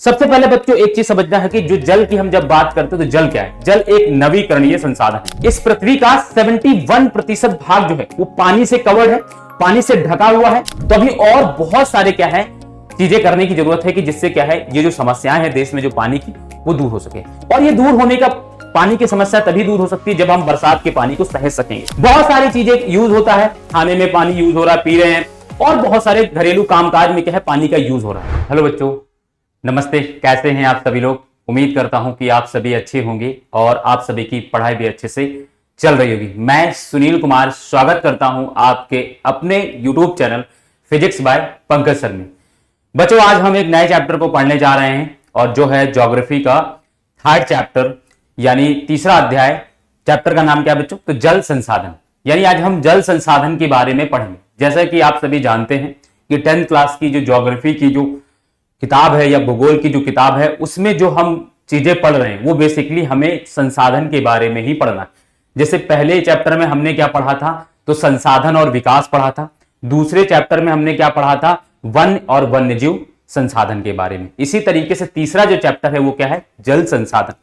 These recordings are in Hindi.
सबसे पहले बच्चों एक चीज समझना है कि जो जल की हम जब बात करते हैं तो जल क्या है। जल एक नवीकरणीय संसाधन है। इस पृथ्वी का 71% भाग जो है वो पानी से कवर्ड है, पानी से ढका हुआ है। तो अभी और बहुत सारे क्या है चीजें करने की जरूरत है कि जिससे क्या है ये जो समस्याएं हैं देश में जो पानी की वो दूर हो सके। और ये दूर होने का पानी की समस्या तभी दूर हो सकती है जब हम बरसात के पानी को सहेज सकेंगे। बहुत सारी चीजें यूज होता है, खाने में पानी यूज हो रहा है, पी रहे हैं, और बहुत सारे घरेलू कामकाज में क्या है पानी का यूज हो रहा है। हेलो बच्चों, नमस्ते, कैसे हैं आप सभी लोग। उम्मीद करता हूं कि आप सभी अच्छे होंगे और आप सभी की पढ़ाई भी अच्छे से चल रही होगी। मैं सुनील कुमार स्वागत करता हूं आपके अपने YouTube channel physics bye Pankaj sir में। बच्चों, आज हम एक नए चैप्टर को पढ़ने जा रहे हैं और जो है ज्योग्राफी का थर्ड चैप्टर यानी तीसरा अध्याय। चैप्टर का नाम क्या है बच्चों? तो जल संसाधन। यानी आज हम जल संसाधन के बारे में पढ़ेंगे। जैसा कि आप सभी जानते हैं कि 10th क्लास की जो ज्योग्राफी की जो किताब है या भूगोल की जो किताब है उसमें जो हम चीजें पढ़ रहे हैं वो बेसिकली हमें संसाधन के बारे में ही पढ़ना है। जैसे पहले चैप्टर में हमने क्या पढ़ा था? तो संसाधन और विकास पढ़ा था। दूसरे चैप्टर में हमने क्या पढ़ा था? वन और वन्यजीव संसाधन के बारे में। इसी तरीके से तीसरा जो चैप्टर है वो क्या है? जल संसाधन।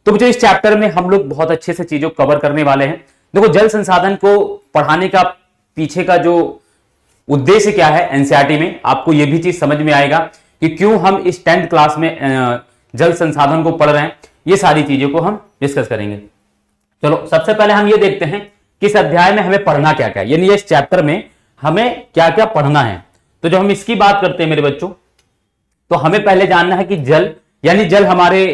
तो मुझे इस चैप्टर में हम लोग बहुत अच्छे से चीजों को कवर करने वाले हैं। देखो, जल संसाधन को पढ़ाने का पीछे का जो उद्देश्य क्या है, एनसीईआरटी में आपको यह भी चीज समझ में आएगा कि क्यों हम इस 10th क्लास में जल संसाधन को पढ़ रहे हैं। ये सारी चीजों को हम डिस्कस करेंगे। चलो, सबसे पहले हम ये देखते हैं कि इस अध्याय में हमें पढ़ना क्या क्या है, यानी इस चैप्टर में हमें क्या क्या पढ़ना है। तो जो हम इसकी बात करते हैं मेरे बच्चों, तो हमें पहले जानना है कि जल यानी जल हमारे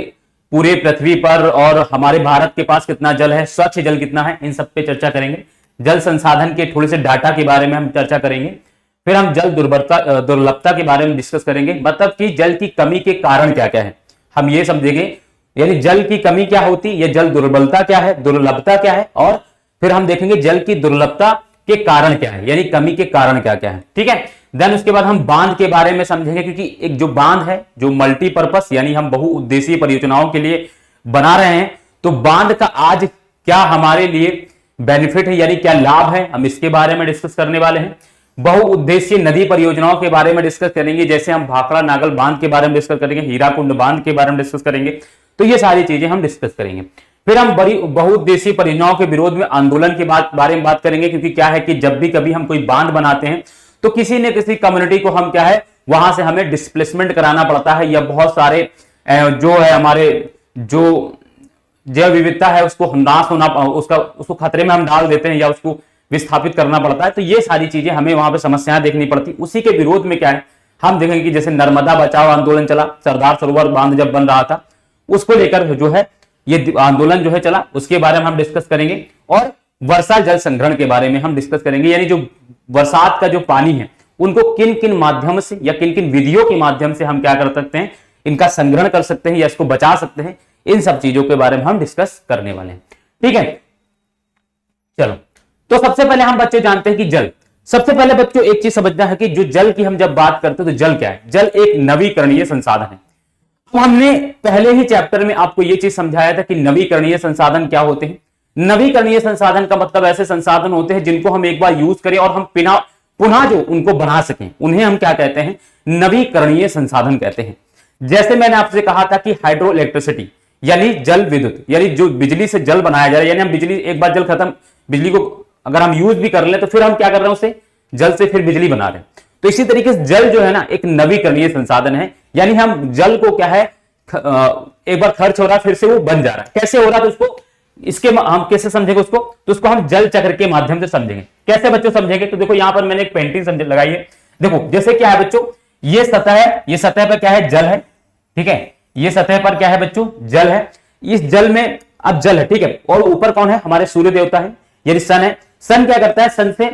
पूरे पृथ्वी पर और हमारे भारत के पास कितना जल है, स्वच्छ जल कितना है, इन सब पे चर्चा करेंगे। जल संसाधन के थोड़े से डाटा के बारे में हम चर्चा करेंगे। फिर हम जल दुर्लभता के बारे में डिस्कस करेंगे, मतलब कि जल की कमी के कारण क्या क्या है हम ये समझेंगे। यानी जल की कमी क्या होती है, जल दुर्बलता क्या है, दुर्लभता क्या है, और फिर हम देखेंगे जल की दुर्लभता के कारण क्या है, यानी कमी के कारण क्या क्या है। ठीक है। देन उसके बाद हम बांध के बारे में समझेंगे, क्योंकि एक जो बांध है जो मल्टीपर्पस यानी हम बहुउद्देशीय परियोजनाओं के लिए बना रहे हैं, तो बांध का आज क्या हमारे लिए बेनिफिट है यानी क्या लाभ है, हम इसके बारे में डिस्कस करने वाले हैं। बहुउद्देशीय नदी परियोजनाओं के बारे में डिस्कस करेंगे, जैसे हम भाखड़ा नागल बांध के बारे में डिस्कस करेंगे, हीराकुंड बांध के बारे में डिस्कस करेंगे। तो ये सारी चीजें हम डिस्कस करेंगे। फिर हम बड़ी बहुउद्देशीय परियोजनाओं के विरोध में आंदोलन के बारे में बात करेंगे, क्योंकि क्या है कि जब भी कभी हम कोई बांध बनाते हैं तो किसी न किसी कम्युनिटी को हम क्या है वहां से हमें डिस्प्लेसमेंट कराना पड़ता है, या बहुत सारे जो है हमारे जो जैव विविधता है उसको नाश होना उसको खतरे में हम डाल देते हैं या उसको विस्थापित करना पड़ता है। तो ये सारी चीजें हमें वहां पे समस्याएं देखनी पड़ती। उसी के विरोध में क्या है हम देखेंगे कि जैसे नर्मदा बचाओ आंदोलन चला, सरदार सरोवर बांध जब बन रहा था उसको लेकर जो है ये आंदोलन जो है चला, उसके बारे में हम डिस्कस करेंगे। और वर्षा जल संग्रहण के बारे में हम डिस्कस करेंगे, यानी जो बरसात का जो पानी है उनको किन किन माध्यम से या किन किन विधियों के माध्यम से हम क्या कर सकते हैं, इनका संग्रहण कर सकते हैं या इसको बचा सकते हैं। इन सब चीजों के बारे में हम डिस्कस करने वाले हैं। ठीक है, चलो। तो सबसे पहले हम बच्चे जानते हैं कि जल। सबसे पहले बच्चों एक चीज समझना है कि जो जल की हम जब बात करते हैं तो जल क्या है? जल एक नवीकरणीय संसाधन है। तो हमने पहले ही चैप्टर में आपको यह चीज समझाया था कि नवीकरणीय संसाधन क्या होते हैं। नवीकरणीय संसाधन का मतलब ऐसे संसाधन होते हैं जिनको हम एक बार यूज करें और हम पुनः जो उनको बना सकें, उन्हें हम क्या कहते हैं? नवीकरणीय संसाधन कहते हैं। जैसे मैंने आपसे कहा था कि हाइड्रो इलेक्ट्रिसिटी यानी जल विद्युत, यानी जो बिजली से जल बनाया जा रहा है, यानी हम बिजली एक बार जल खत्म, बिजली को अगर हम यूज भी कर ले तो फिर हम क्या कर रहे हैं, उसे जल से फिर बिजली बना रहे हैं। तो इसी तरीके से जल जो है ना एक नवीकरणीय संसाधन है, यानी हम जल को क्या है एक बार खर्च हो रहा है फिर से वो बन जा रहा है। कैसे हो रहा है तो उसको इसके हम कैसे समझेंगे उसको? तो उसको हम जल चक्र के माध्यम से समझेंगे। कैसे बच्चों समझेंगे? तो देखो यहां पर मैंने एक पेंटिंग लगाई है। देखो जैसे क्या है बच्चों, ये सतह है, ये सतह पर क्या है? जल है। ठीक है, ये सतह पर क्या है बच्चों? जल है। इस जल में अब जल है, ठीक है, और ऊपर कौन है? हमारे सूर्य देवता है, यानी सन है। सन क्या करता है? सन से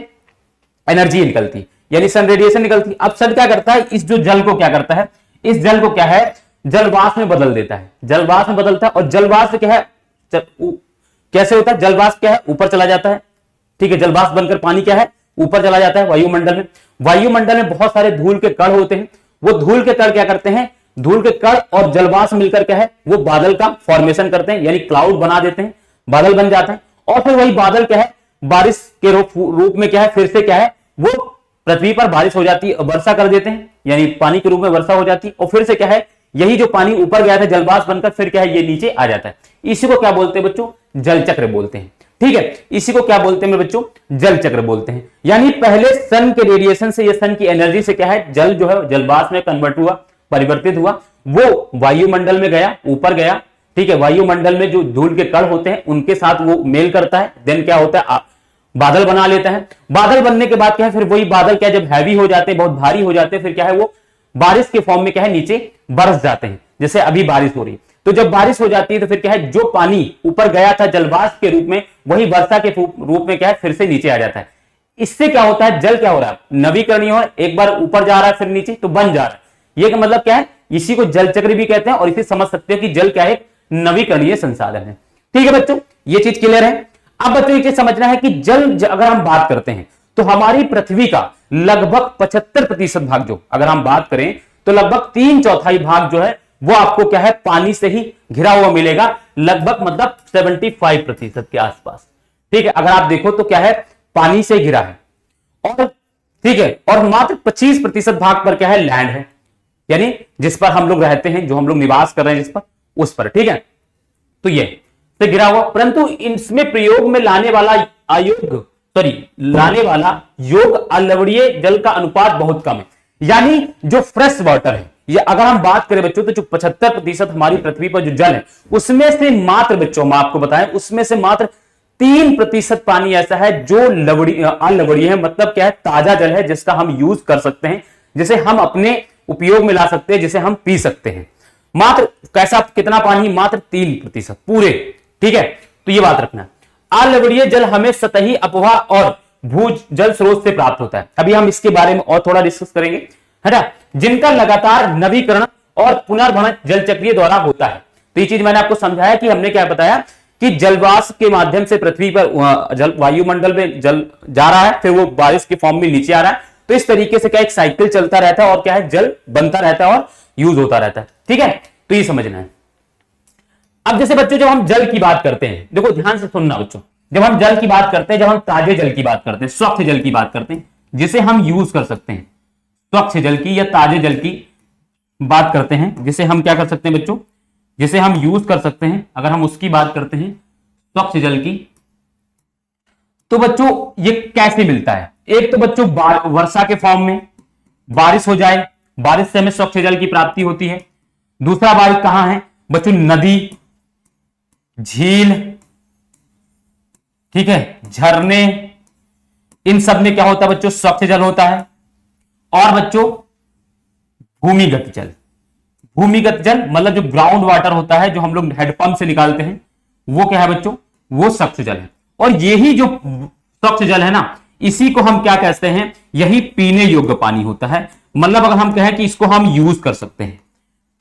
एनर्जी निकलती, यानी सन रेडिएशन निकलती। अब सन क्या करता है? इस जो जल को क्या करता है? इस जल को क्या है? जलवाष्प में बदल देता है। जलवाष्प में बदलता है, और जलवाष्प क्या है? कैसे होता है? जलवाष्प क्या है? ऊपर चला जाता है। ठीक है, जलवाष्प बनकर पानी क्या है? ऊपर चला जाता है वायुमंडल में। वायुमंडल में बहुत सारे धूल के कण होते हैं। वो धूल के कण क्या करते हैं? धूल के कण और जलवाष्प मिलकर क्या है? वो बादल का फॉर्मेशन करते हैं, यानी क्लाउड बना देते हैं, बादल बन जाता है। और फिर वही बादल क्या है? बारिश के रूप में क्या है? फिर से क्या है? वो पृथ्वी पर बारिश हो जाती है, वर्षा कर देते हैं, यानी पानी के रूप में वर्षा हो जाती है। और फिर से क्या है? यही जो पानी ऊपर गया था जलवाष्प बनकर फिर क्या है ये नीचे आ जाता है। इसी को क्या बोलते हैं बच्चों? जल चक्र बोलते हैं। ठीक है, इसी को क्या बोलते हैं मेरे बच्चों? जल चक्र बोलते हैं। यानी पहले सन के रेडिएशन से या सन की एनर्जी से क्या है जल जो है जलवाष्प में कन्वर्ट हुआ, परिवर्तित हुआ, वो वायुमंडल में गया, ऊपर गया। ठीक है, वायुमंडल में जो धूल के कण होते हैं उनके साथ वो मेल करता है, देन क्या होता है बादल बना लेता है। बादल बनने के बाद क्या है फिर वही बादल क्या जब हैवी हो जाते हैं, बहुत भारी हो जाते हैं, फिर क्या है वो बारिश के फॉर्म में क्या है नीचे बरस जाते हैं। जैसे अभी बारिश हो रही है, तो जब बारिश हो जाती है तो फिर क्या है जो पानी ऊपर गया था जलवाष्प के रूप में वही वर्षा के रूप में क्या है फिर से नीचे आ जाता है। इससे क्या होता है जल क्या हो रहा है नवीकरणीय हो, एक बार ऊपर जा रहा है फिर नीचे तो बन जा रहा है। ये का मतलब क्या है? इसी को जल चक्र भी कहते हैं और इसे समझ सकते हो कि जल क्या है? नवीकरणीय संसाधन है। ठीक है बच्चों, ये चीज क्लियर है। अब बच्चों ये समझना है कि जल अगर हम बात करते हैं तो हमारी पृथ्वी का लगभग 75% भाग जो अगर हम बात करें तो लगभग 3/4 भाग जो है वो आपको क्या है पानी से ही घिरा हुआ मिलेगा, लगभग मतलब 75% के आसपास। ठीक है, अगर आप देखो तो क्या है पानी से घिरा है। और ठीक है, और मात्र 25% भाग पर क्या है लैंड है, यानी जिस पर हम लोग रहते हैं, जो हम लोग निवास कर रहे हैं जिस पर, उस पर। ठीक है, तो ये से घिरा हुआ, परंतु इसमें प्रयोग में लाने वाला योग अलवणीय जल का अनुपात बहुत कम है। यानी जो फ्रेश वाटर है, ये अगर हम बात करें बच्चों तो जो 75% हमारी पृथ्वी पर जो जल है उसमें से मात्र बच्चों हम आपको बताएं उसमें से मात्र 3% पानी ऐसा है जो अलवणीय है, मतलब क्या है ताजा जल है जिसका हम यूज कर सकते हैं, जिसे हम अपने उपयोग में ला सकते हैं, जिसे हम पी सकते हैं। मात्र कैसा कितना पानी? मात्र 3% पूरे। ठीक है, तो ये बात रखना। अलवणीय जल हमें सतही अपवाह और भूजल स्रोत से प्राप्त होता है। अभी हम इसके बारे में और थोड़ा डिस्कस करेंगे, है ना, जिनका लगातार नवीकरण और पुनर्भरण जल चक्रीय द्वारा होता है। तो ये चीज मैंने आपको समझाया कि हमने क्या बताया कि जलवाष्प के माध्यम से पृथ्वी पर जल वायुमंडल में जल जा रहा है, फिर वो बारिश के फॉर्म में नीचे आ रहा है। तो इस तरीके से क्या एक साइकिल चलता रहता है और क्या है जल बनता रहता है और यूज होता रहता है। ठीक है, तो ये समझना है। अब जैसे बच्चों जब हम जल की बात करते हैं, देखो ध्यान से सुनना बच्चों, जब हम जल की बात करते हैं, जब हम ताजे जल की बात करते हैं, स्वच्छ जल की बात करते हैं, जिसे हम यूज कर सकते हैं, स्वच्छ जल की या ताजे जल की बात करते हैं, जिसे हम क्या कर सकते हैं बच्चों, जिसे हम यूज कर सकते हैं, अगर हम उसकी बात करते हैं स्वच्छ जल की, तो बच्चों ये कैसे मिलता है? एक तो बच्चों वर्षा के फॉर्म में बारिश हो जाए, बारिश से हमें स्वच्छ जल की प्राप्ति होती है। दूसरा बारिश कहां है बच्चों? नदी, झील, ठीक है, झरने, इन सब में क्या होता है बच्चों? स्वच्छ जल होता है। और बच्चों भूमिगत जल, भूमिगत जल मतलब जो ग्राउंड वाटर होता है, जो हम लोग हेडपंप से निकालते हैं, वो क्या है बच्चों? वो स्वच्छ जल है। और यही जो स्वच्छ जल है ना, इसी को हम क्या कहते हैं? यही पीने योग्य पानी होता है। मतलब अगर हम कहें कि इसको हम यूज कर सकते हैं,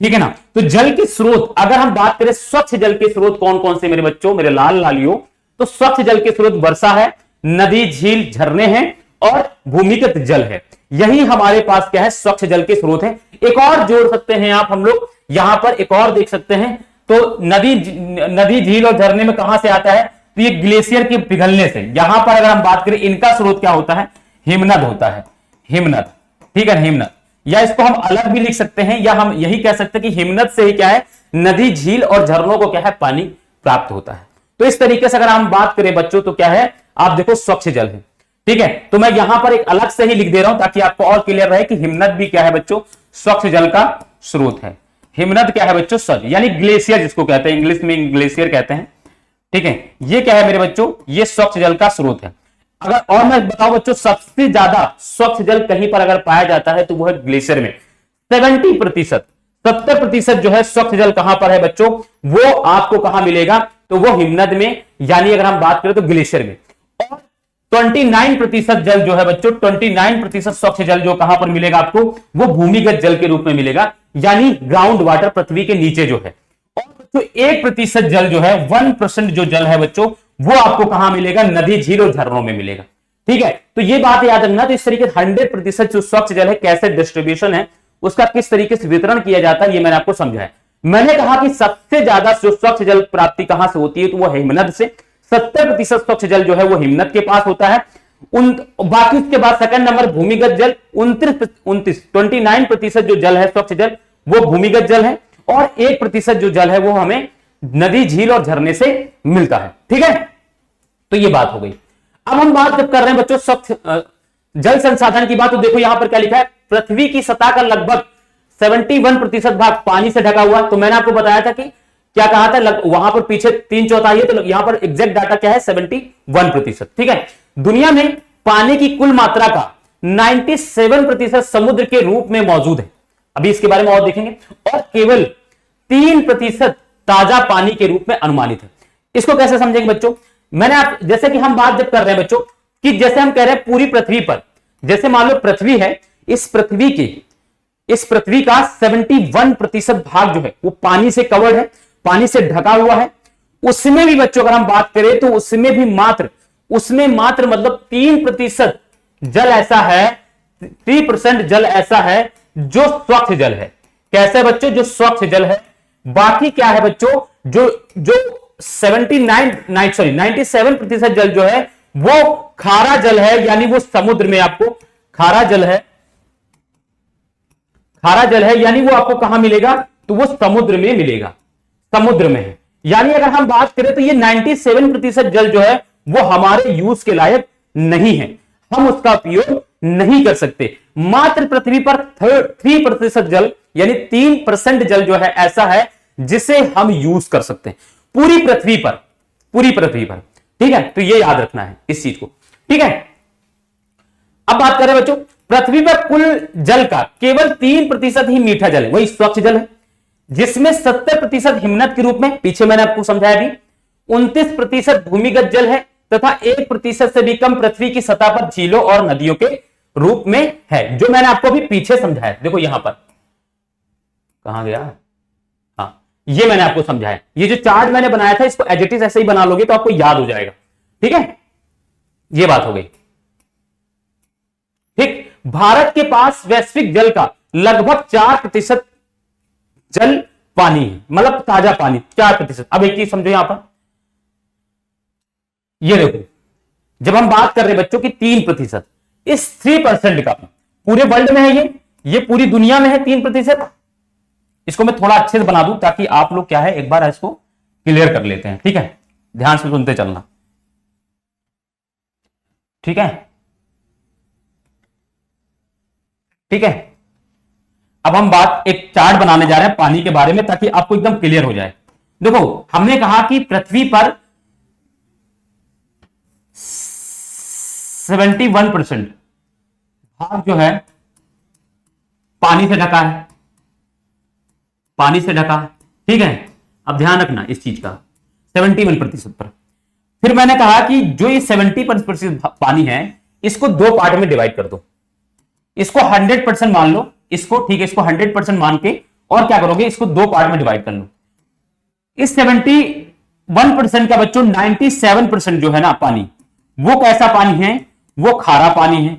ठीक है ना। तो जल के स्रोत अगर हम बात करें, स्वच्छ जल के स्रोत कौन कौन से मेरे बच्चों, मेरे लाल लालियों, तो स्वच्छ जल के स्रोत वर्षा है, नदी, झील, झरने हैं और भूमिगत जल है। यही हमारे पास क्या है? स्वच्छ जल के स्रोत है। एक और जोड़ सकते हैं आप, हम लोग यहां पर एक और देख सकते हैं, तो नदी, झील और झरने में कहां से आता है? तो ये ग्लेशियर के पिघलने से। यहां पर अगर हम बात करें, इनका स्रोत क्या होता है? हिमनद होता है, हिमनद। ठीक है, हिमनद, या इसको हम अलग भी लिख सकते हैं, या हम यही कह सकते हैं कि हिमनद से ही क्या है? नदी, झील और झरनों को क्या है? पानी प्राप्त होता है। तो इस तरीके से अगर हम बात करें बच्चों, तो क्या है? आप देखो स्वच्छ जल है। ठीक है, तो मैं यहां पर एक अलग से ही लिख दे रहा हूं ताकि आपको और क्लियर रहे कि हिमनद भी क्या है बच्चों? स्वच्छ जल का स्रोत है। हिमनद क्या है बच्चों? स्वच्छ, यानी ग्लेशियर जिसको कहते हैं, इंग्लिश में ग्लेशियर कहते हैं। ठीक है, ये क्या है मेरे बच्चों? ये स्वच्छ जल का स्रोत है। अगर और मैं बताऊं बच्चों, सबसे ज्यादा स्वच्छ जल कहीं पर अगर पाया जाता है तो वो है ग्लेशियर में। 70% जो है स्वच्छ जल कहां पर है बच्चों? वो आपको कहां मिलेगा? तो वो हिमनद में, यानी अगर हम बात करें तो ग्लेशियर में। और 29% जल जो है बच्चों, 29% स्वच्छ जल जो कहां पर मिलेगा आपको? वो भूमिगत जल के रूप में मिलेगा, यानी ग्राउंड वाटर, पृथ्वी के नीचे जो है। और बच्चों 1% जल जो है, 1% जो जल है बच्चों, वो आपको कहां मिलेगा? नदी, झील और झरनों में मिलेगा। ठीक है, तो ये बात याद रखना। तो इस तरीके 100% जो स्वच्छ जल है, कैसे डिस्ट्रीब्यूशन है उसका, किस तरीके से वितरण किया जाता है, ये मैंने आपको समझाया। मैंने कहा कि सबसे ज्यादा स्वच्छ जल प्राप्ति कहां से होती है? तो वो हिमनद से। 70% स्वच्छ जल जो है वो हिमनद के पास होता है। बाकी उसके बाद सेकंड नंबर भूमिगत जल, 29% जो जल है स्वच्छ जल, वो भूमिगत जल है। और 1% जो जल है वो हमें नदी, झील और झरने से मिलता है। ठीक है, तो ये बात हो गई। अब हम बात जब कर रहे हैं बच्चों स्वच्छ जल संसाधन की बात, तो देखो यहां पर क्या लिखा है, पृथ्वी की सतह का लगभग 71% भाग पानी से ढका हुआ। तो मैंने आपको बताया था कि क्या कहा था, वहां पर पीछे 3/4 है, तो यहां पर एग्जैक्ट डाटा क्या है, 71%। ठीक है, दुनिया में पानी की कुल मात्रा का 97% समुद्र के रूप में मौजूद है, अभी इसके बारे में और देखेंगे, और केवल 3% ताजा पानी के रूप में अनुमानित है। इसको कैसे समझेंगे बच्चों, मैंने आप जैसे कि हम बात जब कर रहे हैं बच्चों कि जैसे हम कह रहे हैं पूरी पृथ्वी पर, जैसे मान लो पृथ्वी है, इस पृथ्वी का 71% भाग जो है वो पानी से कवर्ड है, पानी से ढका हुआ है। उसमें भी बच्चों अगर हम बात करें तो उसमें मात्र मतलब 3% जल ऐसा है, 3% जल ऐसा है जो स्वच्छ जल है। कैसे बच्चों, जो स्वच्छ जल है। बाकी क्या है बच्चों, जो 97% जल जो है वो खारा जल है, यानी वो समुद्र में आपको खारा जल है, यानी वो आपको कहां मिलेगा, तो वो समुद्र में मिलेगा, समुद्र में है। यानी अगर हम बात करें तो ये 97% जल जो है वो हमारे यूज के लायक नहीं है, हम उसका उपयोग नहीं कर सकते। मात्र पृथ्वी पर 3% जल, यानी 3% जल जो है ऐसा है जिसे हम यूज कर सकते हैं पूरी पृथ्वी पर। ठीक है, तो ये याद रखना है इस चीज को। ठीक है, अब बात करें बच्चों, पृथ्वी पर कुल जल का केवल 3% ही मीठा जल है, वही स्वच्छ जल है, जिसमें 70% हिमनद के रूप में, पीछे मैंने आपको समझाया भी, 29% भूमिगत जल है तथा 1% से भी कम पृथ्वी की सतह पर झीलों और नदियों के रूप में है, जो मैंने आपको अभी पीछे समझाया। देखो यहां पर कहां गया, हाँ ये मैंने आपको समझाया, ये जो चार्ट मैंने बनाया था इसको एज इट इज ऐसे ही बना लोगे तो आपको याद हो जाएगा। ठीक है, ये बात हो गई। ठीक, भारत के पास वैश्विक जल का लगभग 4% जल पानी है, मतलब ताजा पानी 4%। अब एक चीज समझो यहां पर, ये देखो जब हम बात कर रहे हैं बच्चों की 3%, इस 3% का पूरे वर्ल्ड में है, ये पूरी दुनिया में है 3%। इसको मैं थोड़ा अच्छे से बना दूं ताकि आप लोग क्या है एक बार इसको क्लियर कर लेते हैं। ठीक है, ध्यान से सुनते चलना। ठीक है, अब हम एक चार्ट बनाने जा रहे हैं पानी के बारे में ताकि आपको एकदम क्लियर हो जाए। देखो हमने कहा कि पृथ्वी पर 71% भाग जो है पानी से ढका है, ठीक है। अब ध्यान रखना इस चीज का, 71% पर। फिर मैंने कहा कि जो ये 70% पानी है इसको 2 पार्ट में डिवाइड कर दो, इसको 100% मान लो, इसको ठीक है, इसको 100% मान के और क्या करोगे, इसको 2 पार्ट में डिवाइड कर लो। इस 71% का बच्चों 97% जो है ना पानी, वो कैसा पानी है, वो खारा पानी है।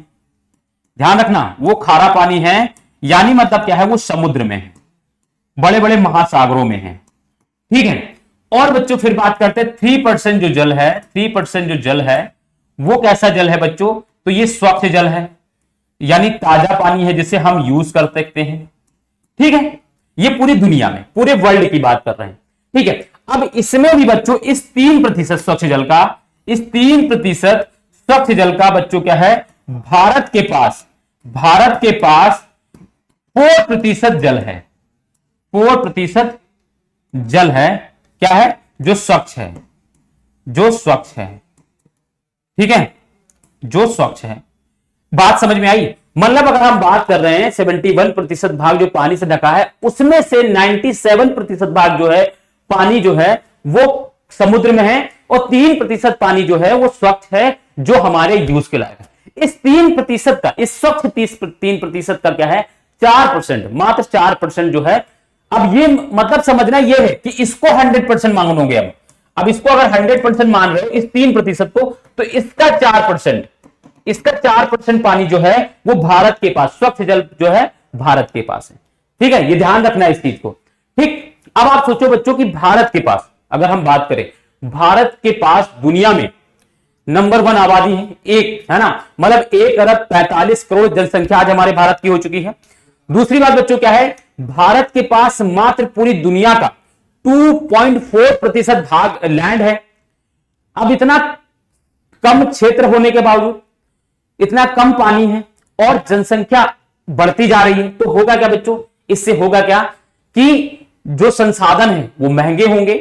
ध्यान रखना, वो खारा पानी है, यानी मतलब क्या है, वो समुद्र में है, बड़े बड़े महासागरों में है। ठीक है, और बच्चों फिर बात करते हैं 3% जो जल है, 3% जो जल है वो कैसा जल है बच्चों, तो ये स्वच्छ जल है, यानी ताजा पानी है जिसे हम यूज कर सकते हैं। ठीक है, ये पूरी दुनिया में, पूरे वर्ल्ड की बात कर रहे हैं। ठीक है, अब इसमें भी बच्चों इस 3% स्वच्छ जल का, इस 3% स्वच्छ जल का बच्चों क्या है, भारत के पास 4% जल है, 4% जल है, क्या है, जो स्वच्छ है, ठीक है, जो स्वच्छ है। बात समझ में आई? मतलब अगर हम बात कर रहे हैं 71% भाग जो पानी से ढका है, उसमें से 97% भाग जो है पानी जो है वो समुद्र में है, और 3% पानी जो है वो स्वच्छ है, जो हमारे यूज के लायक है। इस 3% का, इस स्वच्छ 3% का क्या है, 4%, मात्र 4% जो है। अब ये मतलब समझना ये है कि इसको 100% मानोगे। अब इसको अगर 100% मान रहे हो इस 3% को, तो इसका 4% पानी जो है वो भारत के पास, स्वच्छ जल जो है भारत के पास है। ठीक है, ये ध्यान रखना है इस चीज को। ठीक, अब आप सोचो बच्चों कि भारत के पास, अगर हम बात करें, भारत के पास दुनिया में नंबर 1 आबादी है, एक है ना, मतलब 1 अरब 45 करोड़ जनसंख्या आज हमारे भारत की हो चुकी है। दूसरी बात बच्चों क्या है भारत के पास मात्र पूरी दुनिया का 2.4% भाग लैंड है। अब इतना कम क्षेत्र होने के बावजूद इतना कम पानी है और जनसंख्या बढ़ती जा रही है, तो होगा क्या बच्चों, इससे होगा क्या कि जो संसाधन है वो महंगे होंगे।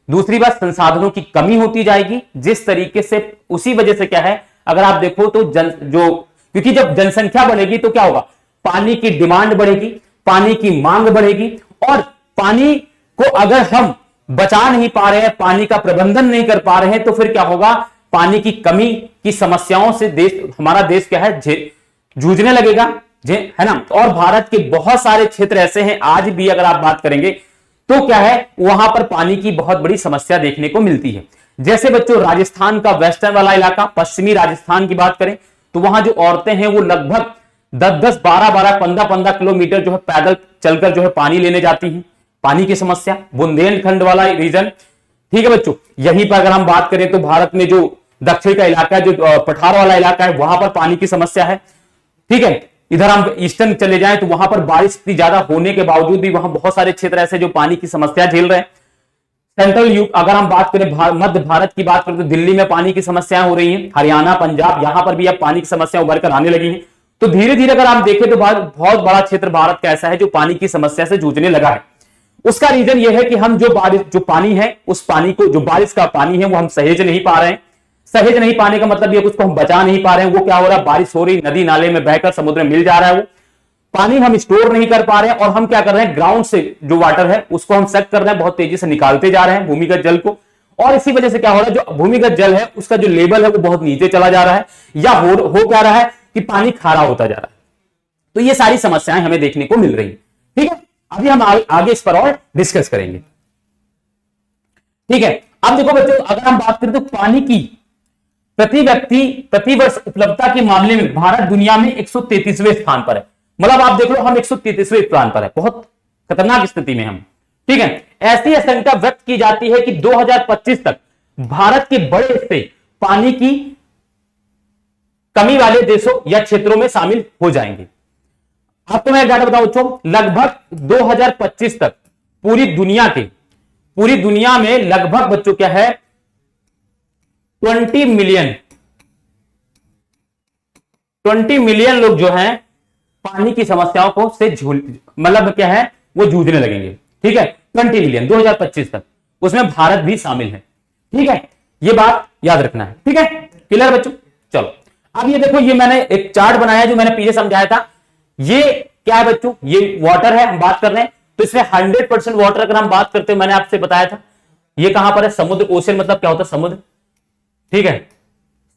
दूसरी बात, संसाधनों की कमी होती जाएगी जिस तरीके से, उसी वजह से क्या है, अगर आप देखो तो क्योंकि जब जनसंख्या बढ़ेगी तो क्या होगा, पानी की डिमांड बढ़ेगी, पानी की मांग बढ़ेगी, और पानी को अगर हम बचा नहीं पा रहे हैं, पानी का प्रबंधन नहीं कर पा रहे हैं, तो फिर क्या होगा, पानी की कमी की समस्याओं से हमारा देश क्या है, जूझने लगेगा, है ना। और भारत के बहुत सारे क्षेत्र ऐसे हैं आज भी, अगर आप बात करेंगे तो क्या है, वहां पर पानी की बहुत बड़ी समस्या देखने को मिलती है। जैसे बच्चों राजस्थान का वेस्टर्न वाला इलाका, पश्चिमी राजस्थान की बात करें तो वहां जो औरतें हैं वो लगभग 10-10, 12-12, 15-15 किलोमीटर जो है पैदल चलकर जो है पानी लेने जाती हैं। पानी की समस्या, बुंदेलखंड वाला रीजन, ठीक है बच्चों। यहीं पर अगर हम बात करें तो भारत में जो दक्षिण का इलाका है, जो पठार वाला इलाका है, वहां पर पानी की समस्या है, ठीक है। इधर हम ईस्टर्न चले जाएं तो वहां पर बारिश इतनी ज्यादा होने के बावजूद भी वहां बहुत सारे क्षेत्र ऐसे जो पानी की समस्या झेल रहे हैं। सेंट्रल युग, अगर हम बात करें मध्य भारत की बात करें तो दिल्ली में पानी की समस्याएं हो रही हैं, हरियाणा, पंजाब, यहां पर भी अब पानी की समस्या उभर कर आने लगी है। तो धीरे धीरे अगर आप देखें तो बहुत बड़ा क्षेत्र भारत का ऐसा है जो पानी की समस्या से जूझने लगा है। उसका रीजन यह है कि हम जो पानी है, उस पानी को, जो बारिश का पानी है, वो हम सहेज नहीं पा रहे हैं। सहेज नहीं पाने का मतलब ये, उसको हम बचा नहीं पा रहे हैं। वो क्या हो रहा है, बारिश हो रही, नदी नाले में बहकर समुद्र में मिल जा रहा है, वो पानी हम स्टोर नहीं कर पा रहे हैं, और हम क्या कर रहे हैं, ग्राउंड से जो वाटर है उसको हम सक कर रहे हैं, बहुत तेजी से निकालते जा रहे हैं भूमिगत जल को। और इसी वजह से क्या हो रहा है, जो भूमिगत जल है उसका जो लेवल है वो बहुत नीचे चला जा रहा है, या हो क्या रहा है कि पानी खारा होता जा रहा है। तो ये सारी समस्याएं हमें देखने को मिल रही है, ठीक है। अभी हम आगे इस पर और डिस्कस करेंगे, ठीक है। अब देखो बच्चों, अगर हम बात करें तो पानी की प्रति व्यक्ति प्रति वर्ष उपलब्धता के मामले में भारत दुनिया में 133वें स्थान पर है। मतलब आप देख लो, हम 133वें स्थान पर है, बहुत खतरनाक स्थिति में हम, ठीक है। ऐसी आशंका व्यक्त की जाती है कि 2025 तक भारत के बड़े हिस्से पानी की कमी वाले देशों या क्षेत्रों में शामिल हो जाएंगे। आपको मैं डाटा बताऊं बच्चों, लगभग 2025 तक पूरी दुनिया में लगभग बच्चों क्या है, 20 मिलियन लोग जो हैं पानी की समस्याओं को से मतलब क्या है, वो जूझने लगेंगे, ठीक है। 20 मिलियन 2025 तक, उसमें भारत भी शामिल है, ठीक है। ये बात याद रखना है, ठीक है। क्लियर बच्चों, चलो अब ये देखो, ये मैंने एक चार्ट बनाया जो मैंने पीछे समझाया था। ये क्या है बच्चों, ये वाटर है, हम बात कर रहे हैं तो इसमें 100% वाटर अगर हम बात करते हैं, मैंने आपसे बताया था ये कहां पर है, समुद्र, ओशन मतलब क्या होता है, समुद्र, ठीक है।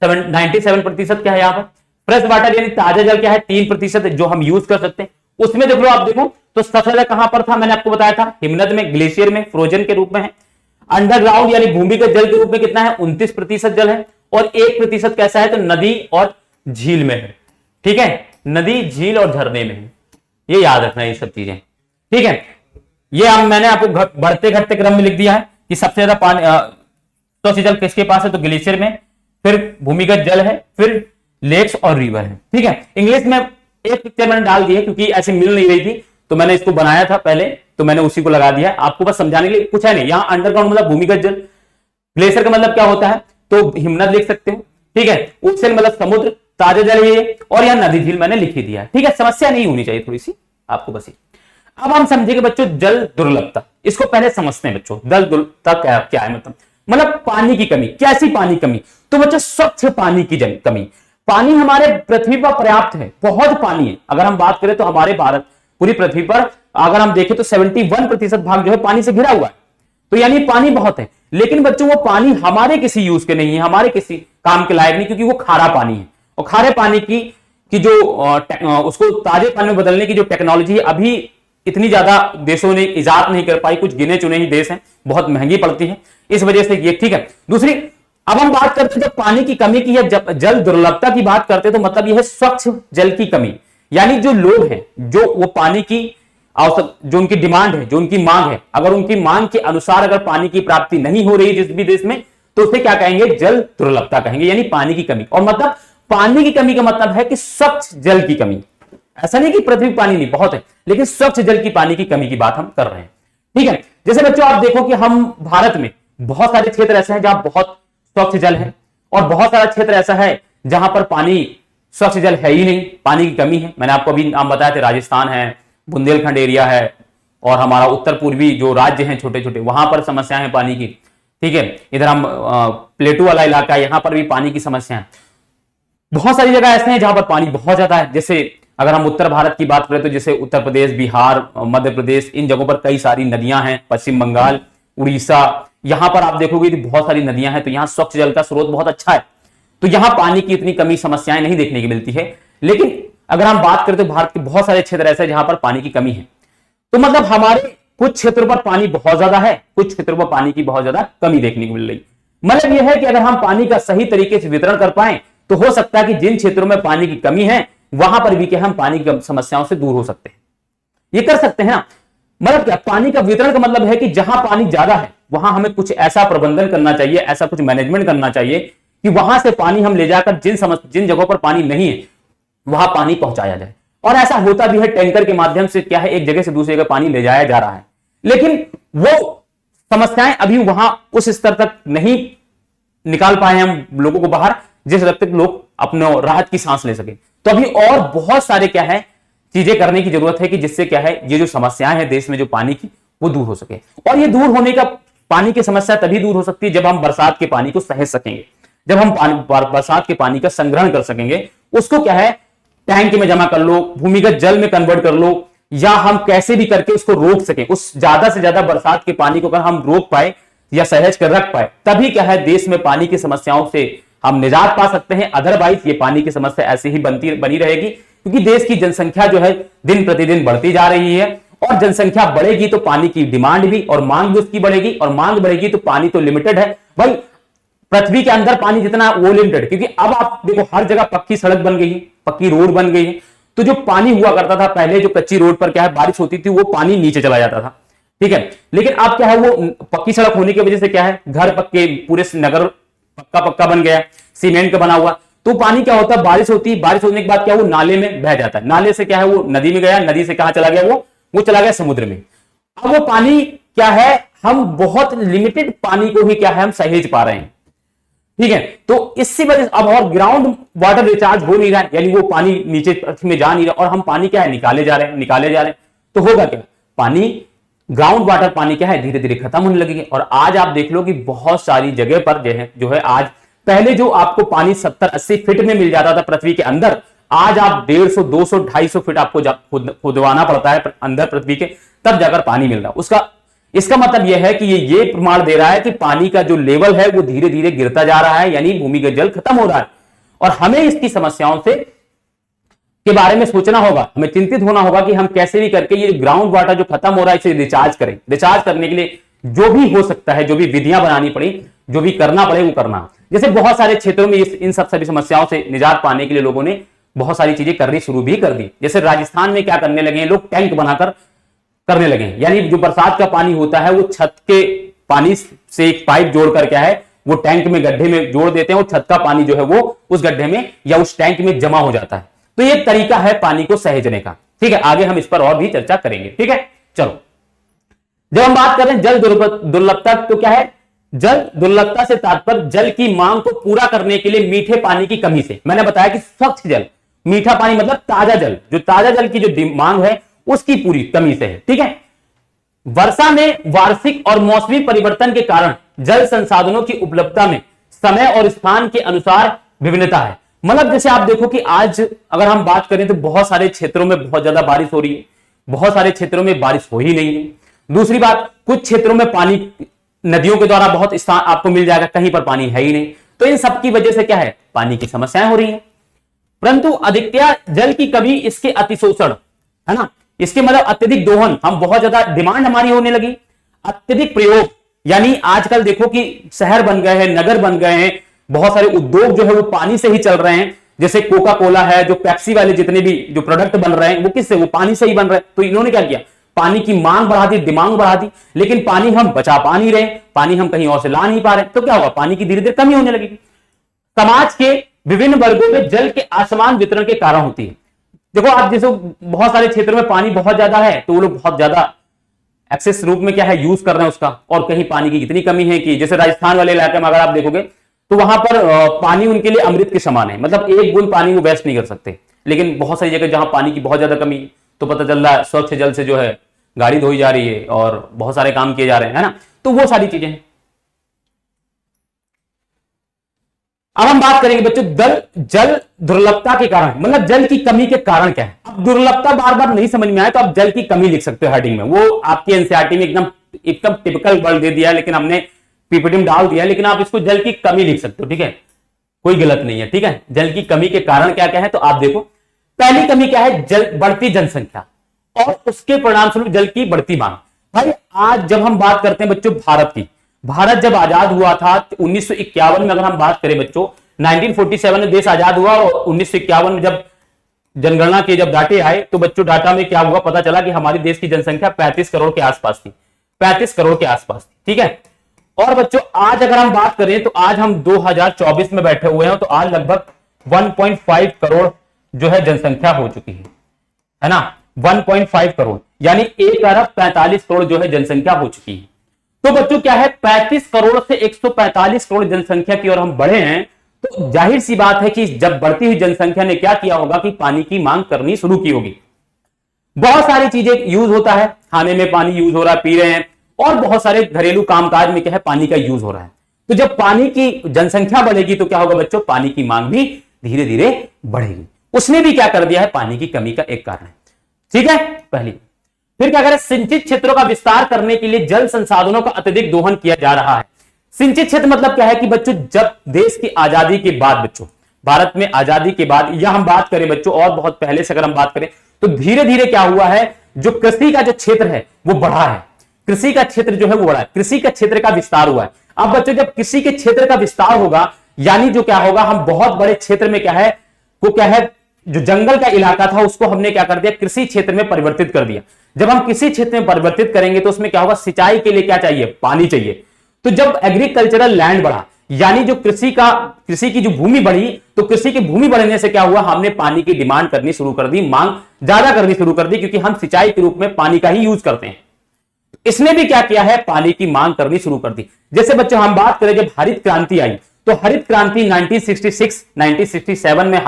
97% क्या है यहां पर, फ्रेश वाटर यानी ताजा जल क्या है, 3% जो हम यूज कर सकते हैं। उसमें देख लो, आप देखो तो सबसे ज्यादा कहां पर था, मैंने आपको बताया था हिमनद में, ग्लेशियर में, फ्रोजन के रूप में है। अंडरग्राउंड यानी भूमिगत जल के रूप में कितना है, 29% जल है, और 1% कैसा है, तो नदी और झील में है, ठीक है। नदी, झील और झरने में है, ये याद रखना है ये सब चीजें, ठीक है। ये अब मैंने आपको बढ़ते घटते क्रम में लिख दिया है कि सबसे ज्यादा पानी स्वच्छ जल किसके पास है, तो ग्लेशियर में, फिर भूमिगत जल है, फिर लेक्स और रिवर है, ठीक है। इंग्लिश में एक पिक्चर मैंने डाल दी है क्योंकि ऐसे मिल नहीं रही थी, तो मैंने इसको बनाया था पहले, तो मैंने उसी को लगा दिया आपको बस समझाने के लिए, कुछ है नहीं। यहाँ अंडरग्राउंड मतलब भूमिगत जल, ग्लेशियर का मतलब क्या होता है, तो हिमनद लिख सकते हो, ठीक है। ओशन मतलब समुद्र, ताजा जल ये, और यहाँ नदी झील मैंने लिख ही दिया, ठीक है। समस्या नहीं होनी चाहिए थोड़ी सी आपको बस। अब हम समझेंगे बच्चों जल दुर्लभता, इसको पहले समझते हैं बच्चों। जल दुर्लभता क्या है, मतलब पानी की कमी। कैसी पानी कमी, तो बच्चों स्वच्छ पानी की कमी। पानी हमारे पृथ्वी पर पर्याप्त है, बहुत पानी है। अगर हम बात करें तो हमारे भारत, पूरी पृथ्वी पर अगर हम देखें तो 71% भाग जो है पानी से घिरा हुआ है, तो यानी पानी बहुत है। लेकिन बच्चों वो पानी हमारे किसी यूज के नहीं है, हमारे किसी काम के लायक नहीं, क्योंकि वो खारा पानी है। और खारे पानी की जो उसको ताजे पानी में बदलने की जो टेक्नोलॉजी है, अभी इतनी ज्यादा देशों ने इजाद नहीं कर पाई, कुछ गिने चुने ही देश हैं, बहुत महंगी पड़ती है, इस वजह से ये, ठीक है। दूसरी, अब हम बात करते हैं जब पानी की कमी की या जब जल दुर्लभता की बात करते हैं, तो मतलब यह है स्वच्छ जल की कमी। यानी जो लोग हैं, जो वो पानी की आवश्यक, जो उनकी डिमांड है, जो उनकी मांग है, अगर उनकी मांग के अनुसार अगर पानी की प्राप्ति नहीं हो रही जिस भी देश में, तो उसे क्या कहेंगे, जल दुर्लभता कहेंगे, यानी पानी की कमी। और मतलब पानी की कमी का मतलब है कि स्वच्छ जल की कमी, ऐसा नहीं कि पृथ्वी पर पानी नहीं, बहुत है, लेकिन स्वच्छ जल की पानी की कमी की बात हम कर रहे हैं। ठीक है, जैसे बच्चों आप देखो कि हम भारत में बहुत सारे क्षेत्र ऐसे हैं जहां बहुत स्वच्छ जल है, और बहुत सारा क्षेत्र ऐसा है जहां पर पानी स्वच्छ जल है ही नहीं, पानी की कमी है। मैंने आपको अभी नाम बताया थे, राजस्थान है, बुंदेलखंड एरिया है, और हमारा उत्तर पूर्वी जो राज्य हैं छोटे छोटे, वहां पर समस्याएं हैं पानी की। ठीक है, इधर हम प्लेटू वाला इलाका है, यहां पर भी पानी की समस्या है। बहुत सारी जगह ऐसे हैं जहां पर पानी बहुत ज्यादा है। जैसे अगर हम उत्तर भारत की बात करें तो जैसे उत्तर प्रदेश, बिहार, मध्य प्रदेश, इन जगहों पर कई सारी नदियां हैं, पश्चिम बंगाल, उड़ीसा, यहां पर आप देखोगे कि बहुत सारी नदियां हैं, तो यहां स्वच्छ जल का स्रोत बहुत अच्छा है, तो यहां पानी की इतनी कमी समस्याएं नहीं देखने की मिलती है। लेकिन अगर हम बात करें तो भारत के बहुत सारे क्षेत्र ऐसे हैं जहां पर पानी की कमी है। तो मतलब हमारे कुछ क्षेत्रों पर पानी बहुत ज्यादा है, कुछ क्षेत्रों पर पानी की बहुत ज्यादा कमी देखने को मिल रही। मतलब यह है कि अगर हम पानी का सही तरीके से वितरण कर पाए तो हो सकता है कि जिन क्षेत्रों में पानी की कमी है वहां पर भी क्या हम पानी की समस्याओं से दूर हो सकते हैं, ये कर सकते हैं ना। मतलब क्या, पानी का वितरण का मतलब है कि जहां पानी ज्यादा है वहां हमें कुछ ऐसा प्रबंधन करना चाहिए, ऐसा कुछ मैनेजमेंट करना चाहिए कि वहां से पानी हम ले जाकर जिन जगहों पर पानी नहीं है वहां पानी पहुंचाया जाए। और ऐसा होता भी है, टैंकर के माध्यम से क्या है एक जगह से दूसरी जगह पानी ले जाया जा रहा है, लेकिन वो समस्याएं अभी वहां उस स्तर तक नहीं निकाल पाए हम लोगों को बाहर, जिस हद तक लोग अपने राहत की सांस ले सके। तो अभी और बहुत सारे क्या है चीजें करने की जरूरत है कि जिससे क्या है ये जो समस्याएं हैं देश में जो पानी की, वो दूर हो सके। और ये दूर होने का, पानी की समस्या तभी दूर हो सकती है जब हम बरसात के पानी को सहेज सकेंगे, जब हम बरसात के पानी का संग्रहण कर सकेंगे, उसको क्या है टैंक में जमा कर लो, भूमिगत जल में कन्वर्ट कर लो, या हम कैसे भी करके उसको रोक सकें, उस ज्यादा से ज्यादा बरसात के पानी को अगर हम रोक पाए या सहेज कर रख पाए, तभी क्या है देश में पानी की समस्याओं से हम निजात पा सकते हैं। अदरवाइज ये पानी की समस्या ऐसे ही बनी रहेगी, क्योंकि देश की जनसंख्या जो है दिन प्रतिदिन बढ़ती जा रही है, और जनसंख्या बढ़ेगी तो पानी की डिमांड भी और मांग भी उसकी बढ़ेगी, और मांग बढ़ेगी तो पानी तो लिमिटेड है भाई, पृथ्वी के अंदर पानी जितना वो लिमिटेड, क्योंकि अब आप देखो हर जगह पक्की सड़क बन गई है, पक्की रोड बन गई है, तो जो पानी हुआ करता था पहले, जो कच्ची रोड पर क्या है बारिश होती थी वो पानी नीचे चला जाता था, ठीक है। लेकिन अब क्या है वो पक्की सड़क होने की वजह से क्या है घर पक्के, पूरे नगर पक्का बन गया, सीमेंट का बना हुआ, तो पानी क्या होता है बारिश होती है, बारिश होने के बाद क्या वो नाले में बह जाता है, नाले से क्या है वो नदी में गया, नदी से कहां चला गया वो चला गया समुद्र में। अब वो पानी क्या है हम बहुत लिमिटेड पानी को ही क्या है हम सहेज पा रहे हैं, ठीक है। तो इसी वजह से अब और ग्राउंड वाटर रिचार्ज हो नहीं रहा है, यानी वो पानी नीचे पृथ्वी में जा नहीं रहा, और हम पानी क्या है निकाले जा रहे हैं, तो होगा क्या, पानी ग्राउंड वाटर पानी क्या है धीरे धीरे खत्म होने लगेगी। और आज आप देख लो कि बहुत सारी जगह पर जो है आज, पहले जो आपको पानी 70-80 फीट में मिल जाता था पृथ्वी के अंदर, आज आप 150, 200, 250 फीट आपको खुदवाना पड़ता है अंदर पृथ्वी के, तब जाकर पानी मिल रहा। इसका मतलब यह है कि ये प्रमाण दे रहा है कि पानी का जो लेवल है वो धीरे धीरे गिरता जा रहा है, यानी भूमिगत जल खत्म हो रहा है। और हमें इसकी समस्याओं से के बारे में सोचना होगा, हमें चिंतित होना होगा कि हम कैसे भी करके ये ग्राउंड वाटर जो खत्म हो रहा है इसे रिचार्ज करें। रिचार्ज करने के लिए जो भी हो सकता है, जो भी विधियां बनानी पड़ी, जो भी करना पड़े वो करना। जैसे बहुत सारे क्षेत्रों में इन सब सभी समस्याओं से निजात पाने के लिए लोगों ने बहुत सारी चीजें करनी शुरू भी कर दी। जैसे राजस्थान में क्या करने लगे हैं लोग, टैंक बनाकर करने लगे हैं, यानी जो बरसात का पानी होता है वो छत के पानी से एक पाइप जोड़कर क्या है वो टैंक में गड्ढे में जोड़ देते हैं, और छत का पानी जो है वो उस गड्ढे में या उस टैंक में जमा हो जाता है। तो ये तरीका है पानी को सहेजने का, ठीक है। आगे हम इस पर और भी चर्चा करेंगे, ठीक है। चलो, जब हम बात कर रहे हैं जल दुर्लभता, तो क्या है जल दुर्लभता से तात्पर्य जल की मांग को पूरा करने के लिए मीठे पानी की कमी से। मैंने बताया कि स्वच्छ जल, मीठा पानी मतलब ताजा जल, जो ताजा जल की जो मांग है उसकी पूरी कमी से है, ठीक है। वर्षा में वार्षिक और मौसमी परिवर्तन के कारण जल संसाधनों की उपलब्धता में समय और स्थान के अनुसार विभिन्नता है। मतलब जैसे आप देखो कि आज अगर हम बात करें तो बहुत सारे क्षेत्रों में बहुत ज्यादा बारिश हो रही है, बहुत सारे क्षेत्रों में बारिश हो ही नहीं है। दूसरी बात, कुछ क्षेत्रों में पानी नदियों के द्वारा बहुत स्थान आपको मिल जाएगा, कहीं पर पानी है ही नहीं। तो इन सब की वजह से क्या है पानी की समस्याएं हो रही है। परंतु अधिकतर जल की कमी इसके अतिशोषण है ना, इसके मतलब अत्यधिक दोहन, हम बहुत ज्यादा डिमांड हमारी होने लगी, अत्यधिक प्रयोग, यानी आजकल देखो कि शहर बन गए हैं, नगर बन गए हैं, बहुत सारे उद्योग जो है वो पानी से ही चल रहे हैं। जैसे कोका कोला है, जो पेप्सी वाले जितने भी जो प्रोडक्ट बन रहे हैं वो किससे, वो पानी से ही बन रहे हैं। तो इन्होंने क्या किया, पानी की मांग बढ़ा दी, डिमांड बढ़ा दी, लेकिन पानी हम बचा पा नहीं रहे, पानी हम कहीं और से ला नहीं पा रहे। तो क्या होगा, पानी की धीरे धीरे कमी होने लगेगी। समाज के विभिन्न वर्गों में जल के असमान वितरण के कारण होती है। देखो आप जैसे बहुत सारे क्षेत्रों में पानी बहुत ज्यादा है तो वो लोग बहुत ज्यादा एक्सेस रूप में क्या है यूज कर रहे हैं उसका, और कहीं पानी की इतनी कमी है कि जैसे राजस्थान वाले इलाके में अगर आप देखोगे तो वहां पर पानी उनके लिए अमृत के समान है, मतलब एक बूंद पानी वो वेस्ट नहीं कर सकते। लेकिन बहुत सारी जगह जहां पानी की बहुत ज्यादा कमी तो पता चल रहा है स्वच्छ जल से जो है गाड़ी धोई जा रही है और बहुत सारे काम किए जा रहे हैं, है ना। तो वो सारी चीजें हैं। अब हम बात करेंगे बच्चों जल दुर्लभता के कारण, मतलब जल की कमी के कारण क्या है। अब दुर्लभता बार बार नहीं समझ में आए तो आप जल की कमी लिख सकते हो हेडिंग में, वो आपकी एनसीईआरटी में एकदम एकदम टिपिकल वर्ड दे दिया है, लेकिन हमने पीपीटी में डाल दिया, लेकिन आप इसको जल की कमी लिख सकते हो, ठीक है, कोई गलत नहीं है, ठीक है। जल की कमी के कारण क्या क्या है तो आप देखो, पहली कमी क्या है, जल बढ़ती जनसंख्या और उसके परिणाम स्वरूप जल की बढ़ती मांग। भाई आज जब हम बात करते हैं बच्चों भारत की, भारत जब आजाद हुआ था 1951 में, अगर हम बात करें बच्चों 1947 में देश आजाद हुआ और 1951 में जब जनगणना के जब डाटे आए तो बच्चों डाटा में क्या हुआ, पता चला कि हमारे देश की जनसंख्या 35 करोड़ के आसपास थी, 35 करोड़ के आसपास थी, ठीक है। और बच्चों आज अगर हम बात करें तो आज हम 2024 में बैठे हुए हैं तो आज लगभग 1.5 करोड़ जो है जनसंख्या हो चुकी है ना, 1.5 करोड़ यानी 1 अरब 45 करोड़ जो है जनसंख्या हो चुकी है। तो बच्चों क्या है 35 करोड़ से 145 करोड़ जनसंख्या की ओर हम बढ़े हैं, तो जाहिर सी बात है कि जब बढ़ती हुई जनसंख्या ने क्या किया होगा कि पानी की मांग करनी शुरू की होगी। बहुत सारी चीजें यूज होता है, खाने में पानी यूज हो रहा है, पी रहे हैं, और बहुत सारे घरेलू कामकाज में क्या है पानी का यूज हो रहा है। तो जब पानी की जनसंख्या बढ़ेगी तो क्या होगा बच्चों, पानी की मांग भी धीरे धीरे बढ़ेगी। उसने भी क्या कर दिया है, पानी की कमी का एक कारण है, ठीक है पहली। फिर क्या करें, सिंचित क्षेत्रों का विस्तार करने के लिए जल संसाधनों का अत्यधिक दोहन किया जा रहा है। सिंचित क्षेत्र मतलब क्या है कि बच्चों जब देश की आजादी के बाद, बच्चों भारत में आजादी के बाद, या हम बात करें बच्चों और बहुत पहले से अगर हम बात करें तो धीरे धीरे क्या हुआ है, जो कृषि का जो क्षेत्र है वो बढ़ा है, कृषि का क्षेत्र जो है वो बढ़ा है, कृषि का क्षेत्र का विस्तार हुआ है। अब बच्चों जब कृषि के क्षेत्र का विस्तार होगा यानी जो क्या होगा, हम बहुत बड़े क्षेत्र में क्या है वो क्या है, जो जंगल का इलाका था उसको हमने क्या कर दिया, कृषि क्षेत्र में परिवर्तित कर दिया। जब हम किसी क्षेत्र में परिवर्तित करेंगे तो उसमें क्या होगा, सिंचाई के लिए क्या चाहिए, पानी चाहिए। तो जब एग्रीकल्चरल लैंड बढ़ा यानी जो कृषि की जो भूमि बढ़ी, तो कृषि की भूमि बढ़ने से क्या हुआ, हमने पानी की डिमांड करनी शुरू कर दी, मांग ज्यादा करनी शुरू कर दी, क्योंकि हम सिंचाई के रूप में पानी का ही यूज करते हैं। इसने भी क्या किया है, पानी की मांग करनी शुरू कर दी। जैसे बच्चों हम बात करें जब हरित क्रांति आई, तो हरित क्रांति 1966-1967 में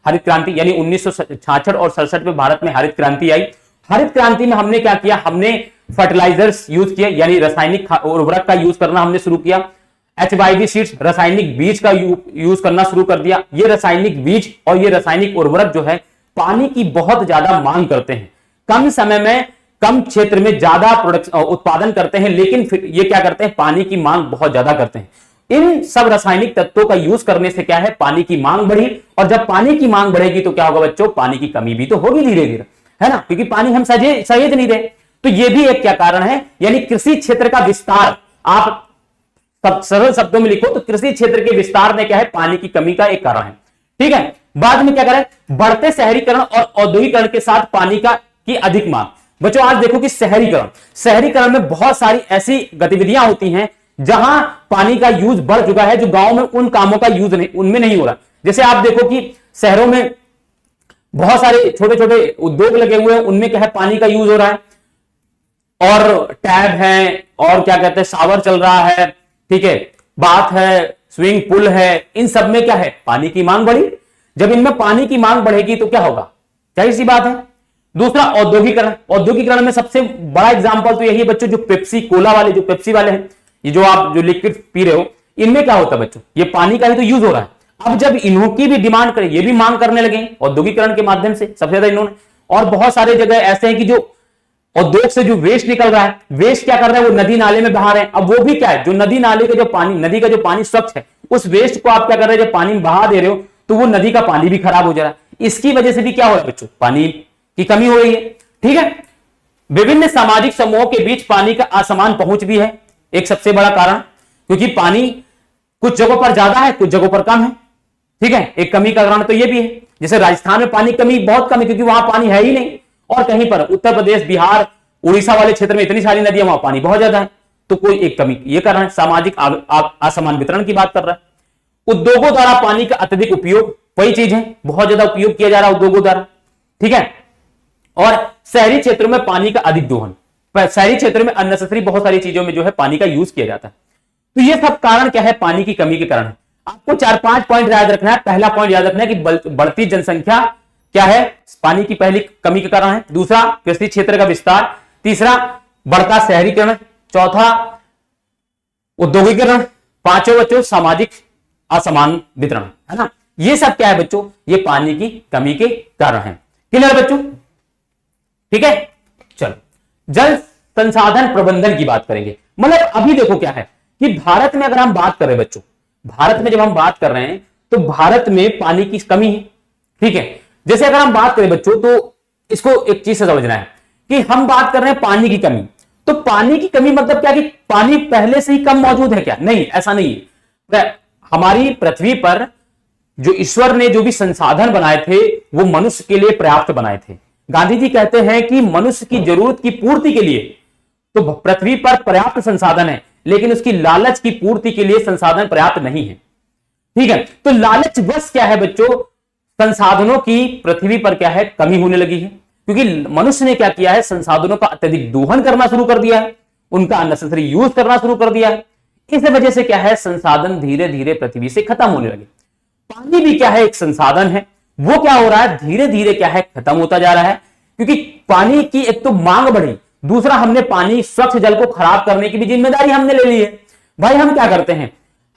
हरित क्रांति यानी 1966 और 67 में भारत में हरित क्रांति आई। हरित क्रांति में हमने क्या किया, हमने फर्टिलाइजर्स यूज किया यानी रासायनिक उर्वरक का यूज करना हमने शुरू किया। HYV सीड्स रासायनिक बीज का यूज करना शुरू कर दिया। ये रासायनिक बीज और ये रासायनिक उर्वरक जो है पानी की बहुत ज्यादा मांग करते हैं, कम समय में कम क्षेत्र में ज्यादा उत्पादन करते हैं, लेकिन फिर ये क्या करते हैं, पानी की मांग बहुत ज्यादा करते हैं। इन सब रासायनिक तत्वों का यूज करने से क्या है, पानी की मांग बढ़ी, और जब पानी की मांग बढ़ेगी तो क्या होगा बच्चों, पानी की कमी भी तो होगी धीरे धीरे, है ना, क्योंकि पानी हम सहेज नहीं रहे। तो ये भी एक क्या कारण है, यानी कृषि क्षेत्र का विस्तार। आप सरल शब्दों में लिखो तो कृषि क्षेत्र के विस्तार में क्या है, पानी की कमी का एक कारण है, ठीक है। बाद में क्या करें, बढ़ते शहरीकरण और औद्योगिकरण के साथ पानी की अधिक मांग। बच्चों आज देखो कि शहरीकरण में बहुत सारी ऐसी गतिविधियां होती हैं जहां पानी का यूज बढ़ चुका है, जो गांव में उन कामों का यूज नहीं, उनमें नहीं हो रहा। जैसे आप देखो कि शहरों में बहुत सारे छोटे छोटे उद्योग लगे हुए हैं, उनमें क्या है, पानी का यूज हो रहा है, और टैब है, और क्या कहते हैं, शावर चल रहा है, ठीक है, बाथ है, स्विमिंग पूल है, इन सब में क्या है, पानी की मांग बढ़ी। जब इनमें पानी की मांग बढ़ेगी तो क्या होगा, जाहिर सी बात है। दूसरा औद्योगिकरण में सबसे बड़ा एग्जांपल तो यही है बच्चों, जो पेप्सी कोला वाले, जो पेप्सी वाले हैं, ये जो आप जो लिक्विड पी रहे हो, इनमें क्या होता है बच्चों, ये पानी का ही तो यूज हो रहा है। अब जब इन्हों की भी डिमांड करें, ये भी मांग करने लगे औद्योगिकरण के माध्यम से सबसे ज्यादा इन्होंने। और बहुत सारे जगह ऐसे हैं कि जो उद्योग से जो वेस्ट निकल रहा है, वेस्ट क्या कर रहा है, वो नदी नाले में बहा रहे हैं। अब वो भी क्या है, जो नदी नाले का जो पानी, नदी का जो पानी स्वच्छ है, उस वेस्ट को आप क्या कर रहे हैं, जब पानी में बहा दे रहे हो तो वो नदी का पानी भी खराब हो जा रहा है। इसकी वजह से भी क्या हो रहा है बच्चों, पानी की कमी हो रही है, ठीक है। विभिन्न सामाजिक समूहों के बीच पानी का असमान पहुंच भी है एक सबसे बड़ा कारण, क्योंकि पानी कुछ जगहों पर ज्यादा है, कुछ जगहों पर कम है, ठीक है। एक कमी का कारण तो यह भी है, जैसे राजस्थान में पानी कमी बहुत कम है क्योंकि वहां पानी है ही नहीं, और कहीं पर उत्तर प्रदेश, बिहार, उड़ीसा वाले क्षेत्र में इतनी सारी नदियां, वहां पानी बहुत ज्यादा है, तो कोई एक कमी, ये कारण है। सामाजिक असमान वितरण की बात कर रहा है। उद्योगों द्वारा पानी का अत्यधिक उपयोग, वही चीज है, बहुत ज्यादा उपयोग किया जा रहा है उद्योगों द्वारा, ठीक है। और शहरी क्षेत्रों में पानी का अधिक दोहन, शहरी क्षेत्रों में अननेसेसरी बहुत सारी चीजों में जो है पानी का यूज किया जाता है। तो ये सब कारण क्या है, पानी की कमी के कारण है। आपको 4-5 पॉइंट याद रखना है। पहला पॉइंट याद रखना है कि बढ़ती जनसंख्या क्या है, पानी की पहली कमी के कारण है। दूसरा, कृषि क्षेत्र का विस्तार। तीसरा, बढ़ता शहरीकरण। चौथा, औद्योगिकरण। पांचों बच्चों, सामाजिक असमान वितरण, है ना। ये सब क्या है बच्चों, ये पानी की कमी के कारण है। क्लियर बच्चों, ठीक है। चलो, जल संसाधन प्रबंधन की बात करेंगे। मतलब अभी देखो क्या है कि भारत में अगर हम बात कर रहे हैं बच्चों, भारत में जब हम बात कर रहे हैं तो भारत में पानी की कमी है, ठीक है। जैसे अगर हम बात करें बच्चों, तो इसको एक चीज से समझना है कि हम बात कर रहे हैं पानी की कमी। तो पानी की कमी मतलब क्या कि पानी पहले से ही कम मौजूद है क्या? नहीं, ऐसा नहीं है। हमारी पृथ्वी पर जो ईश्वर ने जो भी संसाधन बनाए थे वो मनुष्य के लिए पर्याप्त बनाए थे। गांधी जी कहते हैं कि मनुष्य की जरूरत की पूर्ति के लिए तो पृथ्वी पर पर्याप्त संसाधन है, लेकिन उसकी लालच की पूर्ति के लिए संसाधन पर्याप्त नहीं है, ठीक है। तो लालच बस क्या है बच्चों, संसाधनों की पृथ्वी पर क्या है, कमी होने लगी है। क्योंकि मनुष्य ने क्या किया है, संसाधनों का अत्यधिक दोहन करना शुरू कर दिया है, उनका अननेसेसरी यूज करना शुरू कर दिया है। इस वजह से क्या है, संसाधन धीरे धीरे पृथ्वी से खत्म होने लगे। पानी भी क्या है, एक संसाधन है, वो क्या हो रहा है, धीरे धीरे क्या है, खत्म होता जा रहा है। क्योंकि पानी की एक तो मांग बढ़ी, दूसरा हमने पानी स्वच्छ जल को खराब करने की भी जिम्मेदारी हमने ले ली है। भाई हम क्या करते हैं,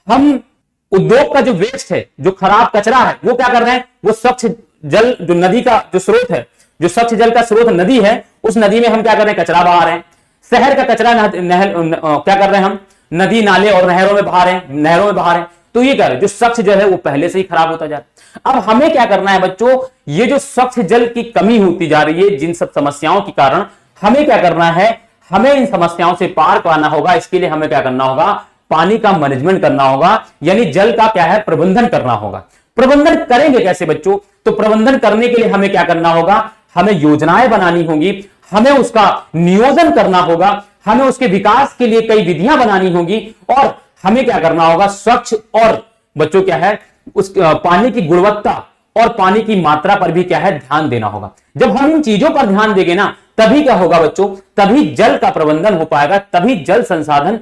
हम उद्योग का जो वेस्ट है, जो खराब कचरा है, वो क्या कर रहे हैं, वो स्वच्छ जल, जो नदी का जो स्रोत है, जो स्वच्छ जल का स्रोत नदी है, उस नदी में हम क्या कर रहे हैं, कचरा बहा रहे हैं। शहर का कचरा क्या कर रहे हैं हम, नदी नाले और नहरों में बहा रहे हैं, नहरों में बहा रहे हैं। तो ये क्या है, जो स्वच्छ जल है वो पहले से ही खराब होता जा रहा है। अब हमें क्या करना है बच्चों, ये जो स्वच्छ जल की कमी होती जा रही है, जिन सब समस्याओं के कारण हमें क्या करना है, हमें इन समस्याओं से पार पाना होगा। इसके लिए हमें क्या करना होगा, पानी का मैनेजमेंट करना होगा, यानी जल का क्या है, प्रबंधन करना होगा। प्रबंधन करेंगे कैसे बच्चों, तो प्रबंधन करने के लिए हमें क्या करना होगा, हमें योजनाएं बनानी होंगी, हमें उसका नियोजन करना होगा, हमें उसके विकास के लिए कई विधियां बनानी होंगी, और हमें क्या करना होगा, स्वच्छ और बच्चों क्या है, उस पानी की गुणवत्ता और पानी की मात्रा पर भी क्या है, ध्यान देना होगा। जब हम इन चीजों पर ध्यान देंगे ना, तभी क्या होगा बच्चों, तभी जल का प्रबंधन हो पाएगा, तभी जल संसाधन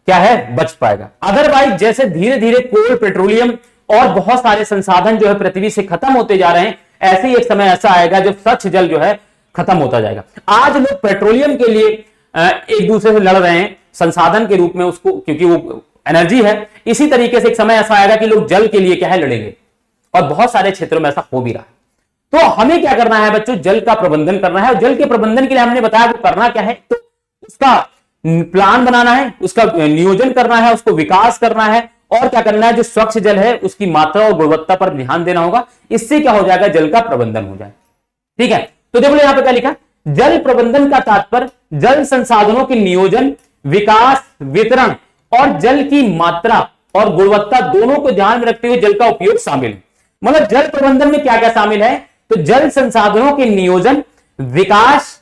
क्या है, बच पाएगा। अदरवाइज जैसे धीरे धीरे कोल, पेट्रोलियम और बहुत सारे संसाधन जो है पृथ्वी से खत्म होते जा रहे हैं, ऐसे ही एक समय ऐसा आएगा जब स्वच्छ जल जो है खत्म होता जाएगा। आज लोग पेट्रोलियम के लिए एक दूसरे से लड़ रहे हैं संसाधन के रूप में उसको, क्योंकि वो एनर्जी है। इसी तरीके से एक समय ऐसा आएगा कि लोग जल के लिए क्या है, लड़ेंगे, और बहुत सारे क्षेत्रों में ऐसा हो भी रहा है। तो हमें क्या करना है बच्चों, जल का प्रबंधन करना है। और जल के प्रबंधन के लिए हमने बताया कि करना क्या है, तो उसका प्लान बनाना है, उसका नियोजन करना है, उसको विकास करना है, और क्या करना है, जो स्वच्छ जल है उसकी मात्रा और गुणवत्ता पर ध्यान देना होगा। इससे क्या हो जाएगा, जल का प्रबंधन हो जाए, ठीक है। तो देखो यहां पे क्या लिखा, जल प्रबंधन का तात्पर्य जल संसाधनों के नियोजन, विकास, वितरण और जल की मात्रा और गुणवत्ता दोनों को ध्यान में रखते हुए जल का उपयोग शामिल है। मतलब जल प्रबंधन में क्या क्या शामिल है, तो जल संसाधनों के नियोजन, विकास,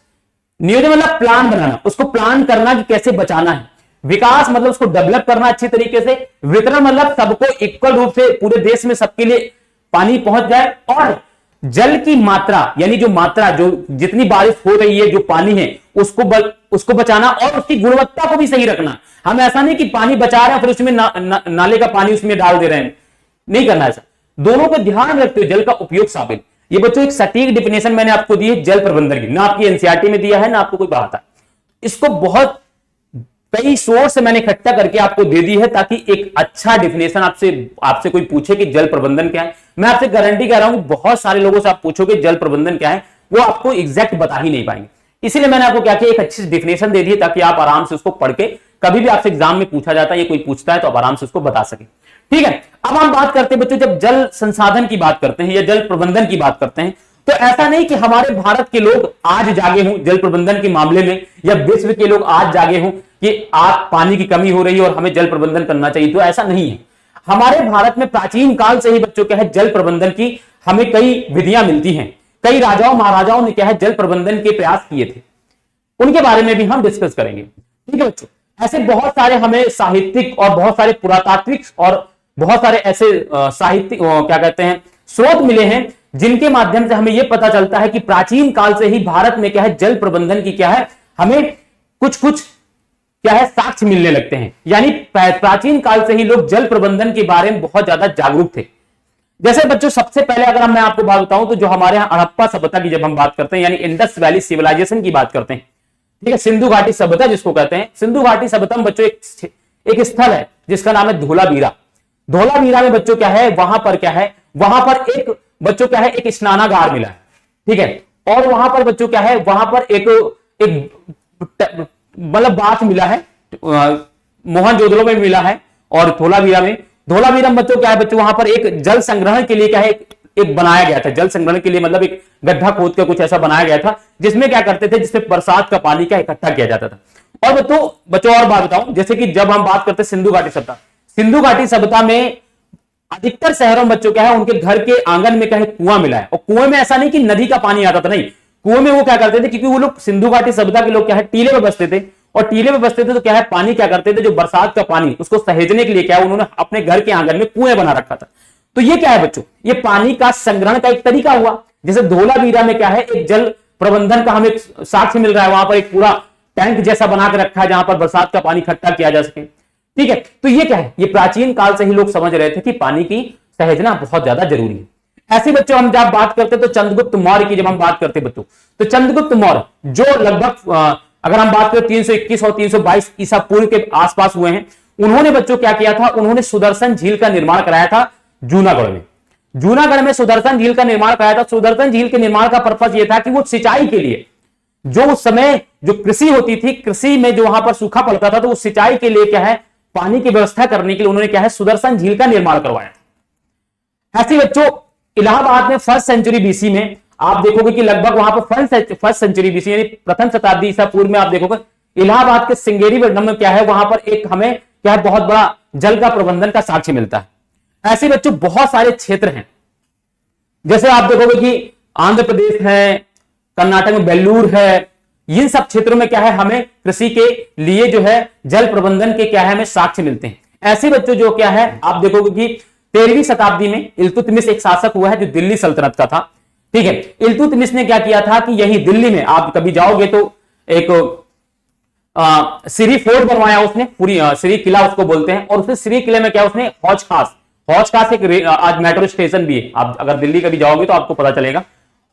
नियोजन मतलब प्लान बनाना, उसको प्लान करना कि कैसे बचाना है। विकास मतलब उसको डेवलप करना अच्छी तरीके से। वितरण मतलब सबको इक्वल रूप से पूरे देश में सबके लिए पानी पहुंच जाए। और जल की मात्रा, यानी जो मात्रा, जो जितनी बारिश हो रही है, जो पानी है उसको बचाना, और उसकी गुणवत्ता को भी सही रखना। हम ऐसा नहीं कि पानी बचा रहे हैं फिर उसमें नाले का पानी उसमें डाल दे रहे हैं, नहीं करना ऐसा। दोनों को ध्यान रखते हुए जल का उपयोग शामिल। ये बच्चों एक सटीक डिफिनेशन मैंने आपको दी है जल प्रबंधन की, ना आपकी एनसीईआरटी में दिया है ना आपको कोई बताता। इसको बहुत कई सोर्स से मैंने इकट्ठा करके आपको दे दी है, ताकि एक अच्छा डिफिनेशन आपसे कोई पूछे कि जल प्रबंधन क्या है। मैं आपसे गारंटी कह रहा हूं, बहुत सारे लोगों से आप पूछोगे जल प्रबंधन क्या है, वो आपको एग्जैक्ट बता ही नहीं पाएंगे। इसीलिए मैंने आपको क्या किया, एक अच्छी डिफिनेशन दे दी है, ताकि आप आराम से उसको पढ़ के, कभी भी आपसे एग्जाम में पूछा जाता है, ये कोई पूछता है तो आप आराम से उसको बता सके, ठीक है। अब हम बात करते हैं बच्चों, जब जल संसाधन की बात करते हैं या जल प्रबंधन की बात करते हैं, तो ऐसा नहीं कि हमारे भारत के लोग आज जागे हों जल प्रबंधन के मामले में, या विश्व के लोग आज जागे हों कि आज पानी की कमी हो रही है और हमें जल प्रबंधन करना चाहिए, तो ऐसा नहीं है। हमारे भारत में प्राचीन काल से ही बच्चों क्या है, जल प्रबंधन की हमें कई विधियां मिलती हैं। कई राजाओं महाराजाओं ने क्या है, जल प्रबंधन के प्रयास किए थे, उनके बारे में भी हम डिस्कस करेंगे, ठीक है बच्चों। ऐसे बहुत सारे हमें साहित्यिक और बहुत सारे पुरातात्विक और बहुत सारे ऐसे साहित्यिक क्या कहते हैं, स्रोत मिले हैं, जिनके माध्यम से हमें यह पता चलता है कि प्राचीन काल से ही भारत में क्या है, जल प्रबंधन की क्या है, हमें कुछ कुछ क्या है, साक्ष्य मिलने लगते हैं। यानी प्राचीन काल से ही लोग जल प्रबंधन के बारे में बहुत ज्यादा जागरूक थे। जैसे बच्चों सबसे पहले अगर मैं आपको बात बताऊं तो जो हमारे यहाँ हड़प्पा सभ्यता की जब हम बात करते हैं, यानी इंडस वैली सिविलाइजेशन की बात करते हैं, ठीक है, सिंधु घाटी सभ्यता जिसको कहते हैं, सिंधु घाटी सभ्यता में बच्चों एक स्थल है जिसका नाम है धोलावीरा। धोलावीरा में बच्चों क्या है, वहां पर क्या है, वहां पर एक बच्चों क्या है, एक स्नानागार मिला है, ठीक है, और वहां पर बच्चों क्या है, वहां पर एक मतलब बाथ मिला है, मोहनजोदड़ो में मिला है, और धोलावीरा में बच्चों क्या है, बच्चों वहां पर एक जल संग्रहण के लिए क्या है, एक बनाया गया था, जल संग्रहण के लिए मतलब एक गड्ढा खोद के कुछ ऐसा बनाया गया था, जिसमें क्या करते थे, जिससे बरसात का पानी क्या इकट्ठा किया जाता था। और बच्चों और बात बताऊं, जैसे कि जब हम बात करते हैं सिंधु घाटी सभ्यता में अधिकतर शहरों में बच्चों क्या है, उनके घर के आंगन में क्या है, कुआं मिला है। और कुएं में ऐसा नहीं कि नदी का पानी आता था, नहीं, कुएं में वो क्या करते थे, क्योंकि वो लोग सिंधु घाटी सभ्यता के लोग क्या है, टीले में बसते थे, और टीले में बसते थे तो क्या है, पानी क्या करते थे, जो बरसात का पानी उसको सहेजने के लिए क्या है, उन्होंने अपने घर के आंगन में कुएं बना रखा था। तो ये क्या है बच्चों, ये पानी का संग्रहण का एक तरीका हुआ। जैसे धोलावीरा में क्या है, एक जल प्रबंधन का हमें साक्ष्य मिल रहा है, वहां पर एक पूरा टैंक जैसा बना के रखा है जहां पर बरसात का पानी इकट्ठा किया जा सके, ठीक है। तो ये क्या है, ये प्राचीन काल से ही लोग समझ रहे थे कि पानी की सहेजना बहुत ज्यादा जरूरी है। ऐसे बच्चों हम जब बात करते तो चंद्रगुप्त मौर्य की जब हम बात करते बच्चों, तो चंद्रगुप्त मौर्य जो लगभग अगर हम बात करें 321 और 322 ईसा पूर्व के आसपास हुए हैं, उन्होंने बच्चों क्या किया था, उन्होंने सुदर्शन झील का निर्माण कराया था जूनागढ़ में सुदर्शन झील का निर्माण कराया था। सुदर्शन झील के निर्माण का पर्पस यह था कि वो सिंचाई के लिए, जो उस समय जो कृषि होती थी, कृषि में जो वहां पर सूखा पड़ता था, तो उस सिंचाई के लिए क्या है, पानी की व्यवस्था करने के लिए उन्होंने क्या है, सुदर्शन झील का निर्माण करवाया। ऐसे बच्चों इलाहाबाद में फर्स्ट सेंचुरी बीसी में आप देखोगे कि लगभग वहां पर फर्स्ट सेंचुरी बीसी यानी प्रथम शताब्दी ईसा पूर्व में आप देखोगे इलाहाबाद के सिंगेरी वर्णम में क्या है, वहां पर एक हमें क्या है, बहुत बड़ा जल का प्रबंधन का साक्ष्य मिलता है। ऐसे बच्चों बहुत सारे क्षेत्र हैं, जैसे आप देखोगे कि आंध्र प्रदेश है, कर्नाटक में बेल्लूर है, इन सब क्षेत्रों में क्या है, हमें कृषि के लिए जो है जल प्रबंधन के क्या है, हमें साक्ष्य मिलते हैं। ऐसे बच्चों जो क्या है, आप देखोगे कि 13वीं शताब्दी में इल्तुतमिश एक शासक हुआ है जो दिल्ली सल्तनत का था, ठीक है। इल्तुतमिश ने क्या किया था कि यही दिल्ली में आप कभी जाओगे तो एक श्री फोर्ट बनवाया उसने, पूरी श्री किला उसको बोलते हैं, और उसने श्री किले में क्या उसने हौज खास एक आज मेट्रो स्टेशन भी है, आप अगर दिल्ली कभी जाओगे तो आपको पता चलेगा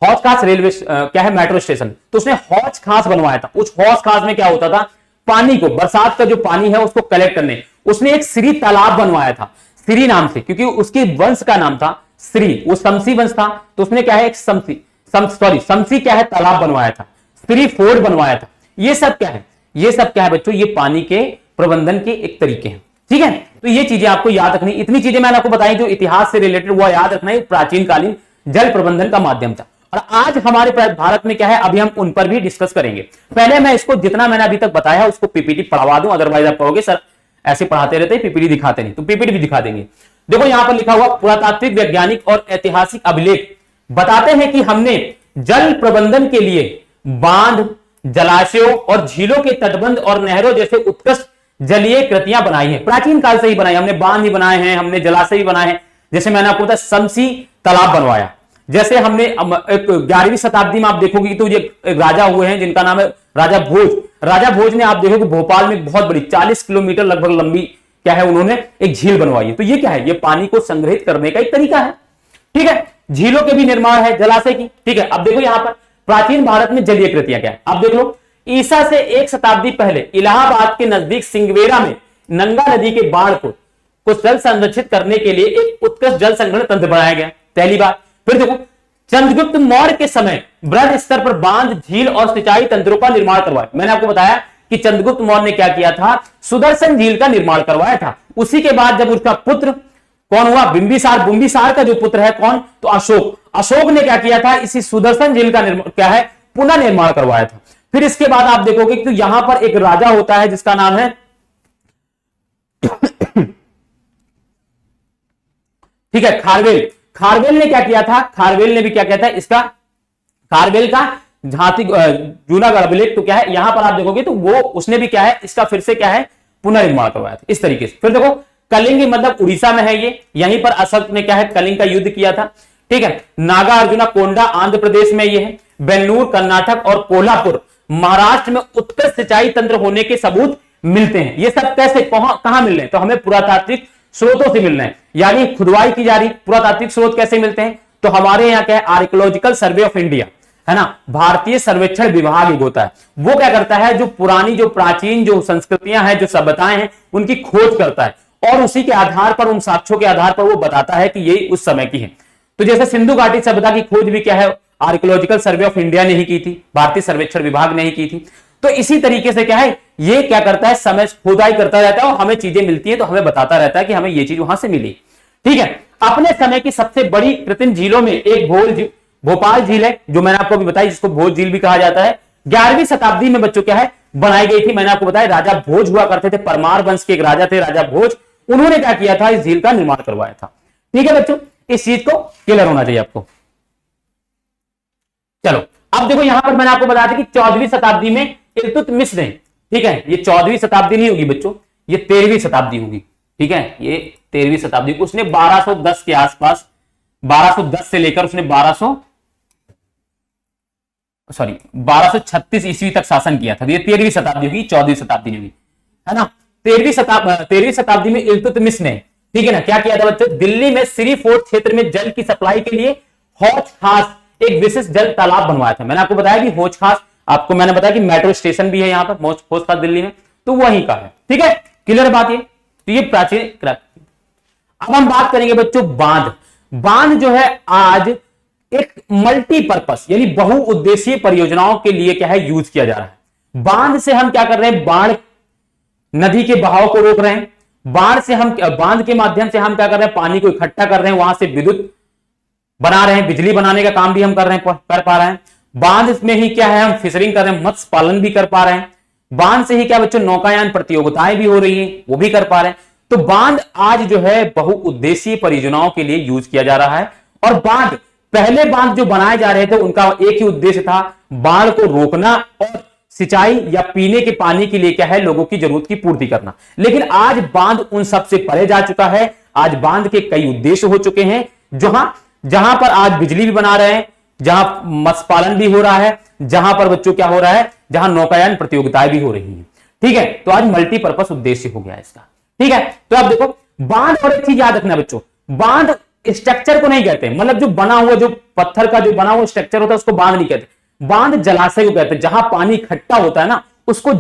हौज खास रेलवे क्या है, मेट्रो स्टेशन। तो उसने हौज खास बनवाया था। उस हौज खास में क्या होता था, पानी को, बरसात का जो पानी है उसको कलेक्ट करने, उसने एक श्री तालाब बनवाया था, श्री नाम से, क्योंकि उसके वंश का नाम था श्री, वो शमसी वंश था, तो उसने क्या है, एक शमसी क्या है, तालाब बनवाया था, श्री फोर्ट बनवाया था। ये सब क्या है बच्चों, ये पानी के प्रबंधन के एक तरीके हैं, ठीक है। तो ये चीजें आपको याद रखनी, इतनी चीजें मैंने आपको बताई जो इतिहास से रिलेटेड, वो याद रखना है, प्राचीन कालीन जल प्रबंधन का माध्यम था। और आज हमारे भारत में क्या है, अभी हम उन पर भी डिस्कस करेंगे। पहले मैं इसको जितना मैंने अभी तक बताया उसको पीपीटी पढ़वा दूं, अदरवाइज आप कहोगे सर ऐसे पढ़ाते रहते हैं, पीपीटी दिखाते नहीं, तो पीपीटी भी दिखा देंगे। देखो यहां पर लिखा हुआ पुरातात्विक, वैज्ञानिक और ऐतिहासिक अभिलेख बताते हैं कि हमने जल प्रबंधन के लिए बांध, जलाशयों और झीलों के तटबंध और नहरों जैसे उत्कृष्ट जलीय कृतियां बनाई हैं। प्राचीन काल से ही बनाई, हमने बांध ही बनाए हैं, हमने जलाशय भी बनाए हैं। जैसे मैंने आपको बताया शमसी तालाब बनवाया, जैसे हमने एक 11वीं शताब्दी में आप देखोगे तो ये राजा हुए हैं जिनका नाम है राजा भोज ने, आप देखोगे भोपाल में बहुत बड़ी 40 किलोमीटर लगभग लंबी क्या है, उन्होंने एक झील बनवाई है। तो ये क्या है, ये पानी को संग्रहित करने का एक तरीका है, ठीक है। झीलों के भी निर्माण है, जलाशय की, ठीक है। अब देखो यहां पर प्राचीन भारत में जलीय कृतियां क्या है, आप देख लो। ईसा से 1 शताब्दी पहले इलाहाबाद के नजदीक सिंगवेरा में नंगा नदी के बाढ़ को जल संरक्षित करने के लिए एक उत्कृष्ट जल संग्रहण तंत्र बनाया गया, पहली बार। फिर देखो चंद्रगुप्त मौर्य के समय बृहद स्तर पर बांध, झील और सिंचाई तंत्रों का निर्माण करवाया। मैंने आपको बताया कि चंद्रगुप्त मौर्य ने क्या किया था, सुदर्शन झील का निर्माण करवाया था। उसी के बाद जब उसका पुत्र कौन हुआ, बिंबिसार का जो पुत्र है कौन, तो अशोक ने क्या किया था, इसी सुदर्शन झील का क्या है, पुनः निर्माण करवाया था। फिर इसके बाद आप देखोगे कि यहां पर एक राजा होता है जिसका नाम है ठीक है, खारवेल ने क्या किया था, खारवेल ने भी क्या किया था, इसका खारवेल का झांसी जूनागढ़ अभिलेख, तो क्या है यहां पर आप देखोगे तो वो उसने भी क्या है, इसका फिर से क्या है, पुनर्निर्माण करवाया था इस तरीके से। फिर देखो कलिंग मतलब उड़ीसा में है ये, यहीं पर अशोक ने क्या है, कलिंग का युद्ध किया था, ठीक है। नागा अर्जुना कोंडा आंध्र प्रदेश में ये है, बेंगलुरु कर्नाटक और कोल्हापुर महाराष्ट्र में उत्कृष्ट सिंचाई तंत्र होने के सबूत मिलते हैं। ये सब कैसे कहां मिल रहे हैं? तो हमें पुरातात्विक स्रोतों से मिल रहे हैं, यानी खुदवाई की जा रही। पुरातात्विक स्रोत कैसे मिलते हैं? तो हमारे यहाँ क्या है, आर्कियोलॉजिकल सर्वे ऑफ इंडिया है ना, भारतीय सर्वेक्षण विभाग एक होता है, वो क्या करता है, जो पुरानी जो प्राचीन जो संस्कृतियां हैं, जो सभ्यताएं हैं, उनकी खोज करता है और उसी के आधार पर, उन साक्ष्यों के आधार पर वो बताता है कि ये उस समय की है। तो जैसे सिंधु घाटी सभ्यता की खोज भी क्या है, आर्कियोलॉजिकल सर्वे ऑफ इंडिया ने ही की थी, भारतीय सर्वेक्षण विभाग ने ही की थी। तो इसी तरीके से क्या है, ये क्या करता है, समय खुदाई करता रहता है और हमें चीजें मिलती है तो हमें बताता रहता है कि हमें ये चीज वहां से मिली। ठीक है। अपने समय की सबसे बड़ी कृत्रिम झीलों में एक भोपाल झील है, जो मैंने आपको अभी बताई, जिसको भोज झील भी कहा जाता है। 11वीं शताब्दी में बच्चों क्या है, बनाई गई थी। मैंने आपको बताया राजा भोज हुआ करते थे, परमार वंश के एक राजा थे राजा भोज, उन्होंने क्या किया था, इस झील का निर्माण करवाया था। ठीक है बच्चों, इस चीज को क्लियर होना चाहिए आपको। चलो अब देखो, यहां पर मैंने आपको बताया था कि 14वीं शताब्दी में इल्तुतमिश ने, ठीक है, ये 14वीं शताब्दी नहीं होगी बच्चों, ये 13वीं शताब्दी होगी। ठीक है, ये 13वीं शताब्दी को उसने 1210 के आसपास, 1210 से लेकर उसने 1236 ईस्वी तक शासन किया था। ये 13वीं शताब्दी होगी, 14वीं शताब्दी नहीं होगी, है ना। 13वीं शताब्दी में इल्तुतमिश ने, ठीक है ना, क्या किया था बच्चों, दिल्ली में श्री फोर्ट क्षेत्र में जल की सप्लाई के लिए हौज खास एक विशिष्ट जल तालाब बनवाया था। मैंने आपको बताया कि हौज खास, आपको मैंने बताया कि मेट्रो स्टेशन भी है यहाँ पर हौज खास दिल्ली में, तो वहीं का है। ठीक है, क्लियर बात ये। तो ये प्राचीन। अब हम बात करेंगे बच्चों बांध। बांध जो है आज एक मल्टीपर्पस यानी बहुउद्देशीय परियोजनाओं के लिए क्या है, यूज किया जा रहा है। बांध से हम क्या कर रहे हैं, बाढ़ नदी के बहाव को रोक रहे हैं। बांध के माध्यम से हम क्या कर रहे हैं, पानी को इकट्ठा कर रहे हैं, वहां से विद्युत बना रहे हैं, बिजली बनाने का काम भी हम कर पा रहे हैं। बांध में ही क्या है, हम फिशरिंग कर रहे हैं, मत्स्य पालन भी कर पा रहे हैं। बांध से ही क्या बच्चों, नौकायान प्रतियोगिताएं भी हो रही हैं, वो भी कर पा रहे हैं। तो बांध आज जो है बहुउद्देशीय परियोजनाओं के लिए यूज किया जा रहा है। और बांध, पहले बांध जो बनाए जा रहे थे उनका एक ही उद्देश्य था, बाढ़ को रोकना और सिंचाई या पीने के पानी के लिए क्या है, लोगों की जरूरत की पूर्ति करना। लेकिन आज बांध उन सब से परे जा चुका है। आज बांध के कई उद्देश्य हो चुके हैं, जहां पर आज बिजली भी बना रहे हैं, जहां मत्स्य पालन भी हो रहा है, जहां पर बच्चों क्या हो रहा है, जहां नौकायान प्रतियोगिताएं भी हो रही हैं। ठीक है, तो आज मल्टीपर्पस उद्देश्य हो गया इसका। ठीक है, तो आप देखो बांध, और एक चीज याद रखना बच्चों, बांध स्ट्रक्चर को नहीं कहते, मतलब जो बना हुआ, जो पत्थर का जो बना हुआ स्ट्रक्चर होता है उसको बांध नहीं कहते। बांध जलाशय को कहते हैं, जहां पानी इकट्ठा होता है ना, उसको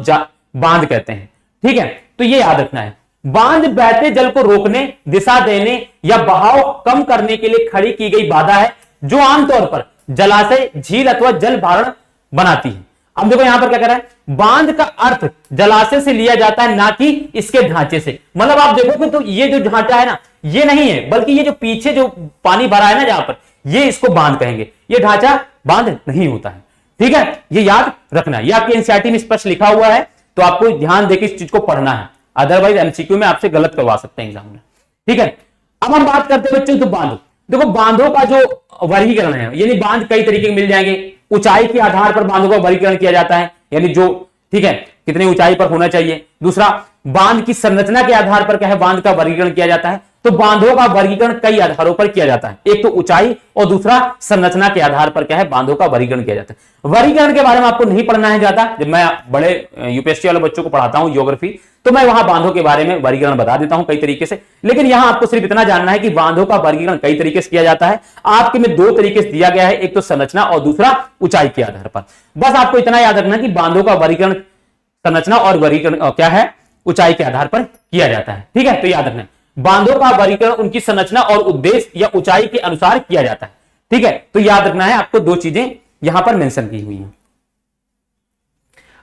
बांध कहते हैं। ठीक है, तो ये याद रखना है। बांध बहते जल को रोकने, दिशा देने या बहाव कम करने के लिए खड़ी की गई बाधा है, जो आमतौर पर जलाशय, झील अथवा जल भारण बनाती है। अब देखो यहां पर क्या कर रहा है, बांध का अर्थ जलाशय से लिया जाता है, ना कि इसके ढांचे से। मतलब आप देखोगे तो ये जो ढांचा है ना, ये नहीं है, बल्कि ये जो पीछे जो पानी भरा है ना जहां पर, ये इसको बांध कहेंगे। ये ढांचा बांध नहीं होता है। ठीक है, ये याद रखना है। ये आपके एनसीईआरटी में स्पष्ट लिखा हुआ है, तो आपको ध्यान देकर इस चीज को पढ़ना है, अदरवाइज एमसीक्यू में आपसे गलत करवा सकते हैं एग्जाम में। ठीक है, अब हम बात करते हैं बच्चों तो बांधों। देखो बांधों का जो वर्गीकरण है, यानी बांध कई तरीके के मिल जाएंगे। ऊंचाई के आधार पर बांधों का वर्गीकरण किया जाता है, यानी जो, ठीक है, कितनी ऊंचाई पर होना चाहिए। दूसरा, बांध की संरचना के आधार पर क्या है, बांध का वर्गीकरण किया जाता है। तो बांधों का वर्गीकरण कई आधारों पर किया जाता है, एक तो ऊंचाई और दूसरा संरचना के आधार पर क्या है, बांधों का वर्गीकरण किया जाता है। वर्गीकरण के बारे में आपको नहीं पढ़ना है ज्यादा, जब मैं बड़े यूपीएससी वाले बच्चों को पढ़ाता हूं ज्योग्राफी, तो मैं वहां बांधों के बारे में वर्गीकरण बता देता हूं कई तरीके से। लेकिन यहां आपको सिर्फ इतना जानना है कि बांधों का वर्गीकरण कई तरीके से किया जाता है। आपके में दो तरीके से दिया गया है, एक तो संरचना और दूसरा ऊंचाई के आधार पर। बस आपको इतना याद रखना कि बांधों का वर्गीकरण संरचना और वर्गीकरण क्या है, ऊंचाई के आधार पर किया जाता है। ठीक है, तो याद रखना, बांधों का वर्गीकरण उनकी संरचना और उद्देश्य या ऊंचाई के अनुसार किया जाता है। ठीक है, तो याद रखना है आपको, दो चीजें यहां पर मेंशन की हुई हैं।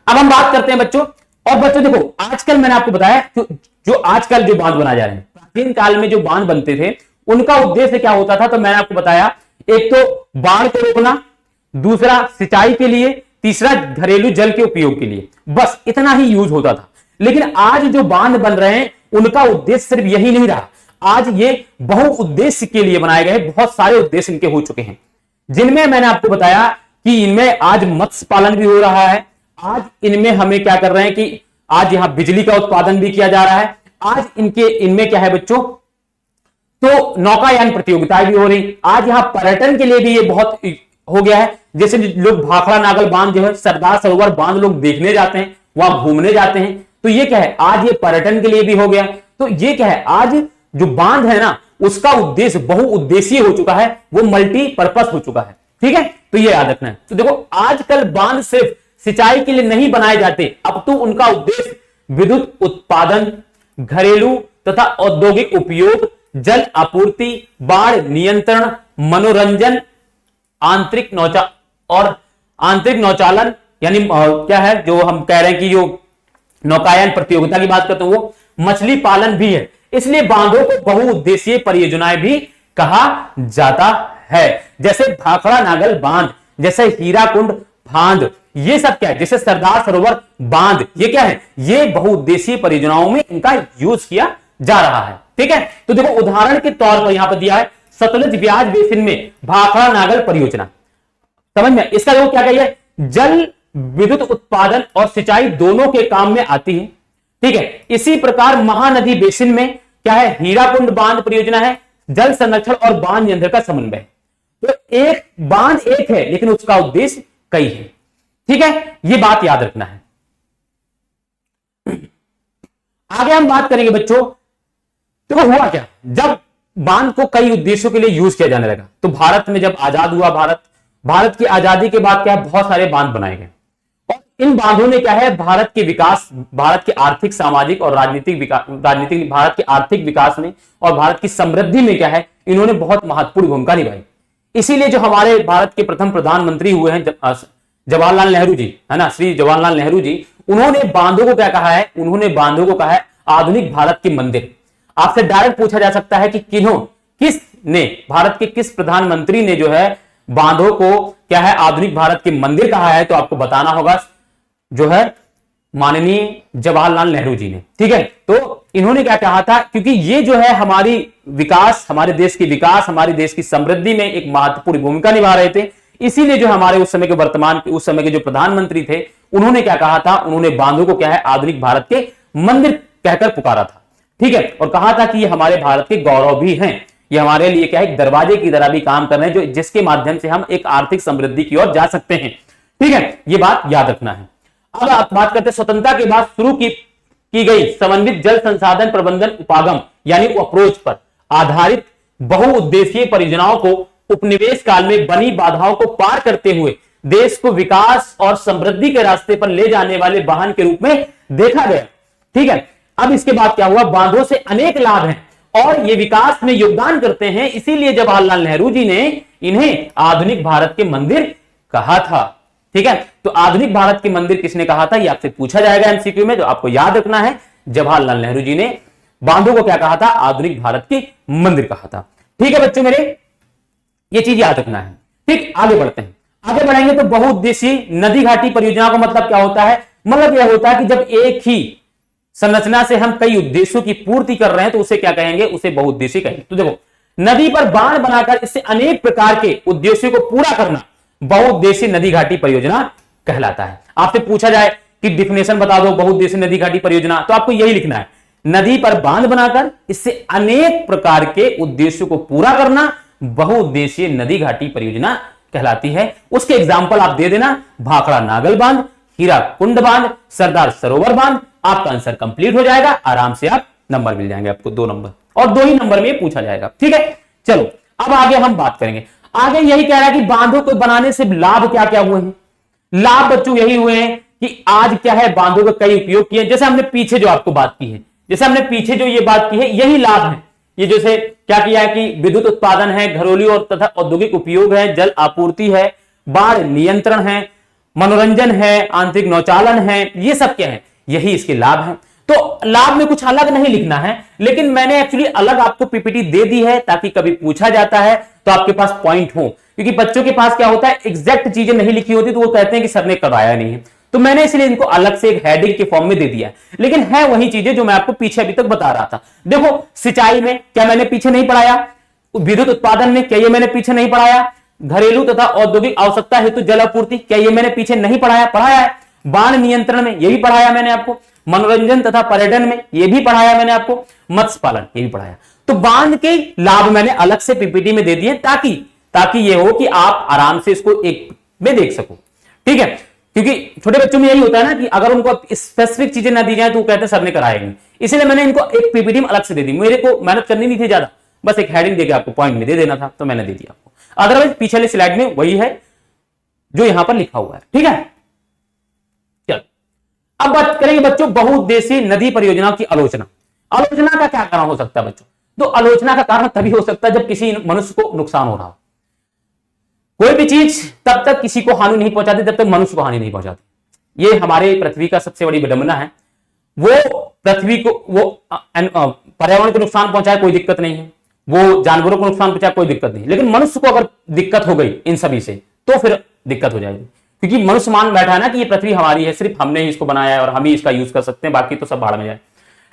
अब हम बात करते हैं बच्चों, और बच्चों देखो आजकल मैंने आपको बताया जो आजकल जो बांध बनाए जा रहे हैं, प्राचीन काल में जो बांध बनते थे उनका उद्देश्य क्या होता था, तो मैंने आपको बताया, एक तो बाढ़ को रोकना, दूसरा सिंचाई के लिए, तीसरा घरेलू जल के उपयोग के लिए। बस इतना ही यूज होता था। लेकिन आज जो बांध बन रहे हैं उनका उद्देश्य सिर्फ यही नहीं रहा, आज ये बहुउद्देश्य के लिए बनाए गए, बहुत सारे उद्देश्य इनके हो चुके हैं, जिनमें मैंने आपको बताया कि इनमें आज मत्स्य पालन भी हो रहा है, आज इनमें हमें क्या कर रहे हैं कि आज यहां बिजली का उत्पादन भी किया जा रहा है, आज इनमें क्या है बच्चों, तो नौकायान प्रतियोगिताएं भी हो रही। आज यहां पर्यटन के लिए भी ये बहुत हो गया है। जैसे लोग भाखड़ा नागल बांध जो है, सरदार सरोवर बांध लोग देखने जाते हैं, वहां घूमने जाते हैं, तो ये क्या है, आज ये पर्यटन के लिए भी हो गया। तो ये क्या है, आज जो बांध है ना, उसका उद्देश्य बहुउद्देशीय हो चुका है, वो मल्टीपर्पस हो चुका है। ठीक है, तो ये याद रखना है। तो देखो, आजकल बांध सिर्फ सिंचाई के लिए नहीं बनाए जाते, अब तो उनका उद्देश्य विद्युत उत्पादन, घरेलू तथा औद्योगिक उपयोग, जल आपूर्ति, बाढ़ नियंत्रण, मनोरंजन, आंतरिक नौचालन, यानी क्या है जो हम कह रहे हैं कि जो नौकायन प्रतियोगिता की बात करते हैं, वो मछली पालन भी है। इसलिए बांधों को बहुउद्देशीय परियोजनाएं भी कहा जाता है। जैसे भाखड़ा नागल बांध, जैसे हीराकुंड बांध, ये सब क्या है, जैसे सरदार सरोवर बांध, ये क्या है, ये बहुउद्देशीय परियोजनाओं में इनका यूज किया जा रहा है। ठीक है, तो देखो उदाहरण के तौर पर यहां पर दिया है सतलज ब्याज बेसिन में भाखड़ा नागल परियोजना। समझ में, इसका देखो क्या कहिए, जल विद्युत उत्पादन और सिंचाई दोनों के काम में आती है। ठीक है, इसी प्रकार महानदी बेसिन में क्या है, हीराकुंड बांध परियोजना है, जल संरक्षण और बांध नियंत्रण का समन्वय। तो एक बांध एक है, लेकिन उसका उद्देश्य कई है। ठीक है, ये बात याद रखना है। आगे हम बात करेंगे बच्चों, तो हुआ क्या, जब बांध को कई उद्देश्यों के लिए यूज किया जाने लगा, तो भारत में जब आजाद हुआ, भारत की आजादी के बाद क्या है, बहुत सारे बांध बनाए गए, और इन बांधों ने क्या है, भारत के विकास, भारत के आर्थिक, सामाजिक और राजनीतिक भारत के आर्थिक विकास में और भारत की समृद्धि में क्या है, इन्होंने बहुत महत्वपूर्ण भूमिका निभाई। इसीलिए जो हमारे भारत के प्रथम प्रधानमंत्री हुए हैं जवाहरलाल नेहरू जी, है ना, श्री जवाहरलाल नेहरू जी, उन्होंने बांधों को क्या कहा है, उन्होंने बांधों को कहा है आधुनिक भारत के मंदिर। आपसे डायरेक्ट पूछा जा सकता है कि किसने, भारत के किस प्रधानमंत्री ने जो है बांधों को क्या है, आधुनिक भारत के मंदिर कहा है, तो आपको बताना होगा जो है माननीय जवाहरलाल नेहरू जी ने। ठीक है, तो इन्होंने क्या कहा था, क्योंकि ये जो है हमारी विकास, हमारे देश की विकास, हमारे देश की समृद्धि में एक महत्वपूर्ण भूमिका निभा रहे थे, इसीलिए जो हमारे उस समय के उस समय के जो प्रधानमंत्री थे, उन्होंने क्या कहा था, उन्होंने बांधों को क्या है, आधुनिक भारत के मंदिर कहकर पुकारा था। ठीक है, और कहा था कि ये हमारे भारत के गौरव भी हैं, ये हमारे लिए क्या है, एक दरवाजे की तरह भी काम कर रहे हैं, जो जिसके माध्यम से हम एक आर्थिक समृद्धि की ओर जा सकते हैं। ठीक है, ये बात याद रखना है। अब आप बात करते हैं स्वतंत्रता के बाद शुरू की गई समन्वित जल संसाधन प्रबंधन उपागम यानी अप्रोच पर आधारित बहुउद्देशीय परियोजनाओं को उपनिवेश काल में बनी बाधाओं को पार करते हुए देश को विकास और समृद्धि के रास्ते पर ले जाने वाले वाहन के रूप में देखा गया। ठीक है, अब इसके बाद क्या हुआ, बांधों से अनेक लाभ हैं और ये विकास में योगदान करते हैं, इसीलिए जवाहरलाल नेहरू जी ने इन्हें आधुनिक भारत के मंदिर कहा था। ठीक है, तो आधुनिक भारत के मंदिर किसने कहा था, ये आपसे पूछा जाएगा एमसीक्यू में, तो आपको याद रखना है जवाहरलाल नेहरू जी ने बांधों को क्या कहा था, आधुनिक भारत के मंदिर कहा था। ठीक है बच्चों मेरे, ये चीज याद रखना है। ठीक, आगे बढ़ते हैं। आगे बढ़ेंगे तो बहुउद्देशीय नदी घाटी परियोजना का मतलब क्या होता है, मतलब यह होता है कि जब एक ही संरचना से हम कई उद्देश्यों की पूर्ति कर रहे हैं तो उसे क्या कहेंगे, उसे बहुउद्देशीय कहेंगे। तो देखो, नदी पर बांध बनाकर इससे अनेक प्रकार के उद्देश्यों को पूरा करना बहुउद्देशीय नदी घाटी परियोजना कहलाता है। आपसे पूछा जाए कि डिफिनेशन बता दो बहुउद्देशीय नदी घाटी परियोजना, तो आपको यही लिखना है, नदी पर बांध बनाकर इससे अनेक प्रकार के उद्देश्यों को पूरा करना बहुउद्देशीय नदी घाटी परियोजना कहलाती है। उसके एग्जाम्पल आप दे देना, भाखड़ा नागल बांध, हीराकुंड बांध, सरदार सरोवर बांध, आपका आंसर कंप्लीट हो जाएगा, आराम से आप नंबर मिल जाएंगे आपको 2 नंबर, और 2 ही नंबर में पूछा जाएगा। ठीक है, चलो अब आगे हम बात करेंगे। आगे यही कह रहा है कि बांधों को बनाने से लाभ क्या क्या हुए हैं। लाभ बच्चों यही हुए हैं कि आज क्या है, बांधों का कई उपयोग किए, जैसे हमने पीछे जो आपको बात की है, जैसे हमने पीछे जो ये बात की है, यही लाभ है। ये जैसे क्या किया है कि विद्युत उत्पादन है, घरेलू और तथा औद्योगिक उपयोग है, जल आपूर्ति है, बाढ़ नियंत्रण है, मनोरंजन है, आंतरिक नौचालन है, ये सब क्या है, यही इसके लाभ है। तो लाभ में कुछ अलग नहीं लिखना है, लेकिन मैंने एक्चुअली अलग आपको पीपीटी दे दी है ताकि कभी पूछा जाता है तो आपके पास पॉइंट हो, क्योंकि बच्चों के पास क्या होता है, एग्जैक्ट चीजें नहीं लिखी होती तो वो कहते हैं कि सर ने करवाया नहीं है, तो मैंने इसलिए इनको अलग से एक हेडिंग के फॉर्म में दे दिया, लेकिन है वही चीजें जो मैं आपको पीछे अभी तक बता रहा था। देखो, सिंचाई में क्या मैंने पीछे नहीं पढ़ाया, विद्युत उत्पादन में क्या ये मैंने पीछे नहीं पढ़ाया, घरेलू तथा औद्योगिक आवश्यकता हेतु जल आपूर्ति क्या ये मैंने पीछे नहीं पढ़ाया, पढ़ाया है। बाढ़ नियंत्रण में ये भी पढ़ाया मैंने आपको, मनोरंजन तथा पर्यटन में ये भी पढ़ाया मैंने आपको, मत्स्य पालन ये भी पढ़ाया। तो बांध के लाभ मैंने अलग से पीपीटी में दे दिए ताकि ये हो कि आप आराम से इसको एक में देख सको, ठीक है। क्योंकि छोटे बच्चों में यही होता है ना कि अगर उनको स्पेसिफिक चीजें ना दी जाए तो वो कहते हैं सर ने कराएंगे, इसलिए मैंने इनको एक पीपीटी में अलग से दे दी। मेरे को मेहनत करनी नहीं थी ज्यादा, बस एक हेडिंग देके आपको पॉइंट में दे देना था, तो मैंने दे दिया आपको। अदरवाइज पिछले स्लाइड में वही है जो यहां पर लिखा हुआ है, ठीक है। चलो अब बात करेंगे बच्चों बहुउद्देशीय नदी परियोजनाओं की आलोचना। आलोचना का क्या कारण हो सकता है बच्चों? तो आलोचना का कारण तभी हो सकता है जब किसी मनुष्य को नुकसान हो रहा हो। कोई भी चीज तब तक किसी को हानि नहीं पहुंचाती जब तक मनुष्य को हानि नहीं पहुंचाती। ये हमारे पृथ्वी का सबसे बड़ी विडंबना है। वो पृथ्वी को वो पर्यावरण को नुकसान पहुंचाए कोई दिक्कत नहीं है, वो जानवरों को नुकसान पहुंचाए कोई दिक्कत नहीं, लेकिन मनुष्य को अगर दिक्कत हो गई इन सभी से तो फिर दिक्कत हो जाएगी। क्योंकि मनुष्य मान बैठा है ना कि ये पृथ्वी हमारी है, सिर्फ हमने ही इसको बनाया है और हम ही इसका यूज कर सकते हैं, बाकी तो सब भाड़ में जाए,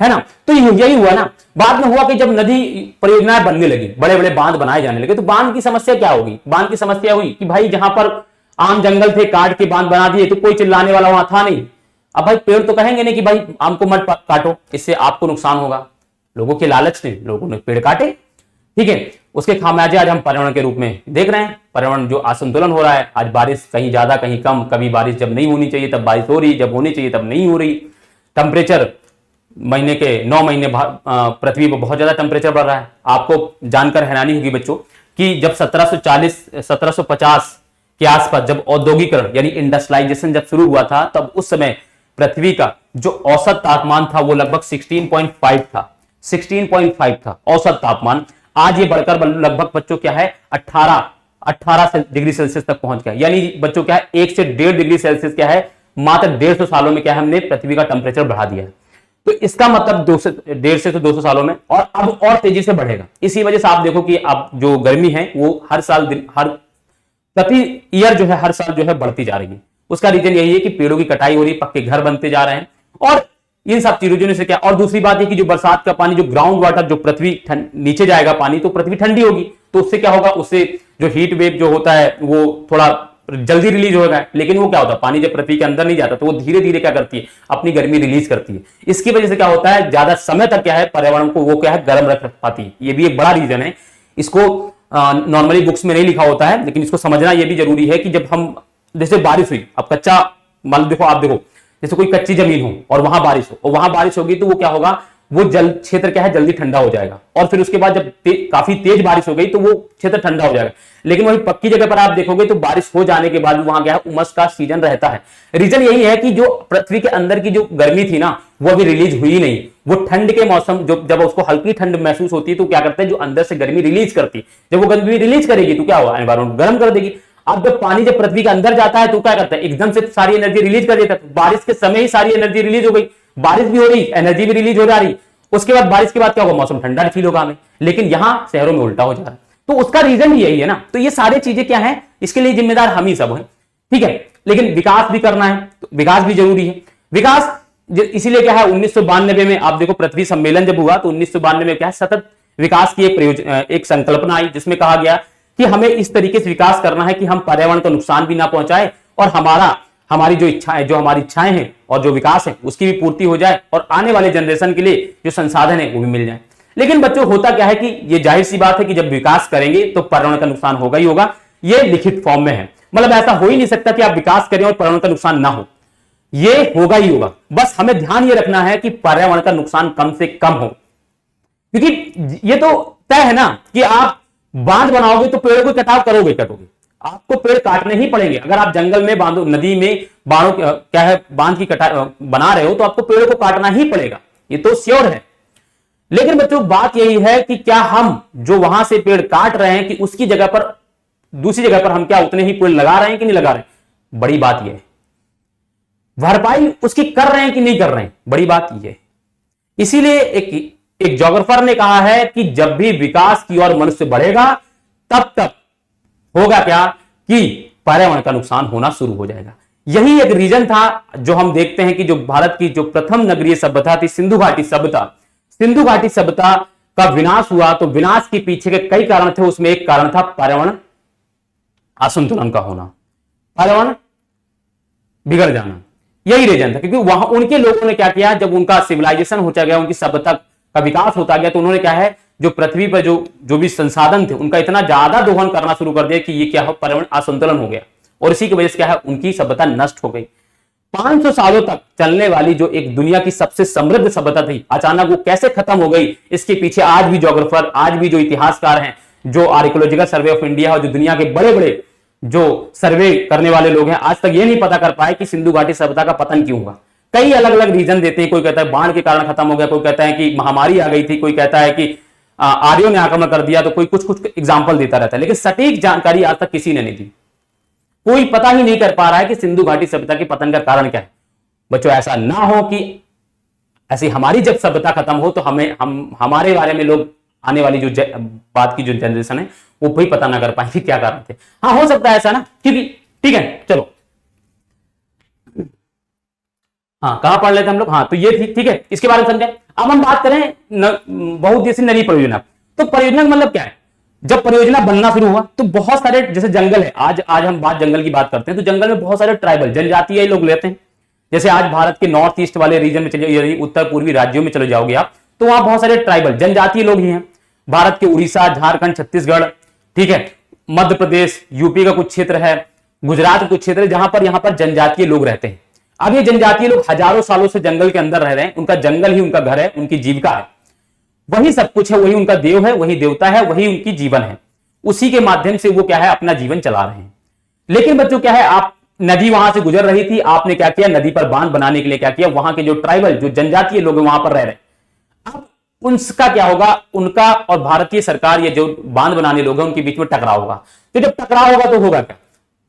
है ना। तो यही हुआ ना। बाद में हुआ कि जब नदी परियोजनाएं बनने लगी, बड़े बड़े बांध बनाए जाने लगे, तो बांध की समस्या क्या होगी? बांध की समस्या हुई कि भाई जहां पर आम जंगल थे काट के बांध बना दिए, तो कोई चिल्लाने वाला वहां था नहीं। अब भाई पेड़ तो कहेंगे नहीं कि भाई आम को मत काटो, इससे आपको नुकसान होगा। लोगों के लालच ने लोगों ने पेड़ काटे, ठीक है। उसके खामियाजे आज हम पर्यावरण के रूप में देख रहे हैं। पर्यावरण जो असंतुलन हो रहा है, आज बारिश कहीं ज्यादा कहीं कम, कभी बारिश जब नहीं होनी चाहिए तब बारिश हो रही, जब होनी चाहिए तब नहीं हो रही। टेम्परेचर महीने के 9 महीने पृथ्वी पर बहुत ज्यादा टेम्परेचर बढ़ रहा है। आपको जानकर हैरानी होगी बच्चों कि जब 1750 के आसपास जब औद्योगिकरण यानी इंडस्ट्रियलाइजेशन जब शुरू हुआ था, तब उस समय पृथ्वी का जो औसत तापमान था वो लगभग 16.5 था। 16.5 था औसत तापमान। आज ये बढ़कर लगभग बच्चों क्या है 18 डिग्री सेल्सियस तक पहुंच गया। यानी बच्चों क्या है 1 से 1.5 डिग्री सेल्सियस क्या है मात्र 150 सालों में क्या है हमने पृथ्वी का टेम्परेचर बढ़ा दिया है। तो इसका मतलब 150 से 200 सालों में और अब और तेजी से बढ़ेगा। इसी वजह से आप देखो कि अब जो गर्मी है वो हर साल प्रति ईयर जो है हर साल जो है बढ़ती जा रही है। उसका रीजन यही है कि पेड़ों की कटाई हो रही है, पक्के घर बनते जा रहे हैं और इन सब चीजों से क्या। और दूसरी बात है कि जो बरसात का पानी, जो ग्राउंड वाटर, जो पृथ्वी नीचे जाएगा पानी, तो पृथ्वी ठंडी होगी, तो उससे क्या होगा, उससे जो हीट वेव जो होता है वो थोड़ा जल्दी रिलीज होगा। लेकिन वो क्या होता है, पानी जब पृथ्वी के अंदर नहीं जाता तो वो धीरे धीरे क्या करती है, अपनी गर्मी रिलीज करती है। इसकी वजह से क्या होता है, ज्यादा समय तक क्या है पर्यावरण को वो क्या है गर्म रख पाती है। ये भी एक बड़ा रीजन है। इसको नॉर्मली बुक्स में नहीं लिखा होता है, लेकिन इसको समझना ये भी जरूरी है कि जब हम जैसे बारिश हुई, अब कच्चा मान देखो, आप देखो जैसे कोई कच्ची जमीन हो और वहां बारिश हो, और वहां बारिश होगी तो वो क्या होगा, वो जल क्षेत्र क्या है जल्दी ठंडा हो जाएगा। और फिर उसके बाद जब काफी तेज बारिश हो गई तो वो क्षेत्र ठंडा हो जाएगा। लेकिन वही पक्की जगह पर आप देखोगे तो बारिश हो जाने के बाद वहां क्या है उमस का सीजन रहता है। रीजन यही है कि जो पृथ्वी के अंदर की जो गर्मी थी ना वो अभी रिलीज हुई नहीं। वो ठंड के मौसम जब उसको हल्की ठंड महसूस होती है तो क्या करता है, जो अंदर से गर्मी रिलीज करती है, जब वो गर्मी रिलीज करेगी तो क्या होगा, एनवायरमेंट गर्म कर देगी। अब जब पानी जब पृथ्वी के अंदर जाता है तो क्या करता है, एकदम से सारी एनर्जी रिलीज कर देता है। बारिश के समय ही सारी एनर्जी रिलीज हो गई, बारिश भी हो रही, एनर्जी भी रिलीज हो जा रही। उसके बाद बारिश के बाद क्या होगा, मौसम ठंडा फील होगा हमें। लेकिन यहां शहरों में उल्टा हो जा रहा है, तो उसका रीजन भी यही है ना। तो ये सारी चीजें क्या है, इसके लिए जिम्मेदार हम ही सब हैं, ठीक है। लेकिन विकास भी करना है, तो विकास भी जरूरी है। विकास इसीलिए क्या है 1992 में आप देखो पृथ्वी सम्मेलन जब हुआ तो 1992 में क्या है सतत विकास की एक संकल्पना आई, जिसमें कहा गया कि हमें इस तरीके से विकास करना है कि हम पर्यावरण को नुकसान भी ना पहुंचाए और हमारी जो हमारी इच्छाएं हैं और जो विकास है उसकी भी पूर्ति हो जाए और आने वाले जनरेशन के लिए जो संसाधन है वो भी मिल जाए। लेकिन बच्चों होता क्या है कि ये जाहिर सी बात है कि जब विकास करेंगे तो पर्यावरण का नुकसान होगा ही होगा। ये लिखित फॉर्म में है, मतलब ऐसा हो ही नहीं सकता कि आप विकास करें और पर्यावरण का नुकसान ना हो, ये होगा ही होगा। बस हमें ध्यान ये रखना है कि पर्यावरण का नुकसान कम से कम हो, क्योंकि ये तो तय है ना कि आप बांध बनाओगे तो पेड़ों को कटाव करोगे, आपको पेड़ काटने ही पड़ेंगे। अगर आप जंगल में बांधो, नदी में क्या है बांध की बना रहे हो तो आपको पेड़ों को काटना ही पड़ेगा, ये तो श्योर है। लेकिन बच्चों बात यही है कि क्या हम जो वहां से पेड़ काट रहे हैं कि उसकी जगह पर दूसरी जगह पर हम क्या उतने ही पेड़ लगा रहे हैं कि नहीं लगा रहे हैं, बड़ी बात यह है। भरपाई उसकी कर रहे हैं कि नहीं कर रहे हैं, बड़ी बात यह है। इसीलिए एक ज्योग्राफर ने कहा है कि जब भी विकास की ओर मनुष्य बढ़ेगा तब तक होगा क्या कि पर्यावरण का नुकसान होना शुरू हो जाएगा। यही एक रीजन था जो हम देखते हैं कि जो भारत की जो प्रथम नगरीय सभ्यता थी सिंधु घाटी सभ्यता का विनाश हुआ, तो विनाश के पीछे के कई कारण थे, उसमें एक कारण था पर्यावरण असंतुलन का होना, पर्यावरण बिगड़ जाना। यही रीजन था, क्योंकि वहां उनके लोगों ने क्या किया, जब उनका सिविलाइजेशन होता गया, उनकी सभ्यता का विकास होता गया, तो उन्होंने क्या है जो पृथ्वी पर जो जो भी संसाधन थे उनका इतना ज्यादा दोहन करना शुरू कर दिया कि ये क्या हो, पर्यावरण असंतुलन हो गया और इसी की वजह से क्या है, उनकी सभ्यता नष्ट हो गई। 500 सालों तक चलने वाली जो एक दुनिया की सबसे समृद्ध सभ्यता थी, अचानक वो कैसे खत्म हो गई, इसके पीछे आज भी ज्योग्राफर, आज भी जो इतिहासकार हैं, जो आर्कियोलॉजिकल सर्वे ऑफ इंडिया और जो दुनिया के बड़े बड़े जो सर्वे करने वाले लोग हैं, आज तक ये नहीं पता कर पाए कि सिंधु घाटी सभ्यता का पतन क्यों हुआ। कई अलग अलग रीजन देते हैं, कोई कहता है बाढ़ के कारण खत्म हो गया, कोई कहता है कि महामारी आ गई थी, कोई कहता है कि आर्यों ने आक्रमण कर दिया, तो कोई कुछ कुछ एग्जाम्पल देता रहता है, लेकिन सटीक जानकारी आज तक किसी ने नहीं दी। कोई पता ही नहीं कर पा रहा है कि सिंधु घाटी सभ्यता के पतन का कारण क्या है। बच्चों ऐसा ना हो कि ऐसी हमारी जब सभ्यता खत्म हो तो हमारे बारे में लोग, आने वाली जो बात की जो जनरेशन है वो भी पता ना कर पाए कि क्या कारण थे। हाँ, हो सकता है ऐसा ना, क्योंकि ठीक है चलो, हाँ कहां पढ़ लेते हम लोग, हाँ तो ये थी, ठीक है, इसके बारे में समझे। अब हम बात करें बहुउद्देशीय नदी परियोजना। तो परियोजना का मतलब क्या है, जब परियोजना बनना शुरू हुआ तो बहुत सारे, जैसे जंगल है, आज हम जंगल की बात करते हैं, तो जंगल में बहुत सारे ट्राइबल जनजातीय लोग लेते हैं। जैसे आज भारत के नॉर्थ ईस्ट वाले रीजन में चले, यदि उत्तर पूर्वी राज्यों में चले जाओगे आप, तो वहां बहुत सारे ट्राइबल जनजातीय लोग ही हैं। भारत के उड़ीसा, झारखंड, छत्तीसगढ़, ठीक है, मध्य प्रदेश, यूपी का कुछ क्षेत्र है, गुजरात का कुछ क्षेत्र है, जहां पर यहाँ पर जनजातीय लोग रहते हैं। अब ये जनजातीय लोग हजारों सालों से जंगल के अंदर रह रहे हैं, उनका जंगल ही उनका घर है, उनकी जीविका है, वही सब कुछ है, वही उनका देव है, वही देवता है, वही उनकी जीवन है, उसी के माध्यम से वो क्या है, अपना जीवन चला रहे हैं। लेकिन बच्चों क्या है, आप नदी वहां से गुजर रही थी, आपने क्या किया, नदी पर बांध बनाने के लिए क्या किया, वहां के जो ट्राइबल, जो जनजातीय लोग वहां पर रह रहे हैं, अब उनका क्या होगा, उनका और भारतीय सरकार या जो बांध बनाने लोग हैं उनके बीच में टकराव होगा। तो जब टकराव होगा तो होगा क्या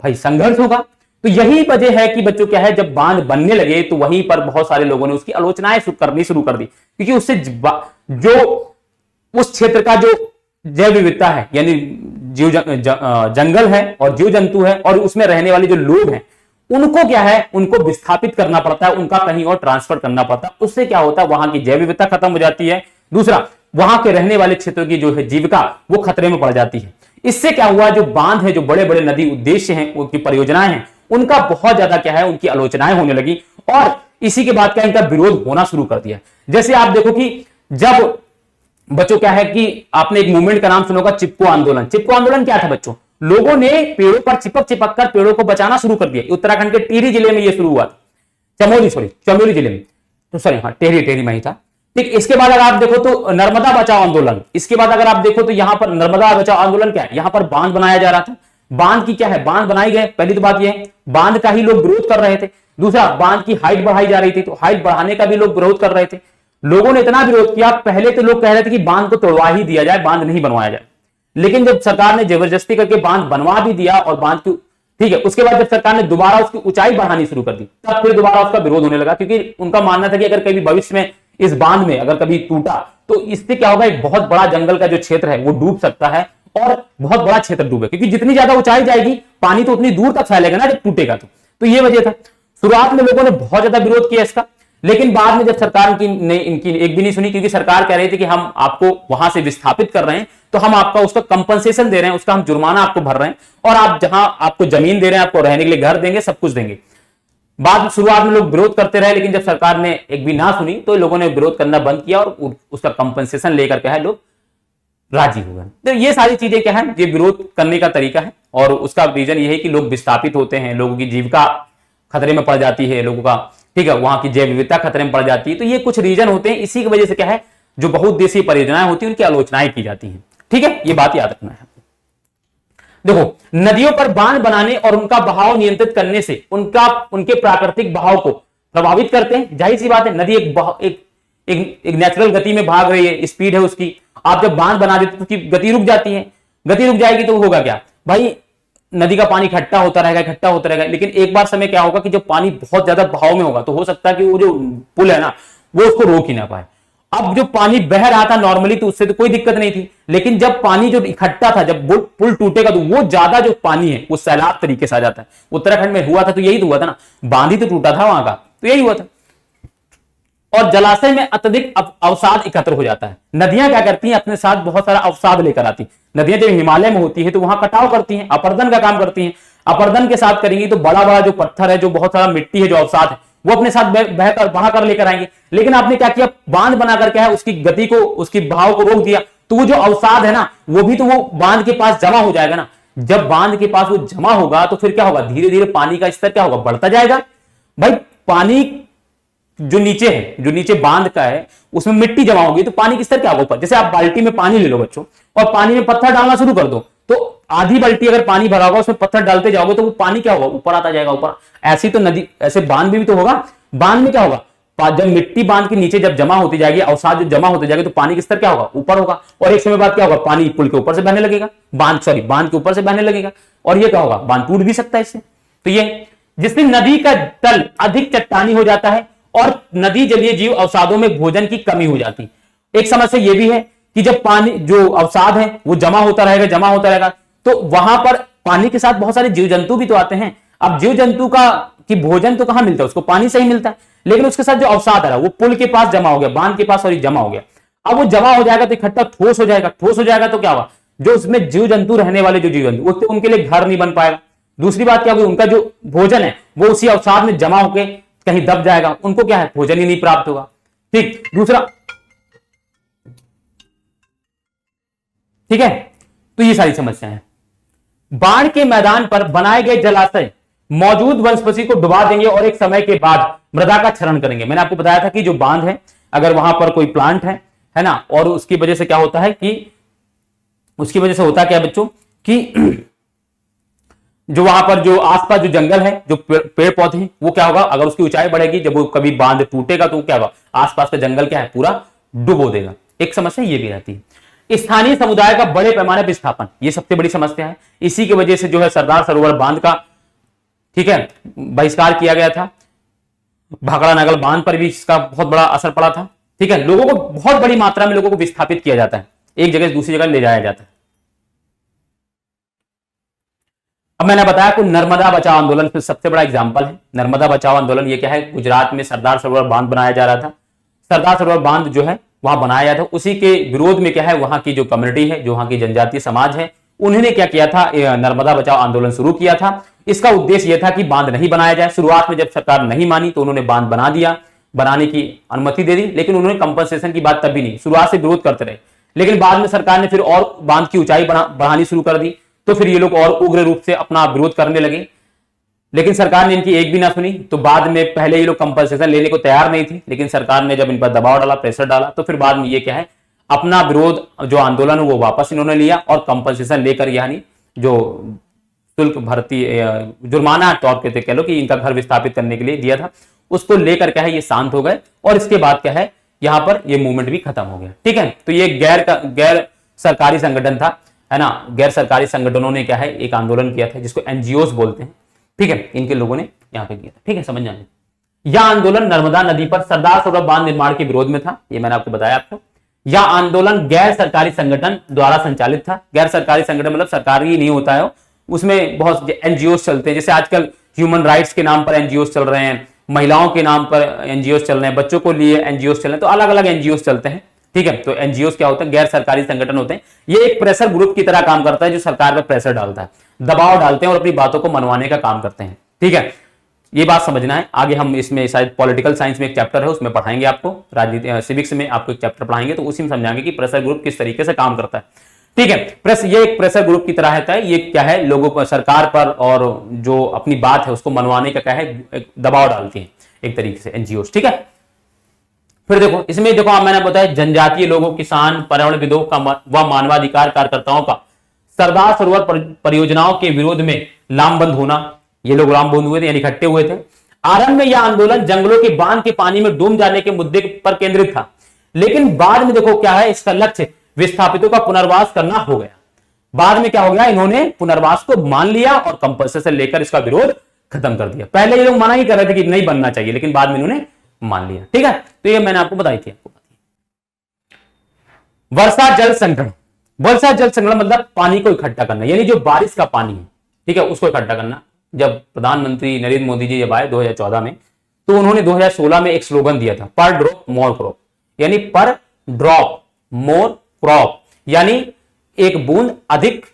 भाई, संघर्ष होगा। तो यही वजह है कि बच्चों क्या है, जब बांध बनने लगे तो वहीं पर बहुत सारे लोगों ने उसकी आलोचनाएं करनी शुरू कर दी, क्योंकि उससे जो उस क्षेत्र का जो जैव विविधता है, यानी जीव जंगल है और जीव जंतु है और उसमें रहने वाले जो लोग हैं, उनको क्या है, उनको विस्थापित करना पड़ता है, उनका कहीं और ट्रांसफर करना पड़ता है। उससे क्या होता है, वहां की जैव विविधता खत्म हो जाती है, दूसरा वहां के रहने वाले क्षेत्रों की जो है जीविका वो खतरे में पड़ जाती है। इससे क्या हुआ, जो बांध है, जो बड़े बड़े नदी उद्देश्य हैं, उनकी परियोजनाएं हैं, उनका बहुत ज्यादा क्या है, उनकी आलोचनाएं होने लगी और इसी के बाद क्या, इनका विरोध होना शुरू कर दिया। जैसे आप देखो कि जब बच्चों क्या है कि आपने एक मूवमेंट का नाम सुना होगा, चिपको आंदोलन। चिपको आंदोलन क्या था बच्चों, लोगों ने पेड़ों पर चिपक कर पेड़ों को बचाना शुरू कर दिया। उत्तराखंड के टिहरी जिले में यह शुरू हुआ था, चमोली जिले में, तो सॉरी हाँ टेहरी में ही था। ठीक, इसके बाद अगर आप देखो तो नर्मदा बचाओ आंदोलन, इसके बाद अगर आप देखो तो यहां पर नर्मदा बचाओ आंदोलन क्या है, यहां पर बांध बनाया जा रहा था। बांध की क्या है, बांध बनाई गए, पहली तो बात यह है बांध का ही लोग विरोध कर रहे थे, दूसरा बांध की हाइट बढ़ाई जा रही थी, तो हाइट बढ़ाने का भी लोग विरोध कर रहे थे। लोगों ने इतना विरोध किया, पहले तो लोग कह रहे थे कि बांध को तोड़वा ही दिया जाए, बांध नहीं बनवाया जाए, लेकिन जब सरकार ने जबरदस्ती करके बांध बनवा भी दिया और बांध की, ठीक है, उसके बाद जब सरकार ने दोबारा उसकी ऊंचाई बढ़ानी शुरू कर दी, तब फिर दोबारा उसका विरोध होने लगा, क्योंकि उनका मानना था कि अगर कभी भविष्य में इस बांध में अगर कभी टूटा तो इससे क्या होगा, एक बहुत बड़ा जंगल का जो क्षेत्र है वो डूब सकता है और बहुत बड़ा क्षेत्र डूबे, क्योंकि जितनी ज्यादा ऊंचाई जाएगी पानी तो उतनी दूर तक फैलेगा ना जब टूटेगा। तो ये वजह था। शुरुआत में लोगों ने बहुत ज्यादा विरोध किया इसका, लेकिन बाद में जब सरकार ने इनकी एक भी नहीं सुनी, क्योंकि सरकार कह रही थी कि हम आपको वहां से विस्थापित कर रहे हैं तो हम आपका उसका कंपनसेशन दे रहे हैं, उसका हम जुर्माना आपको भर रहे हैं और आप जहां आपको जमीन दे रहे हैं, आपको रहने के लिए घर देंगे, सब कुछ देंगे। बाद शुरुआत में लोग विरोध करते रहे, लेकिन जब सरकार ने एक भी ना सुनी तो लोगों ने विरोध करना बंद किया और उसका कंपनसेशन लेकर क्या है लोग राजी हो गए। तो ये सारी चीजें क्या है, ये विरोध करने का तरीका है और उसका रीजन ये है कि लोग विस्थापित होते हैं, लोगों की जीविका खतरे में पड़ जाती है, लोगों का, ठीक है, वहां की जैव विविधता खतरे में पड़ जाती है। तो ये कुछ रीजन होते हैं, इसी की वजह से क्या है, जो बहुउद्देशीय परियोजनाएं होती है उनकी आलोचनाएं की जाती हैं। ठीक है, ये बात याद रखना है। देखो, नदियों पर बांध बनाने और उनका बहाव नियंत्रित करने से उनके प्राकृतिक बहाव को प्रभावित करते हैं। जाहिर सी बात है, नदी एक नेचुरल गति में भाग रही है, स्पीड है उसकी। आप जब बांध बना देते तो उसकी गति रुक जाती है, गति रुक जाएगी तो होगा क्या भाई, नदी का पानी इकट्ठा होता रहेगा। लेकिन एक बार समय क्या होगा कि जब पानी बहुत ज्यादा बहाव में होगा तो हो सकता है कि वो जो पुल है ना वो उसको रोक ही ना पाए। अब जो पानी बह रहा था नॉर्मली तो उससे तो कोई दिक्कत नहीं थी, लेकिन जब पानी जो इकट्ठा था, जब पुल टूटेगा तो वो ज्यादा जो पानी है वो सैलाब तरीके से आ जाता है। उत्तराखंड में हुआ था तो यही तो हुआ था ना, बांध ही तो टूटा था वहां का, तो यही हुआ था। और जलाशय में अत्यधिक अवसाद एकत्र हो जाता है। नदियां क्या करती हैं, अपने साथ बहुत सारा अवसाद लेकर आती। नदियां जब हिमालय में होती है तो वहां कटाव करती हैं, अपर्दन का काम करती हैं। अपर्दन के साथ करेंगी तो बड़ा बड़ा जो पत्थर है, जो बहुत सारा मिट्टी है, जो अवसाद है, वो अपने साथ बहा कर लेकर आएंगे। लेकिन आपने क्या किया, बांध बनाकर क्या है उसकी गति को, उसकी बहाव को रोक दिया, तो वो जो अवसाद है ना, वो भी तो वो बांध के पास जमा हो जाएगा ना। जब बांध के पास वो जमा होगा तो फिर क्या होगा, धीरे धीरे पानी का स्तर क्या होगा, बढ़ता जाएगा। भाई पानी जो नीचे है, जो नीचे बांध का है, उसमें मिट्टी जमा होगी तो पानी का स्तर क्या होगा, ऊपर। जैसे आप बाल्टी में पानी ले लो बच्चों, और पानी में पत्थर डालना शुरू कर दो, तो आधी बाल्टी अगर पानी भरा होगा, उसमें पत्थर डालते जाओगे तो वो पानी क्या होगा, ऊपर आता जाएगा ऊपर। ऐसी तो नदी, ऐसे बांध भी तो होगा। बांध में क्या होगा, जब मिट्टी बांध के नीचे जब जमा होती जाएगी, अवसाद जब जमा होते जाएगा, तो पानी का स्तर क्या होगा, ऊपर होगा। और एक समय बाद क्या होगा, पानी पुल के ऊपर से बहने लगेगा, बांध के ऊपर से बहने लगेगा, और ये क्या होगा, बांध टूट भी सकता है इससे। तो ये जिससे नदी का तल अधिक चट्टानी हो जाता है और नदी जलीय जीव अवसादों में भोजन की कमी हो जाती है। एक समस्या यह भी है कि जब पानी जो अवसाद है वो जमा होता रहेगा, तो वहां पर पानी के साथ बहुत सारे जीव जंतु भी तो आते हैं। अब जीव जंतु का कि भोजन तो कहां मिलता है, उसको पानी से ही मिलता है, लेकिन उसके साथ जो अवसाद है वो पुल के पास जमा हो गया, बांध के पास, और ये जमा हो गया। अब वो जमा हो जाएगा तो इकट्ठा ठोस हो जाएगा, तो क्या होगा, जो उसमें जीव जंतु रहने वाले जो जीव जंतु, तो उनके लिए घर नहीं बन पाएगा। दूसरी बात क्या होगी, उनका जो भोजन है वो उसी अवसाद में जमा होकर कहीं दब जाएगा, उनको क्या है, भोजन ही नहीं प्राप्त होगा। ठीक है, तो ये सारी समस्या है। बाढ़ के मैदान पर बनाए गए जलाशय मौजूद वनस्पति को डुबा देंगे और एक समय के बाद मृदा का क्षरण करेंगे। मैंने आपको बताया था कि जो बांध है, अगर वहां पर कोई प्लांट है ना, और उसकी वजह से क्या होता है कि उसकी वजह से होता क्या बच्चों कि जो वहां पर जो आसपास जो जंगल है, जो पेड़ पौधे हैं, वो क्या होगा, अगर उसकी ऊंचाई बढ़ेगी, जब वो कभी बांध टूटेगा तो क्या होगा, आसपास का जंगल क्या है, पूरा डुबो देगा। एक समस्या ये भी रहती है। स्थानीय समुदाय का बड़े पैमाने पर विस्थापन, ये सबसे बड़ी समस्या है। इसी की वजह से जो है सरदार सरोवर बांध का, ठीक है, बहिष्कार किया गया था। भाखड़ा नागल बांध पर भी इसका बहुत बड़ा असर पड़ा था। ठीक है, लोगों को बहुत बड़ी मात्रा में लोगों को विस्थापित किया जाता है, एक जगह से दूसरी जगह ले जाया जाता है। अब मैंने बताया कि नर्मदा बचाओ आंदोलन फिर सबसे बड़ा एग्जांपल है। नर्मदा बचाओ आंदोलन ये क्या है, गुजरात में सरदार सरोवर बांध बनाया जा रहा था। सरदार सरोवर बांध जो है वहां बनाया गया था, उसी के विरोध में क्या है, वहां की जो कम्युनिटी है, जो वहां की जनजातीय समाज है, उन्होंने क्या किया था, नर्मदा बचाओ आंदोलन शुरू किया था। इसका उद्देश्य यह था कि बांध नहीं बनाया जाए। शुरुआत में जब सरकार नहीं मानी तो उन्होंने बांध बना दिया, बनाने की अनुमति दे दी, लेकिन उन्होंने कंपनसेशन की बात तभी नहीं, शुरुआत से विरोध करते रहे। लेकिन बाद में सरकार ने फिर और बांध की ऊंचाई बढ़ानी शुरू कर दी, तो फिर ये लोग और उग्र रूप से अपना विरोध करने लगे, लेकिन सरकार ने इनकी एक भी ना सुनी। तो बाद में पहले ये लोग कंपनसेशन लेने को तैयार नहीं थे, लेकिन सरकार ने जब इन पर दबाव डाला, प्रेशर डाला, तो फिर बाद में ये क्या है, अपना विरोध जो आंदोलन वो वापस इन्होंने लिया और कंपनसेशन लेकर, यानी जो शुल्क भर्ती जुर्माना तौर पे कह लो कि इनका घर विस्थापित करने के लिए दिया था, उसको लेकर क्या है ये शांत हो गए, और इसके बाद क्या है, यहां पर ये मूवमेंट भी खत्म हो गया। ठीक है, तो ये गैर सरकारी संगठन था, है ना, गैर सरकारी संगठनों ने क्या है एक आंदोलन किया था, जिसको एनजीओस बोलते हैं। ठीक है, इनके लोगों ने यहां पे किया था। ठीक है, समझ जाने। यह आंदोलन नर्मदा नदी पर सरदार सरोवर बांध निर्माण के विरोध में था, ये मैंने आपको बताया आपको। यह आंदोलन गैर सरकारी संगठन द्वारा संचालित था। गैर सरकारी संगठन मतलब सरकारी नहीं होता है, उसमें बहुत एनजीओ चलते हैं। जैसे आजकल ह्यूमन राइट्स के नाम पर एनजीओ चल रहे हैं, महिलाओं के नाम पर एनजीओ चल रहे हैं, बच्चों को लिए एनजीओ चल रहे हैं, तो अलग अलग एनजीओ चलते हैं। ठीक है, तो एनजीओ क्या होते हैं, गैर सरकारी संगठन होते हैं। ये एक प्रेशर ग्रुप की तरह काम करता है, जो सरकार पर प्रेशर डालता है, दबाव डालते हैं और अपनी बातों को मनवाने का काम करते हैं। ठीक है, ये बात समझना है। आगे हम इसमें शायद पॉलिटिकल साइंस में एक चैप्टर है, उसमें पढ़ाएंगे आपको, राजनीति सिविक्स में आपको एक चैप्टर पढ़ाएंगे, तो उसी में समझाएंगे कि प्रेशर ग्रुप किस तरीके से काम करता है। ठीक है, ये एक प्रेशर ग्रुप की तरह रहता है। ये क्या है, लोगों पर, सरकार पर, और जो अपनी बात है उसको मनवाने का क्या है, दबाव डालती है एक तरीके से एनजीओ। ठीक है, फिर देखो इसमें देखो मैंने बताया जनजातीय लोगों, किसान, पर्यावरणविदों का व मानवाधिकार कार्यकर्ताओं का सरदार सरोवर परियोजनाओं के विरोध में लामबंद होना। ये लोग लामबंद हुए थे, यानी इकट्ठे हुए थे। आरंभ में यह आंदोलन जंगलों के बांध के पानी में डूब जाने के मुद्दे पर केंद्रित था, लेकिन बाद में देखो क्या है, इसका लक्ष्य विस्थापितों का पुनर्वास करना हो गया। बाद में क्या हो गया, इन्होंने पुनर्वास को मान लिया और कंपनसेशन लेकर इसका विरोध खत्म कर दिया। पहले ये लोग मना ही कर रहे थे कि नहीं बनना चाहिए, लेकिन बाद में इन्होंने मान लिया। ठीक है, तो ये मैंने आपको बताई थी। वर्षा जल संग्रहण। वर्षा जल संग्रहण मतलब पानी को इकट्ठा करना, यानी जो बारिश का पानी है, ठीक है, उसको इकट्ठा करना। जब प्रधानमंत्री नरेंद्र मोदी जी जब आए 2014 में, तो उन्होंने 2016 में एक स्लोगन दिया था, पर ड्रॉप मोर क्रॉप, यानी पर ड्रॉप मोर क्रॉप, यानी एक बूंद अधिक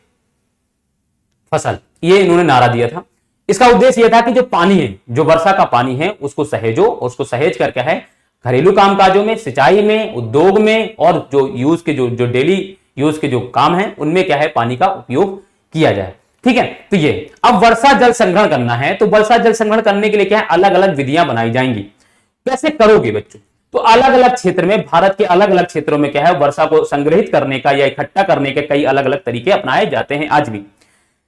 फसल, ये इन्होंने नारा दिया था। इसका उद्देश्य यह था कि जो पानी है, जो वर्षा का पानी है, उसको सहेजो, और उसको सहेज कर क्या है, घरेलू कामकाजों में, सिंचाई में, उद्योग में, और जो यूज के जो डेली यूज के जो काम है उनमें क्या है पानी का उपयोग किया जाए। ठीक है, तो ये अब वर्षा जल संग्रहण करना है, तो वर्षा जल संग्रहण करने के लिए क्या है अलग अलग विधियां बनाई जाएंगी। कैसे करोगे बच्चों, तो अलग अलग क्षेत्र में, भारत के अलग अलग क्षेत्रों में क्या है वर्षा को संग्रहित करने का या इकट्ठा करने के कई अलग अलग तरीके अपनाए जाते हैं आज भी।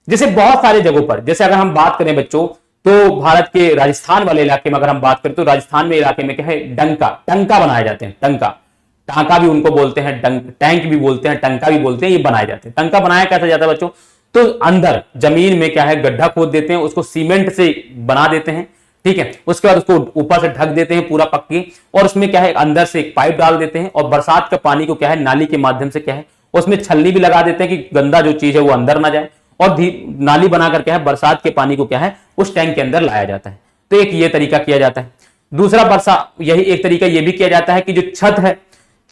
जैसे बहुत सारे जगहों पर, जैसे अगर हम बात करें बच्चों तो भारत के राजस्थान वाले इलाके में अगर हम बात करें तो राजस्थान में इलाके में क्या है टंका बनाए जाते हैं। टांका भी उनको बोलते हैं, टैंक भी बोलते हैं, टंका भी बोलते हैं, ये बनाए जाते हैं। टंका बनाया कैसे जाता है बच्चों, तो अंदर जमीन में क्या है गड्ढा खोद देते हैं, उसको सीमेंट से बना देते हैं। ठीक है, उसके बाद उसको ऊपर से ढक देते हैं पूरा पक्की, और उसमें क्या है अंदर से एक पाइप डाल देते हैं और बरसात का पानी को क्या है नाली के माध्यम से क्या है उसमें छलनी भी लगा देते हैं कि गंदा जो चीज है वो अंदर ना जाए, और नाली बनाकर क्या है बरसात के पानी को क्या है उस टैंक के अंदर लाया जाता है। तो एक ये तरीका किया जाता है। दूसरा यही एक तरीका ये भी किया जाता है कि जो छत है,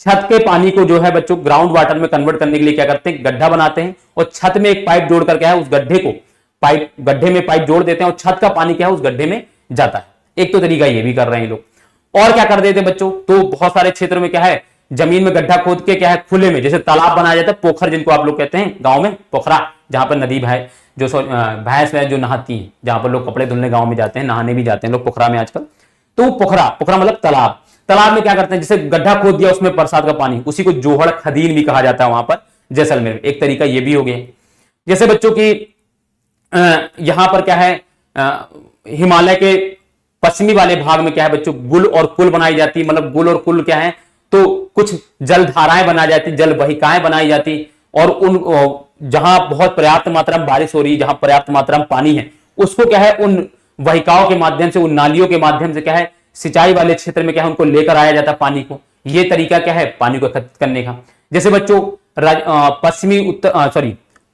छत के पानी को जो है बच्चों ग्राउंड वाटर में कन्वर्ट करने के लिए क्या करते हैं गड्ढा बनाते हैं और छत में एक पाइप जोड़ कर क्या है उस गड्ढे में पाइप जोड़ देते हैं और छत का पानी क्या है उस गड्ढे में जाता है। एक तो तरीका ये भी कर रहे हैं लोग। और क्या कर देते हैं बच्चों, तो बहुत सारे क्षेत्रों में क्या है जमीन में गड्ढा खोद के क्या है खुले में, जैसे तालाब बनाया जाता है, पोखर जिनको आप लोग कहते हैं गांव में, पोखरा जहां पर नदी भैंस जो नहाती है, जहां पर लोग कपड़े धुलने गांव में जाते हैं, नहाने भी जाते हैं लोग पोखरा में आजकल। तो पोखरा मतलब तालाब में क्या करते हैं जैसे गड्ढा खोद दिया उसमें बरसात का पानी, उसी को जोहड़ खदीन भी कहा जाता है वहां पर जैसलमेर। एक तरीका ये भी हो गया। जैसे बच्चों की यहां पर क्या है हिमालय के पश्चिमी वाले भाग में क्या है बच्चों गुल और कुल बनाई जाती है। मतलब गुल और कुल क्या है तो कुछ जल धाराएं बनाई जाती, जल वहिकाएं बनाई जाती, और उन जहां बहुत पर्याप्त मात्रा में बारिश हो रही है, जहां पर्याप्त मात्रा में पानी है, उसको क्या है उन वहिकाओं के माध्यम से, उन नालियों के माध्यम से क्या है सिंचाई वाले क्षेत्र में क्या है उनको लेकर आया जाता है पानी को। ये तरीका क्या है पानी को एकत्रित करने का। जैसे बच्चों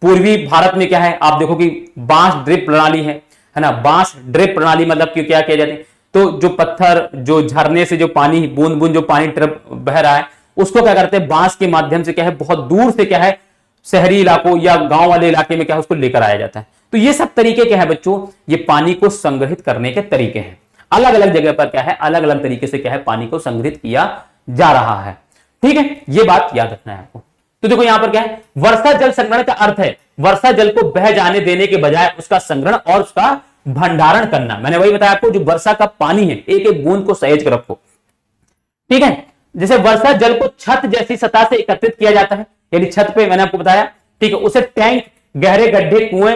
पूर्वी भारत में क्या है आप देखो कि बांस ड्रिप प्रणाली है ना। बांस ड्रिप प्रणाली मतलब कि क्या किया जाता है, तो जो पत्थर जो झरने से जो पानी बूंद बूंद जो पानी ट्रिप बह रहा है उसको क्या करते हैं बांस के माध्यम से क्या है बहुत दूर से क्या है शहरी इलाकों या गांव वाले इलाके में क्या है उसको लेकर आया जाता है। तो ये सब तरीके क्या है बच्चों, ये पानी को संग्रहित करने के तरीके हैं। अलग अलग जगह पर क्या है अलग अलग तरीके से क्या है पानी को संग्रहित किया जा रहा है। ठीक है, ये बात याद रखना है आपको। तो देखो यहां पर क्या है वर्षा जल संग्रहण का अर्थ है वर्षा जल को बह जाने देने के बजाय उसका संग्रहण और उसका भंडारण करना। मैंने वही बताया आपको, जो वर्षा का पानी है एक एक बूंद को सहेज कर रखो। ठीक है, जैसे वर्षा जल को छत जैसी सतह से एकत्रित किया जाता है, यानी छत पे मैंने आपको बताया। ठीक है, उसे टैंक, गहरे गड्ढे, कुएं,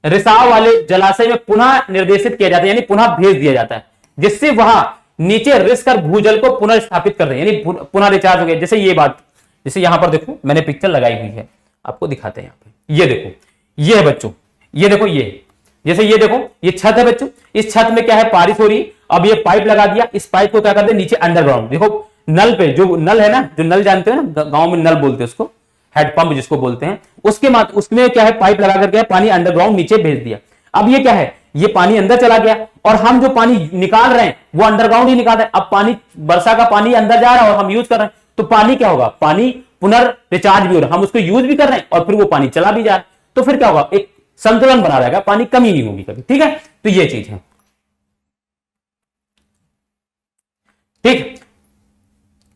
रिसाव वाले जलाशय में पुनः निर्देशित किया जाता है, यानी पुनः भेज दिया जाता है, जिससे वहां नीचे रिस कर भूजल को पुनः स्थापित कर रहे हैं, यानी पुनः रिचार्ज हो गया। जैसे ये बात, जैसे यहां पर देखो मैंने पिक्चर लगाई हुई है, आपको दिखाते हैं यहाँ पे। ये देखो, ये है बच्चों, ये देखो, ये जैसे ये देखो ये छत है बच्चों, इस छत में क्या है बारिश हो रही है। अब ये पाइप लगा दिया, इस पाइप को क्या करते हैं नीचे अंडरग्राउंड, देखो नल पे, जो नल है ना, जो नल जानते हो ना गांव में नल बोलते हैं उसको, हेडपंप जिसको बोलते हैं, उसमें क्या है पाइप लगा करके पानी अंडरग्राउंड नीचे भेज दिया। अब ये क्या है, ये पानी अंदर चला गया और हम जो पानी निकाल रहे हैं वो अंडरग्राउंड ही निकाल रहे हैं। अब पानी वर्षा का पानी अंदर जा रहा है और हम यूज कर रहे हैं, तो पानी क्या होगा, पानी पुनर्रिचार्ज भी हो रहा है, हम उसको यूज भी कर रहे हैं और फिर वो पानी चला भी जा रहा है, तो फिर क्या होगा, एक संतुलन बना रहेगा, पानी कमी नहीं होगी कभी। ठीक है, तो ये चीज है। ठीक,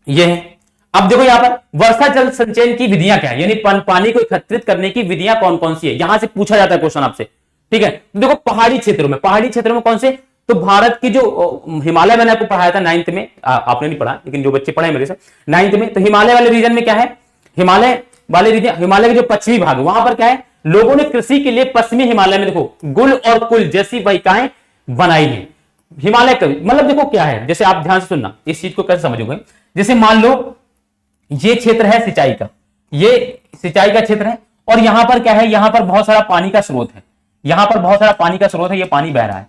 ये है। अब देखो यहां पर वर्षा जल संचयन की विधियां क्या है, यानी पानी को एकत्रित करने की विधियां कौन कौन सी है, यहां से पूछा जाता है क्वेश्चन आपसे। ठीक है, तो देखो पहाड़ी क्षेत्रों में कौन से, तो भारत की जो हिमालय मैंने आपको पढ़ाया था 9th में, आपने नहीं पढ़ा लेकिन जो बच्चे पढ़े मेरे से 9th में, तो हिमालय वाले रीजन में क्या है, हिमालय के जो पश्चिमी भाग वहां पर क्या है लोगों ने कृषि के लिए पश्चिमी हिमालय में देखो गुल और कुल जैसी वहिकाएं बनाई है। हिमालय का मतलब देखो क्या है, जैसे आप ध्यान से सुनना इस चीज को कैसे समझोगे। जैसे मान लो ये क्षेत्र है सिंचाई का, ये सिंचाई का क्षेत्र है और यहां पर क्या है, यहां पर बहुत सारा पानी का स्रोत है, यहां पर बहुत सारा पानी का स्रोत है, ये पानी बह रहा है।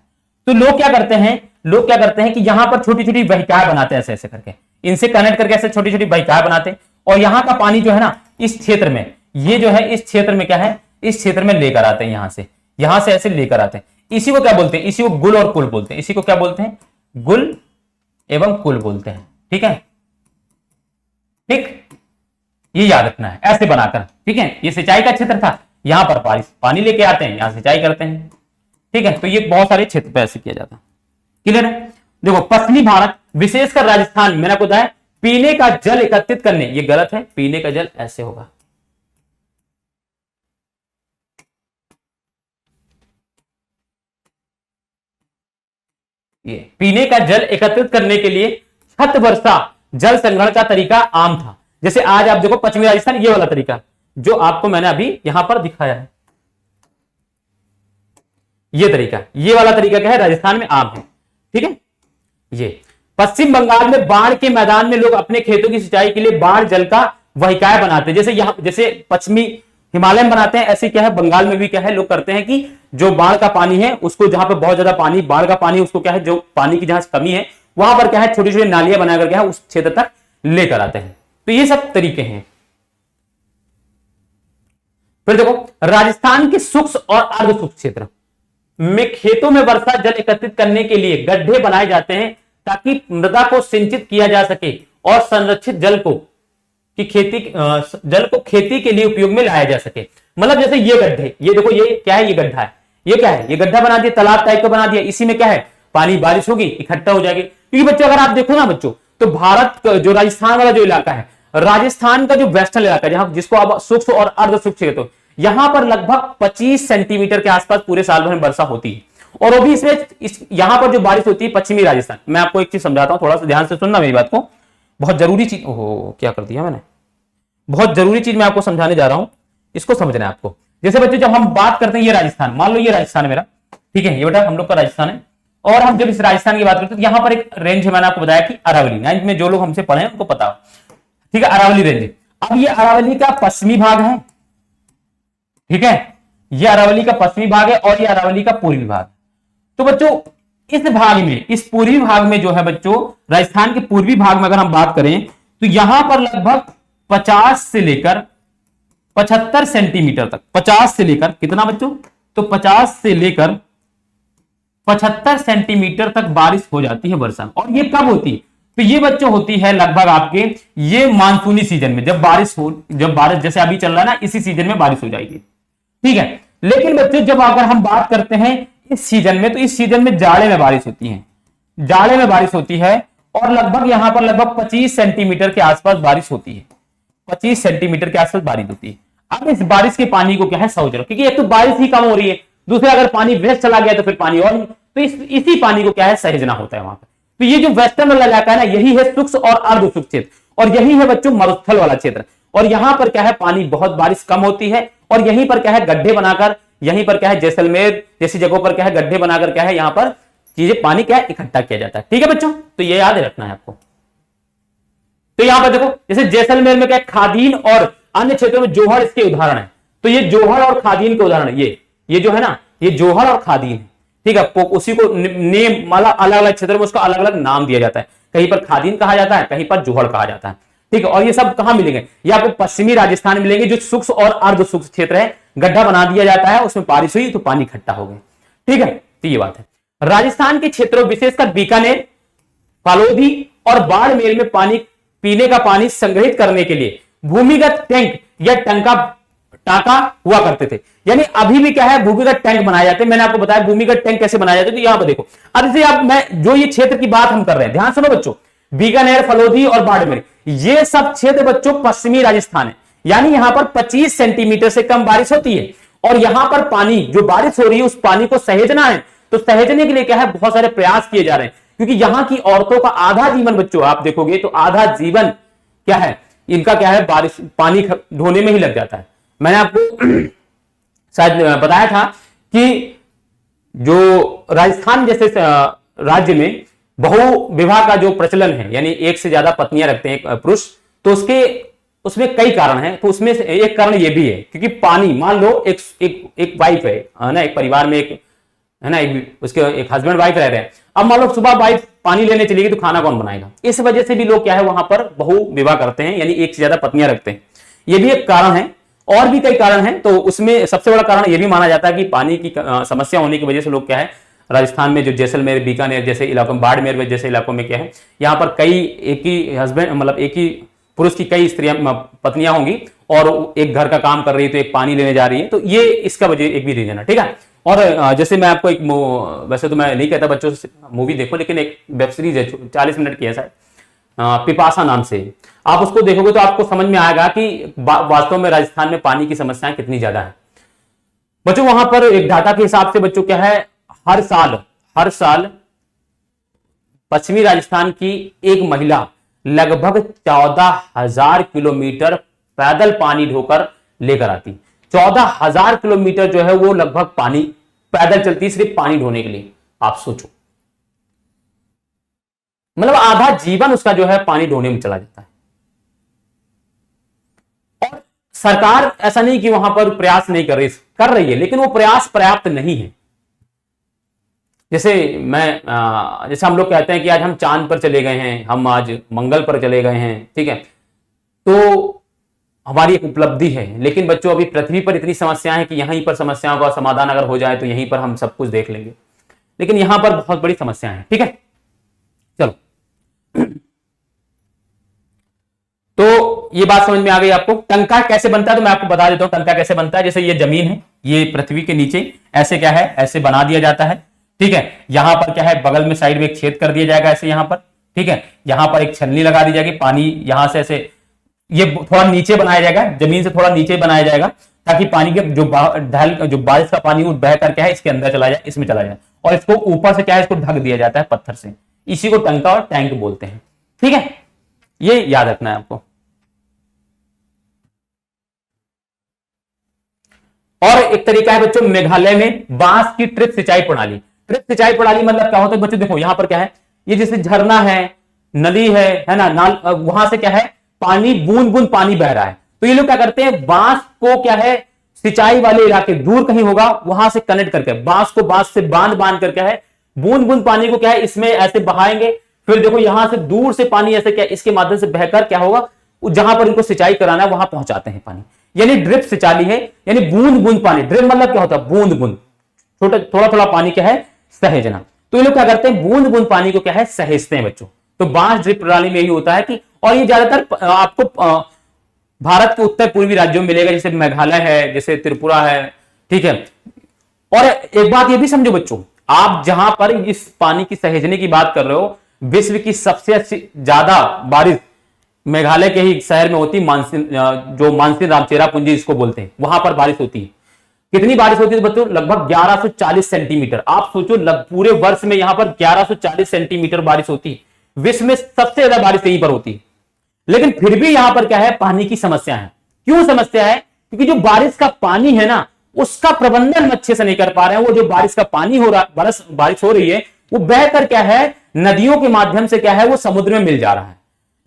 तो लोग क्या करते हैं कि यहां पर छोटी छोटी वहिकाएं बनाते हैं, ऐसे ऐसे करके इनसे कनेक्ट करके ऐसे छोटी छोटी वहिकाएं बनाते हैं और यहां का पानी जो है ना इस क्षेत्र में, ये जो है इस क्षेत्र में क्या है, इस क्षेत्र में लेकर आते हैं, यहां से ऐसे लेकर आते हैं। इसी को क्या बोलते हैं, इसी को गुल और कुल बोलते हैं, इसी को क्या बोलते हैं, गुल एवं कुल बोलते हैं। ठीक है, ठीक, ये याद रखना है ऐसे बनाकर। ठीक है, ये सिंचाई का क्षेत्र था, यहां पर पानी लेके आते हैं, यहां सिंचाई करते हैं। ठीक है, तो ये बहुत सारे क्षेत्र पे ऐसे किया जाता है। क्लियर है। देखो पश्चिमी भारत विशेषकर राजस्थान, मैंने आपको बताया पीने का जल एकत्रित करने, ये गलत है, पीने का जल ऐसे होगा, ये पीने का जल एकत्रित करने के लिए छत वर्षा जल संग्रहण का तरीका आम था। जैसे आज आप देखो पश्चिमी राजस्थान, ये वाला तरीका जो आपको मैंने अभी यहां पर दिखाया है, ये तरीका, ये वाला तरीका क्या है, राजस्थान में आम है। ठीक है। ये पश्चिम बंगाल में बाढ़ के मैदान में लोग अपने खेतों की सिंचाई के लिए बाढ़ जल का वहिकाएं बनाते हैं। जैसे यहां, जैसे पश्चिमी हिमालय में बनाते हैं, ऐसे क्या है बंगाल में भी क्या है लोग करते हैं कि जो बाढ़ का पानी है उसको, जहां पे बहुत ज्यादा पानी, बाढ़ का पानी, उसको क्या है, जो पानी की जहां कमी है वहां पर क्या है छोटी छोटी नालियां बनाकर क्या है उस क्षेत्र तक लेकर आते हैं। तो ये सब तरीके हैं। फिर देखो राजस्थान के शुष्क और अर्ध शुष्क क्षेत्र में खेतों में वर्षा जल एकत्रित करने के लिए गड्ढे बनाए जाते हैं ताकि मृदा को सिंचित किया जा सके और संरक्षित जल को खेती के लिए उपयोग में लाया जा सके। मतलब जैसे ये गड्ढे, ये देखो ये क्या है, ये गड्ढा है, ये क्या है, ये गड्ढा बना दिया, तालाब टाइप का बना दिया, इसी में क्या है पानी, बारिश होगी इकट्ठा हो जाएगी। क्योंकि बच्चों अगर आप देखो ना बच्चों, तो भारत जो राजस्थान वाला जो इलाका है, राजस्थान का जो वेस्टर्न इलाका जहां, जिसको आप शुष्क और अर्ध शुष्क क्षेत्र, यहां पर लगभग 25 सेंटीमीटर के आसपास पूरे साल भर में वर्षा होती है। और वो भी इसमें यहां पर जो बारिश होती है पश्चिमी राजस्थान, मैं आपको एक चीज समझाता हूं, थोड़ा सा ध्यान से सुनना मेरी बात को, बहुत जरूरी चीज, ओहो क्या कर दिया मैंने, बहुत जरूरी चीज मैं आपको समझाने जा रहा हूं, इसको समझना है आपको। जैसे बच्चों जब हम बात करते हैं, ये राजस्थान, मान लो ये राजस्थान है मेरा, ठीक है, ये बेटा हम लोग का राजस्थान है, और हम जब इस राजस्थान की बात करते हैं तो यहां पर एक रेंज है, मैंने आपको बताया कि अरावली, 9th में जो लोग हमसे पढ़े हैं उनको पता हो, ठीक है, अरावली रेंज। अब ये अरावली का पश्चिमी भाग है, ठीक है, ये अरावली का पश्चिमी भाग है और ये अरावली का पूर्वी भाग। तो बच्चों इस भाग में, इस पूर्वी भाग में जो है बच्चों, राजस्थान के पूर्वी भाग में अगर हम बात करें तो यहां पर लगभग 50 से लेकर 75 सेंटीमीटर तक, 50 से लेकर कितना बच्चों, तो 50 से लेकर 75 सेंटीमीटर तक बारिश हो जाती है वर्षा। और ये कब होती है, तो ये बच्चों होती है लगभग आपके ये मानसूनी सीजन में, जब बारिश जैसे अभी चल रहा है ना, इसी सीजन में बारिश हो जाएगी, ठीक है। लेकिन बच्चों जब अगर हम बात करते हैं इस सीजन में, तो इस सीजन में जाड़े में बारिश होती है, जाड़े में बारिश होती है, और लगभग यहां पर लगभग 25 सेंटीमीटर के आसपास बारिश होती है, 25 सेंटीमीटर के आसपास बारिश होती है। अब इस बारिश के पानी को क्या है सहेज लो, क्योंकि एक तो बारिश ही कम हो रही है, दूसरा अगर पानी वेस्ट चला गया तो फिर पानी और, तो इसी पानी को क्या है सहेजना होता है वहां पर। तो ये जो वेस्टर्न वाला इलाका है ना, यही है शुष्क और अर्ध शुष्क क्षेत्र, और यही है बच्चों मरुस्थल वाला क्षेत्र। और यहां पर क्या है पानी बहुत बारिश कम होती है, और यहीं पर क्या है गड्ढे बनाकर, यहीं पर क्या है जैसलमेर जैसी जगहों पर क्या है गड्ढे बनाकर क्या है यहां पर चीजें पानी क्या है इकट्ठा किया जाता है, ठीक है बच्चों। तो ये याद रखना है आपको। तो यहां पर देखो जैसे जैसलमेर में क्या है खादीन, और अन्य क्षेत्रों में जोहड़ इसके उदाहरण है। तो ये जोहड़ और खादीन के उदाहरण, ये जो है ना, ये जोहड़ और खादीन है, ठीक है। उसी को नेम माला अलग अलग क्षेत्र में उसका अलग अलग नाम दिया जाता है, कहीं पर खादीन कहा जाता है, कहीं पर जोहड़ कहा जाता है, ठीक है। और ये सब कहां मिलेंगे, ये आपको पश्चिमी राजस्थान में मिलेंगे, जो शुष्क और अर्ध शुष्क क्षेत्र है, गड्ढा बना दिया जाता है, उसमें बारिश हुई तो पानी इकट्ठा हो गया, ठीक है। तो ये बात है। राजस्थान के क्षेत्रों विशेषकर बीकानेर, फालोदी और बाड़मेर में पानी, पीने का पानी संग्रहित करने के लिए भूमिगत टैंक या टाका हुआ करते थे। यानी अभी भी क्या है भूमिगत टैंक बनाए जाते हैं। मैंने आपको बताया भूमिगत टैंक कैसे बनाए जाते हैं, तो यहां पर देखो। अब जैसे आप, मैं जो ये क्षेत्र की बात हम कर रहे हैं, ध्यान सुनो बच्चों, बीकानेर, फलोदी और बाड़मेर, ये सब क्षेत्र बच्चों पश्चिमी राजस्थान है। यानी यहां पर 25 सेंटीमीटर से कम बारिश होती है, और यहां पर पानी जो बारिश हो रही है उस पानी को सहेजना है। तो सहेजने के लिए क्या है बहुत सारे प्रयास किए जा रहे हैं, क्योंकि यहां की औरतों का आधा जीवन बच्चों आप देखोगे तो आधा जीवन क्या है इनका, क्या है बारिश पानी ढोने में ही लग जाता है। मैंने आपको शायद बताया था कि जो राजस्थान जैसे राज्य में बहु विवाह का जो प्रचलन है, यानी एक से ज्यादा पत्नियां रखते हैं पुरुष, तो उसमें कई कारण हैं। तो उसमें से एक कारण ये भी है, क्योंकि पानी, मान लो एक वाइफ है ना, एक परिवार में एक है ना, उसके एक हस्बैंड वाइफ रह रहे हैं। अब मान लो सुबह वाइफ पानी लेने चलेगी तो खाना कौन बनाएगा। इस वजह से भी लोग क्या है वहां पर बहु विवाह करते हैं, यानी एक से ज्यादा पत्नियां रखते हैं। ये भी एक कारण है, और भी कई कारण हैं। तो उसमें सबसे बड़ा कारण यह भी माना जाता है कि पानी की समस्या होने की वजह से लोग क्या है राजस्थान में जो जैसलमेर, बीकानेर जैसे इलाकों में, बाड़मेर जैसे इलाकों में क्या है यहाँ पर कई एक ही हस्बैंड, मतलब एक ही पुरुष की कई स्त्रियां पत्नियां होंगी, और एक घर का काम कर रही है तो एक पानी लेने जा रही है। तो ये इसका वजह एक भी रीजन है, ठीक है। और जैसे मैं आपको एक, वैसे तो मैं नहीं कहता बच्चों से मूवी देखो, लेकिन एक वेब सीरीज है 40 मिनट की है शायद, पिपासा नाम से, आप उसको देखोगे तो आपको समझ में आएगा कि वास्तव में राजस्थान में पानी की समस्याएं कितनी ज्यादा है बच्चों। वहां पर एक डाटा के हिसाब से बच्चों क्या है हर साल पश्चिमी राजस्थान की एक महिला लगभग 14,000 किलोमीटर पैदल पानी ढोकर लेकर आती। 14,000 किलोमीटर जो है वो लगभग पानी पैदल चलती सिर्फ पानी ढोने के लिए। आप सोचो, मतलब आधा जीवन उसका जो है पानी ढोने में चला जाता है। और सरकार ऐसा नहीं कि वहां पर प्रयास नहीं कर रही है, लेकिन वो प्रयास पर्याप्त नहीं है। जैसे जैसे हम लोग कहते हैं कि आज हम चांद पर चले गए हैं, हम आज मंगल पर चले गए हैं, ठीक है, तो हमारी एक उपलब्धि है। लेकिन बच्चों अभी पृथ्वी पर इतनी समस्याएं हैं कि यहीं पर समस्याओं का समाधान अगर हो जाए तो यहीं पर हम सब कुछ देख लेंगे, लेकिन यहां पर बहुत बड़ी समस्याएं हैं। ठीक है, चलो तो ये बात समझ में आ गई आपको। टंका कैसे बनता है तो मैं आपको बता देता हूं टंका कैसे बनता है। जैसे ये जमीन है, ये पृथ्वी के नीचे ऐसे क्या है, ऐसे बना दिया जाता है। ठीक है, यहां पर क्या है, बगल में साइड में एक छेद कर दिया जाएगा ऐसे यहां पर। ठीक है, यहां पर एक छलनी लगा दी जाएगी, पानी यहां से ऐसे ये थोड़ा नीचे बनाया जाएगा, जमीन से थोड़ा नीचे बनाया जाएगा, ताकि पानी के जो बारिश का पानी वो बह कर क्या है इसके अंदर चला जाए, इसमें चला जाए। और इसको ऊपर से क्या है, इसको ढक दिया जाता है पत्थर से। इसी को टंका और टैंक बोलते हैं। ठीक है, ये याद रखना है आपको। और एक तरीका है बच्चों मेघालय में बांस की ट्रिप सिंचाई प्रणाली। ट्रिप सिंचाई प्रणाली मतलब क्या होता है बच्चों, देखो यहां पर क्या है, ये जैसे झरना है, नदी है ना, वहां से क्या है पानी बूंद बूंद पानी बह रहा है। तो ये लोग क्या करते हैं, बांस को क्या है सिंचाई वाले इलाके दूर कहीं होगा वहां से कनेक्ट करके बांस से बांध कर क्या है बूंद बूंद पानी को क्या है इसमें ऐसे बहाएंगे। फिर देखो यहां से दूर से पानी ऐसे क्या इसके माध्यम से बहकर क्या होगा, जहां पर इनको सिंचाई कराना है वहां पहुंचाते हैं पानी। यानी ड्रिप सिंचाई है, यानी बूंद बूंद पानी। ड्रिप मतलब क्या होता है, बूंद बूंद, छोटा थोड़ा थोड़ा पानी क्या है सहेजना। तो ये लोग क्या करते हैं, बूंद बूंद पानी को क्या है सहेजते हैं बच्चों। तो बांस ड्रिप प्रणाली में यही होता है कि, और ये ज्यादातर आपको भारत के उत्तर पूर्वी राज्यों में मिलेगा, जैसे मेघालय है, जैसे त्रिपुरा है। ठीक है, और एक बात ये भी समझो बच्चों, आप जहां पर इस पानी की सहेजने की बात कर रहे हो, विश्व की सबसे अच्छी ज्यादा बारिश मेघालय के ही शहर में होती, जो मानसिन रामचेरा पुंजी इसको बोलते हैं, वहां पर बारिश होती है। कितनी बारिश होती है बच्चों, लगभग 1140 सेंटीमीटर। आप सोचो पूरे वर्ष में यहां पर 1140 सेंटीमीटर बारिश होती है। विश्व में सबसे ज्यादा बारिश यहीं पर होती है। लेकिन फिर भी यहां पर क्या है, पानी की समस्या है। क्यों समस्या है, क्योंकि जो बारिश का पानी है ना उसका प्रबंधन अच्छे से नहीं कर पा रहे हैं। वो जो बारिश का पानी हो रहा, बारिश हो रही है, वो बहकर क्या है नदियों के माध्यम से क्या है वो समुद्र में मिल जा रहा है,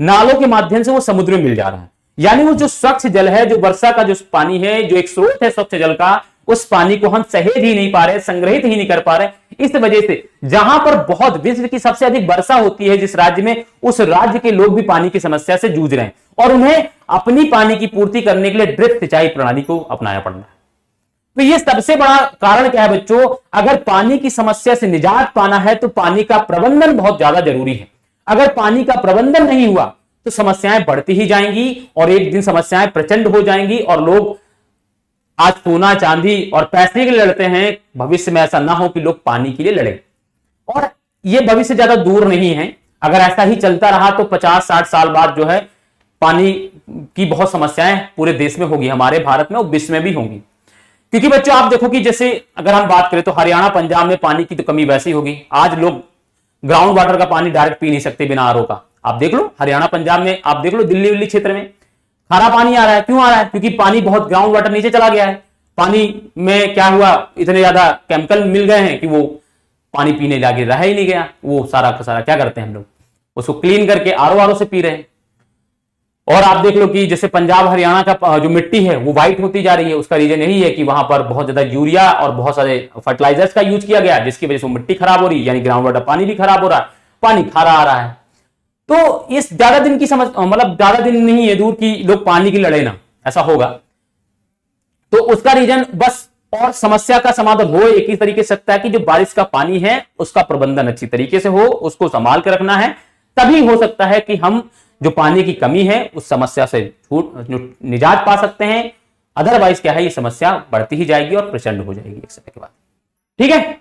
नालों के माध्यम से वो समुद्र में मिल जा रहा है। यानी वो जो स्वच्छ जल है, जो वर्षा का जो पानी है, जो एक स्रोत है स्वच्छ जल का, उस पानी को हम सहेज ही नहीं पा रहे, संग्रहित ही नहीं कर पा रहे। इस वजह से जहां पर बहुत विश्व की सबसे अधिक वर्षा होती है जिस राज्य में, उस राज्य के लोग भी पानी की समस्या से जूझ रहे हैं और उन्हें अपनी पानी की पूर्ति करने के लिए ड्रिप सिंचाई प्रणाली को अपनाया पड़ रहा है। तो ये सबसे बड़ा कारण क्या है बच्चों, अगर पानी की समस्या से निजात पाना है तो पानी का प्रबंधन बहुत ज्यादा जरूरी है। अगर पानी का प्रबंधन नहीं हुआ तो समस्याएं बढ़ती ही जाएंगी और एक दिन समस्याएं प्रचंड हो जाएंगी। और लोग आज सोना चांदी और पैसे के लिए लड़ते हैं, भविष्य में ऐसा ना हो कि लोग पानी के लिए लड़े। और ये भविष्य ज्यादा दूर नहीं है। अगर ऐसा ही चलता रहा तो 50-60 साल बाद जो है पानी की बहुत समस्याएं पूरे देश में होगी, हमारे भारत में और विश्व में भी होंगी। क्योंकि बच्चों आप देखो कि जैसे अगर हम बात करें तो हरियाणा पंजाब में पानी की तो कमी वैसी होगी। आज लोग ग्राउंड वाटर का पानी डायरेक्ट पी नहीं सकते बिना आरओ का। आप देख लो हरियाणा पंजाब में, आप देख लो दिल्ली क्षेत्र में खारा पानी आ रहा है। क्यों आ रहा है, क्योंकि पानी बहुत ग्राउंड वाटर नीचे चला गया है। पानी में क्या हुआ, इतने ज्यादा केमिकल मिल गए हैं कि वो पानी पीने लागे रह ही नहीं गया। वो सारा का सारा क्या करते हैं हम लोग, उसको क्लीन करके आरओ से पी रहे हैं। और आप देख लो कि जैसे पंजाब हरियाणा का जो मिट्टी है वो व्हाइट होती जा रही है। उसका रीजन यही है कि वहां पर बहुत ज्यादा यूरिया और बहुत सारे फर्टिलाइजर्स का यूज किया गया, जिसकी वजह से मिट्टी खराब हो रही है, यानी ग्राउंड वाटर पानी भी खराब हो रहा है, पानी खारा आ रहा है। तो इस ज्यादा दिन की समझ, मतलब ज्यादा दिन नहीं है दूर की लोग पानी की लड़े ना, ऐसा होगा तो उसका रीजन बस और समस्या का समाधान हो एक ही तरीके से सकता है कि जो बारिश का पानी है उसका प्रबंधन अच्छी तरीके से हो, उसको संभाल के रखना है। तभी हो सकता है कि हम जो पानी की कमी है उस समस्या से निजात पा सकते हैं। अदरवाइज क्या है, ये समस्या बढ़ती ही जाएगी और प्रचंड हो जाएगी एक समय के बाद। ठीक है,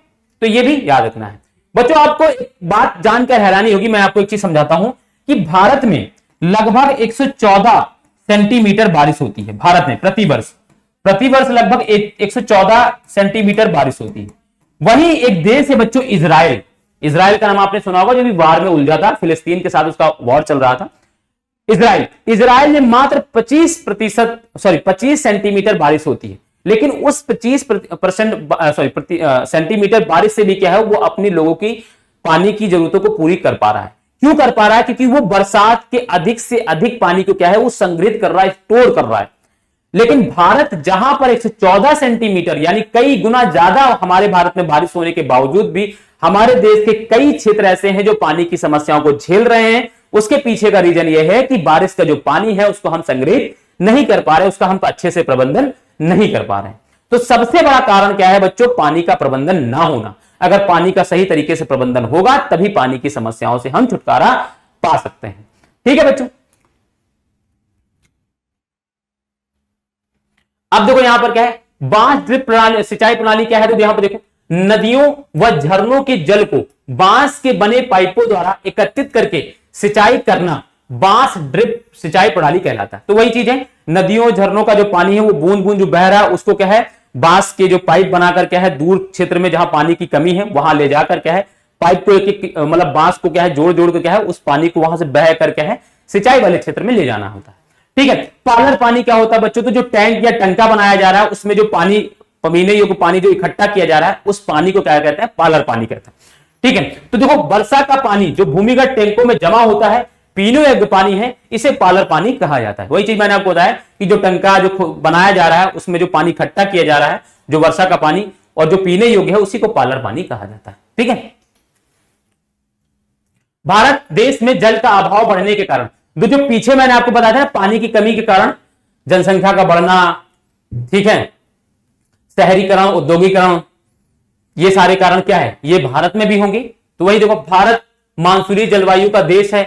तो ये भी याद रखना है बच्चों। आपको एक बात जानकर हैरानी होगी, मैं आपको एक चीज समझाता हूं कि भारत में लगभग 114 सेंटीमीटर बारिश होती है। भारत में प्रति वर्ष लगभग 114 सेंटीमीटर बारिश होती है। वहीं एक देश है बच्चों इजराइल। इसराइल का नाम आपने सुना होगा, जो भी वार में उलझा था, फिलिस्तीन के साथ उसका वॉर चल रहा था। इसराइल में मात्र 25 सेंटीमीटर बारिश होती है, लेकिन उस 25% सेंटीमीटर बारिश से भी क्या है, वो अपनी लोगों की पानी की जरूरतों को पूरी कर पा रहा है। क्यों कर पा रहा है? क्योंकि वो बरसात के अधिक से अधिक पानी को क्या है, वो संग्रहित कर रहा है, स्टोर कर रहा है। लेकिन भारत जहां पर 114 सेंटीमीटर यानी कई गुना ज्यादा हमारे भारत में बारिश होने के बावजूद भी हमारे देश के कई क्षेत्र ऐसे हैं जो पानी की समस्याओं को झेल रहे हैं, उसके पीछे का रीजन यह है कि बारिश का जो पानी है उसको हम संग्रहित नहीं कर पा रहे, उसका हम अच्छे से प्रबंधन नहीं कर पा रहे हैं। तो सबसे बड़ा कारण क्या है बच्चों? पानी का प्रबंधन ना होना। अगर पानी का सही तरीके से प्रबंधन होगा तभी पानी की समस्याओं से हम छुटकारा पा सकते हैं। ठीक है बच्चों, अब देखो यहां पर क्या है, बांस ड्रिप प्रणाली, सिंचाई प्रणाली क्या है? तो यहां पर देखो, नदियों व झरनों के जल को बांस के बने पाइपों द्वारा एकत्रित करके सिंचाई करना बांस ड्रिप सिंचाई प्रणाली कहलाता है। तो वही चीज है, नदियों झरनों का जो पानी है वो बूंद बूंद जो बह रहा है उसको क्या है, बांस के जो पाइप बनाकर क्या है, दूर क्षेत्र में जहां पानी की कमी है वहां ले जाकर क्या है, पाइप को एक मतलब बांस को क्या है, जोड़ जोड़ कर क्या है, उस पानी को वहां से बह कर क्या है, सिंचाई वाले क्षेत्र में ले जाना होता है। ठीक है, पालर पानी क्या होता है बच्चों? तो जो टैंक या टंका बनाया जा रहा है उसमें जो पानी, पीने योग्य पानी जो इकट्ठा किया जा रहा है, उस पानी को क्या कहते हैं? पालर पानी कहते हैं। ठीक है, तो देखो वर्षा का पानी जो भूमिगत टैंकों में जमा होता है, पीने योग्य पानी है, इसे पालर पानी कहा जाता है। वही चीज मैंने आपको बताया कि जो टंका जो बनाया जा रहा है उसमें जो पानी इकट्ठा किया जा रहा है, जो वर्षा का पानी और जो पीने योग्य है, उसी को पालर पानी कहा जाता है। ठीक है, भारत देश में जल का अभाव बढ़ने के कारण, जो पीछे मैंने आपको बताया था ना, पानी की कमी के कारण जनसंख्या का बढ़ना, ठीक है, शहरीकरण, औद्योगिकरण, ये सारे कारण क्या है, ये भारत में भी होंगे। तो वही देखो, भारत मानसूनी जलवायु का देश है।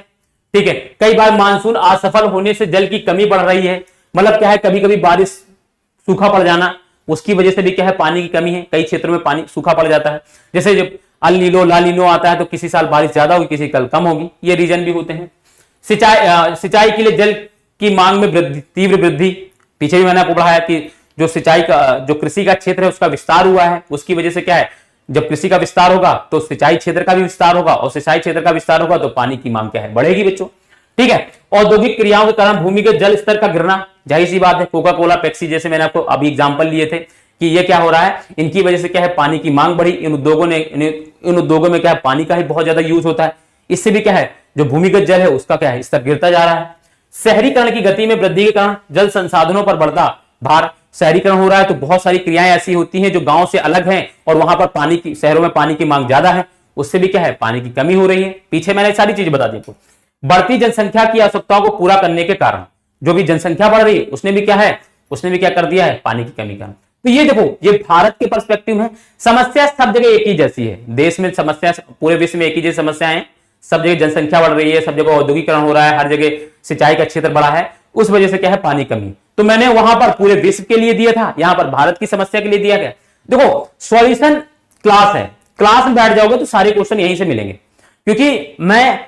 ठीक है, कई बार मानसून असफल होने से जल की कमी बढ़ रही है। मतलब क्या है, कभी कभी बारिश सूखा पड़ जाना, उसकी वजह से भी क्या है, पानी की कमी है, कई क्षेत्रों में पानी सूखा पड़ जाता है। जैसे जब अल नीनो ला नीनो आता है तो किसी साल बारिश ज्यादा होगी, किसी साल कम होगी, ये रीजन भी होते हैं। सिंचाई के लिए जल की मांग में तीव्र वृद्धि, पीछे भी मैंने आपको पढ़ाया कि जो सिंचाई का, जो कृषि का क्षेत्र है उसका विस्तार हुआ है, उसकी वजह से क्या है, जब कृषि का विस्तार होगा तो सिंचाई क्षेत्र का भी विस्तार होगा, और सिंचाई क्षेत्र का विस्तार होगा तो पानी की मांग क्या है, बढ़ेगी बच्चों। ठीक है, औद्योगिक क्रियाओं के कारण भूमिगत जल स्तर का गिरना, जाहिर सी बात है, कोका कोला, पेप्सी जैसे मैंने आपको अभी एग्जांपल लिए थे कि ये क्या हो रहा है, इनकी वजह से क्या है, पानी की मांग बढ़ी। इन उद्योगों में क्या है, पानी का ही बहुत ज्यादा यूज होता है, इससे भी क्या है, जो भूमिगत जल है उसका क्या है, स्तर गिरता जा रहा है। शहरीकरण की गति में वृद्धि के कारण जल संसाधनों पर बढ़ता भार, शहरीकरण हो रहा है तो बहुत सारी क्रियाएं ऐसी होती हैं जो गांव से अलग हैं और वहां पर पानी की, शहरों में पानी की मांग ज्यादा है, उससे भी क्या है, पानी की कमी हो रही है। पीछे मैंने सारी चीजें बता दी। बढ़ती जनसंख्या की आवश्यकताओं को पूरा करने के कारण जो भी जनसंख्या बढ़ रही है उसने भी क्या है, उसने भी क्या कर दिया है, पानी की कमी का। तो ये देखो, ये भारत के पर्सपेक्टिव में समस्या सब जगह एक ही जैसी है, देश में समस्या पूरे विश्व में एक ही जैसी समस्या है, सब जगह जनसंख्या बढ़ रही है, सब जगह औद्योगिकरण हो रहा है, हर जगह सिंचाई का क्षेत्र बढ़ा है, उस वजह से क्या है, पानी कमी। तो मैंने वहां पर पूरे विश्व के लिए दिया था, यहां पर भारत की समस्या के लिए दिया गया। देखो सॉल्यूशन क्लास है, क्लास में बैठ जाओगे तो सारे क्वेश्चन यहीं से मिलेंगे, क्योंकि मैं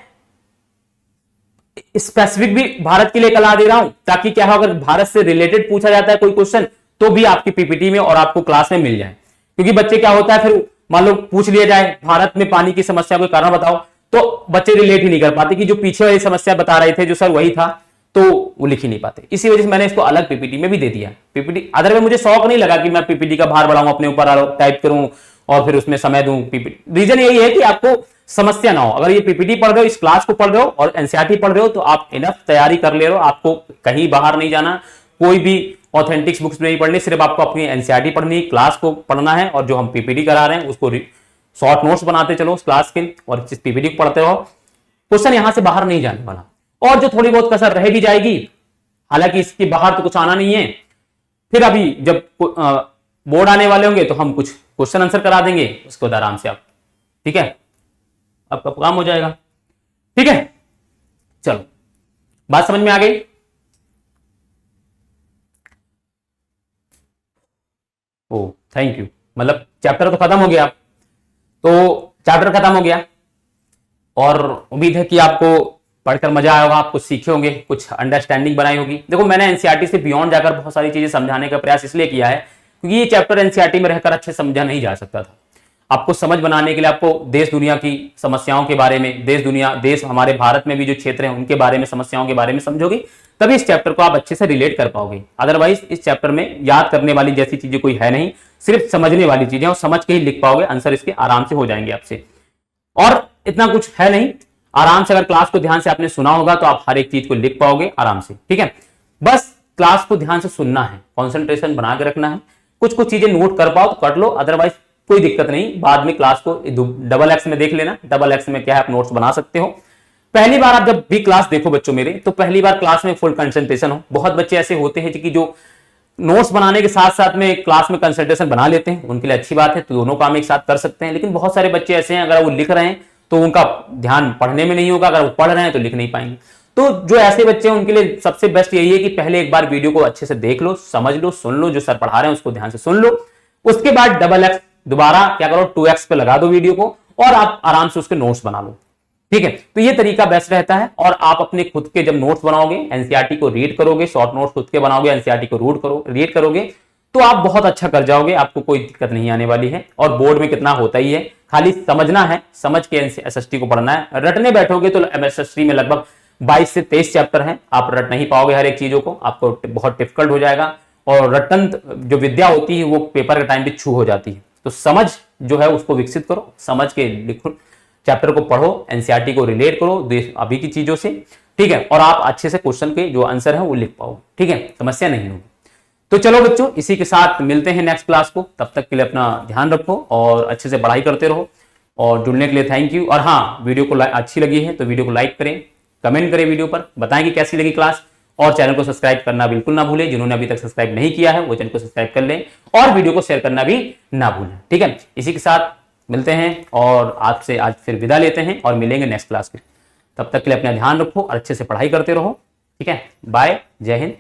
स्पेसिफिक भी भारत के लिए कला दे रहा हूं, ताकि क्या हो, अगर भारत से रिलेटेड पूछा जाता है कोई क्वेश्चन तो भी आपकी पीपीटी में और आपको क्लास में मिल जाए। क्योंकि बच्चे क्या होता है, फिर मान लो पूछ लिया जाए भारत में पानी की समस्या कोई कारण बताओ, तो बच्चे रिलेट ही नहीं कर पाते कि जो पीछे वाली समस्या बता रहे थे जो सर वही था, तो वो लिख ही नहीं पाते। इसी वजह से मैंने इसको अलग पीपीटी में भी दे दिया। पीपीटी अदरवाइज मुझे शौक नहीं लगा कि मैं पीपीटी का भार बढ़ाऊं, अपने ऊपर टाइप करूं और फिर उसमें समय दूं। पीपीटी रीजन यही है कि आपको समस्या ना हो। अगर ये पीपीटी पढ़ रहे हो, इस क्लास को पढ़ रहे हो और एनसीईआरटी पढ़ रहे हो, तो आप इनफ तैयारी कर ले रहे हो, आपको कहीं बाहर नहीं जाना, कोई भी ऑथेंटिक्स बुक्स नहीं पढ़नी, सिर्फ आपको अपनी एनसीईआरटी पढ़नी, क्लास को पढ़ना है, और जो हम पीपीटी करा रहे हैं उसको शॉर्ट नोट्स बनाते चलो उस क्लास के, और जिस पीपीटी को पढ़ते हो, क्वेश्चन यहां से बाहर नहीं जाने वाला। और जो थोड़ी बहुत कसर रह भी जाएगी, हालांकि इसके बाहर तो कुछ आना नहीं है, फिर अभी जब बोर्ड आने वाले होंगे तो हम कुछ क्वेश्चन आंसर करा देंगे, उसके बाद आराम से आप, ठीक है, आपका काम हो जाएगा। ठीक है, चलो बात समझ में आ गई। ओ थैंक यू, मतलब चैप्टर तो खत्म हो गया, तो चैप्टर खत्म हो गया और उम्मीद है कि आपको पढ़कर मजा आया होगा, आप कुछ सीखे होंगे, कुछ अंडरस्टैंडिंग बनाई होगी। देखो मैंने एनसीईआरटी से बियॉन्ड जाकर बहुत सारी चीजें समझाने का प्रयास इसलिए किया है क्योंकि ये चैप्टर एनसीईआरटी में रहकर अच्छे समझा नहीं जा सकता था। आपको समझ बनाने के लिए आपको देश दुनिया की समस्याओं के बारे में, देश हमारे भारत में भी जो क्षेत्र हैं उनके बारे में, समस्याओं के बारे में समझोगे, तभी इस चैप्टर को आप अच्छे से रिलेट कर पाओगे। अदरवाइज इस चैप्टर में याद करने वाली जैसी चीजें कोई है नहीं, सिर्फ समझने वाली चीजें, और समझ के ही लिख पाओगे, आंसर इसके आराम से हो जाएंगे आपसे। और इतना कुछ है नहीं, आराम से अगर क्लास को ध्यान से आपने सुना होगा तो आप हर एक चीज को लिख पाओगे आराम से, ठीक है। बस क्लास को ध्यान से सुनना है, कॉन्सेंट्रेशन बना के रखना है, कुछ कुछ चीजें नोट कर पाओ तो कर लो, अदरवाइज कोई दिक्कत नहीं, बाद में क्लास को XX में देख लेना। XX में क्या है, आप नोट्स बना सकते हो। पहली बार आप जब भी क्लास देखो बच्चों मेरे, तो पहली बार क्लास में फुल कंसंट्रेशन हो। बहुत बच्चे ऐसे होते हैं कि जो नोट्स बनाने के साथ साथ में क्लास में कंसंट्रेशन बना लेते हैं, उनके लिए अच्छी बात है, तो दोनों काम एक साथ कर सकते हैं। लेकिन बहुत सारे बच्चे ऐसे हैं, अगर वो लिख रहे हैं तो उनका ध्यान पढ़ने में नहीं होगा, अगर वो पढ़ रहे हैं तो लिख नहीं पाएंगे। तो जो ऐसे बच्चे हैं उनके लिए सबसे बेस्ट यही है कि पहले एक बार वीडियो को अच्छे से देख लो, समझ लो, सुन लो, जो सर पढ़ा रहे हैं उसको ध्यान से सुन लो। उसके बाद XX दोबारा क्या करो, 2x पे लगा दो वीडियो को, और आप आराम से उसके नोट्स बना लो, ठीक है। तो ये तरीका बेस्ट रहता है। और आप अपने खुद के जब नोट्स बनाओगे, एनसीईआरटी को रीड करोगे, शॉर्ट नोट्स खुद के बनाओगे, एनसीईआरटी को रीड करोगे, तो आप बहुत अच्छा कर जाओगे, आपको कोई दिक्कत नहीं आने वाली है। और बोर्ड में कितना होता ही है, खाली समझना है, समझ के एसएसटी को पढ़ना है। रटने बैठोगे तो एसएसटी में लगभग 22 से 23 चैप्टर हैं, आप रट नहीं पाओगे हर एक चीजों को, आपको बहुत डिफिकल्ट हो जाएगा। और रटन जो विद्या होती है वो पेपर के टाइम पे छू हो जाती है। तो समझ जो है उसको विकसित करो, समझ के लिखो, चैप्टर को पढ़ो, एनसीईआरटी को रिलेट करो अभी की चीजों से, ठीक है। और आप अच्छे से क्वेश्चन के जो आंसर है वो लिख पाओ, ठीक है, समस्या नहीं होगी। तो चलो बच्चों, इसी के साथ मिलते हैं नेक्स्ट क्लास को। तब तक के लिए अपना ध्यान रखो और अच्छे से पढ़ाई करते रहो। और जुड़ने के लिए थैंक यू। और हाँ, वीडियो को अच्छी लगी है तो वीडियो को लाइक करें, कमेंट करें वीडियो पर, बताएं कि कैसी लगी क्लास। और चैनल को सब्सक्राइब करना बिल्कुल ना भूलें, जिन्होंने अभी तक सब्सक्राइब नहीं किया है वो चैनल को सब्सक्राइब कर लें, और वीडियो को शेयर करना भी ना भूलें, ठीक है। इसी के साथ मिलते हैं और आपसे आज फिर विदा लेते हैं और मिलेंगे नेक्स्ट क्लास में। तब तक के लिए अपना ध्यान रखो और अच्छे से पढ़ाई करते रहो, ठीक है। बाय, जय हिंद।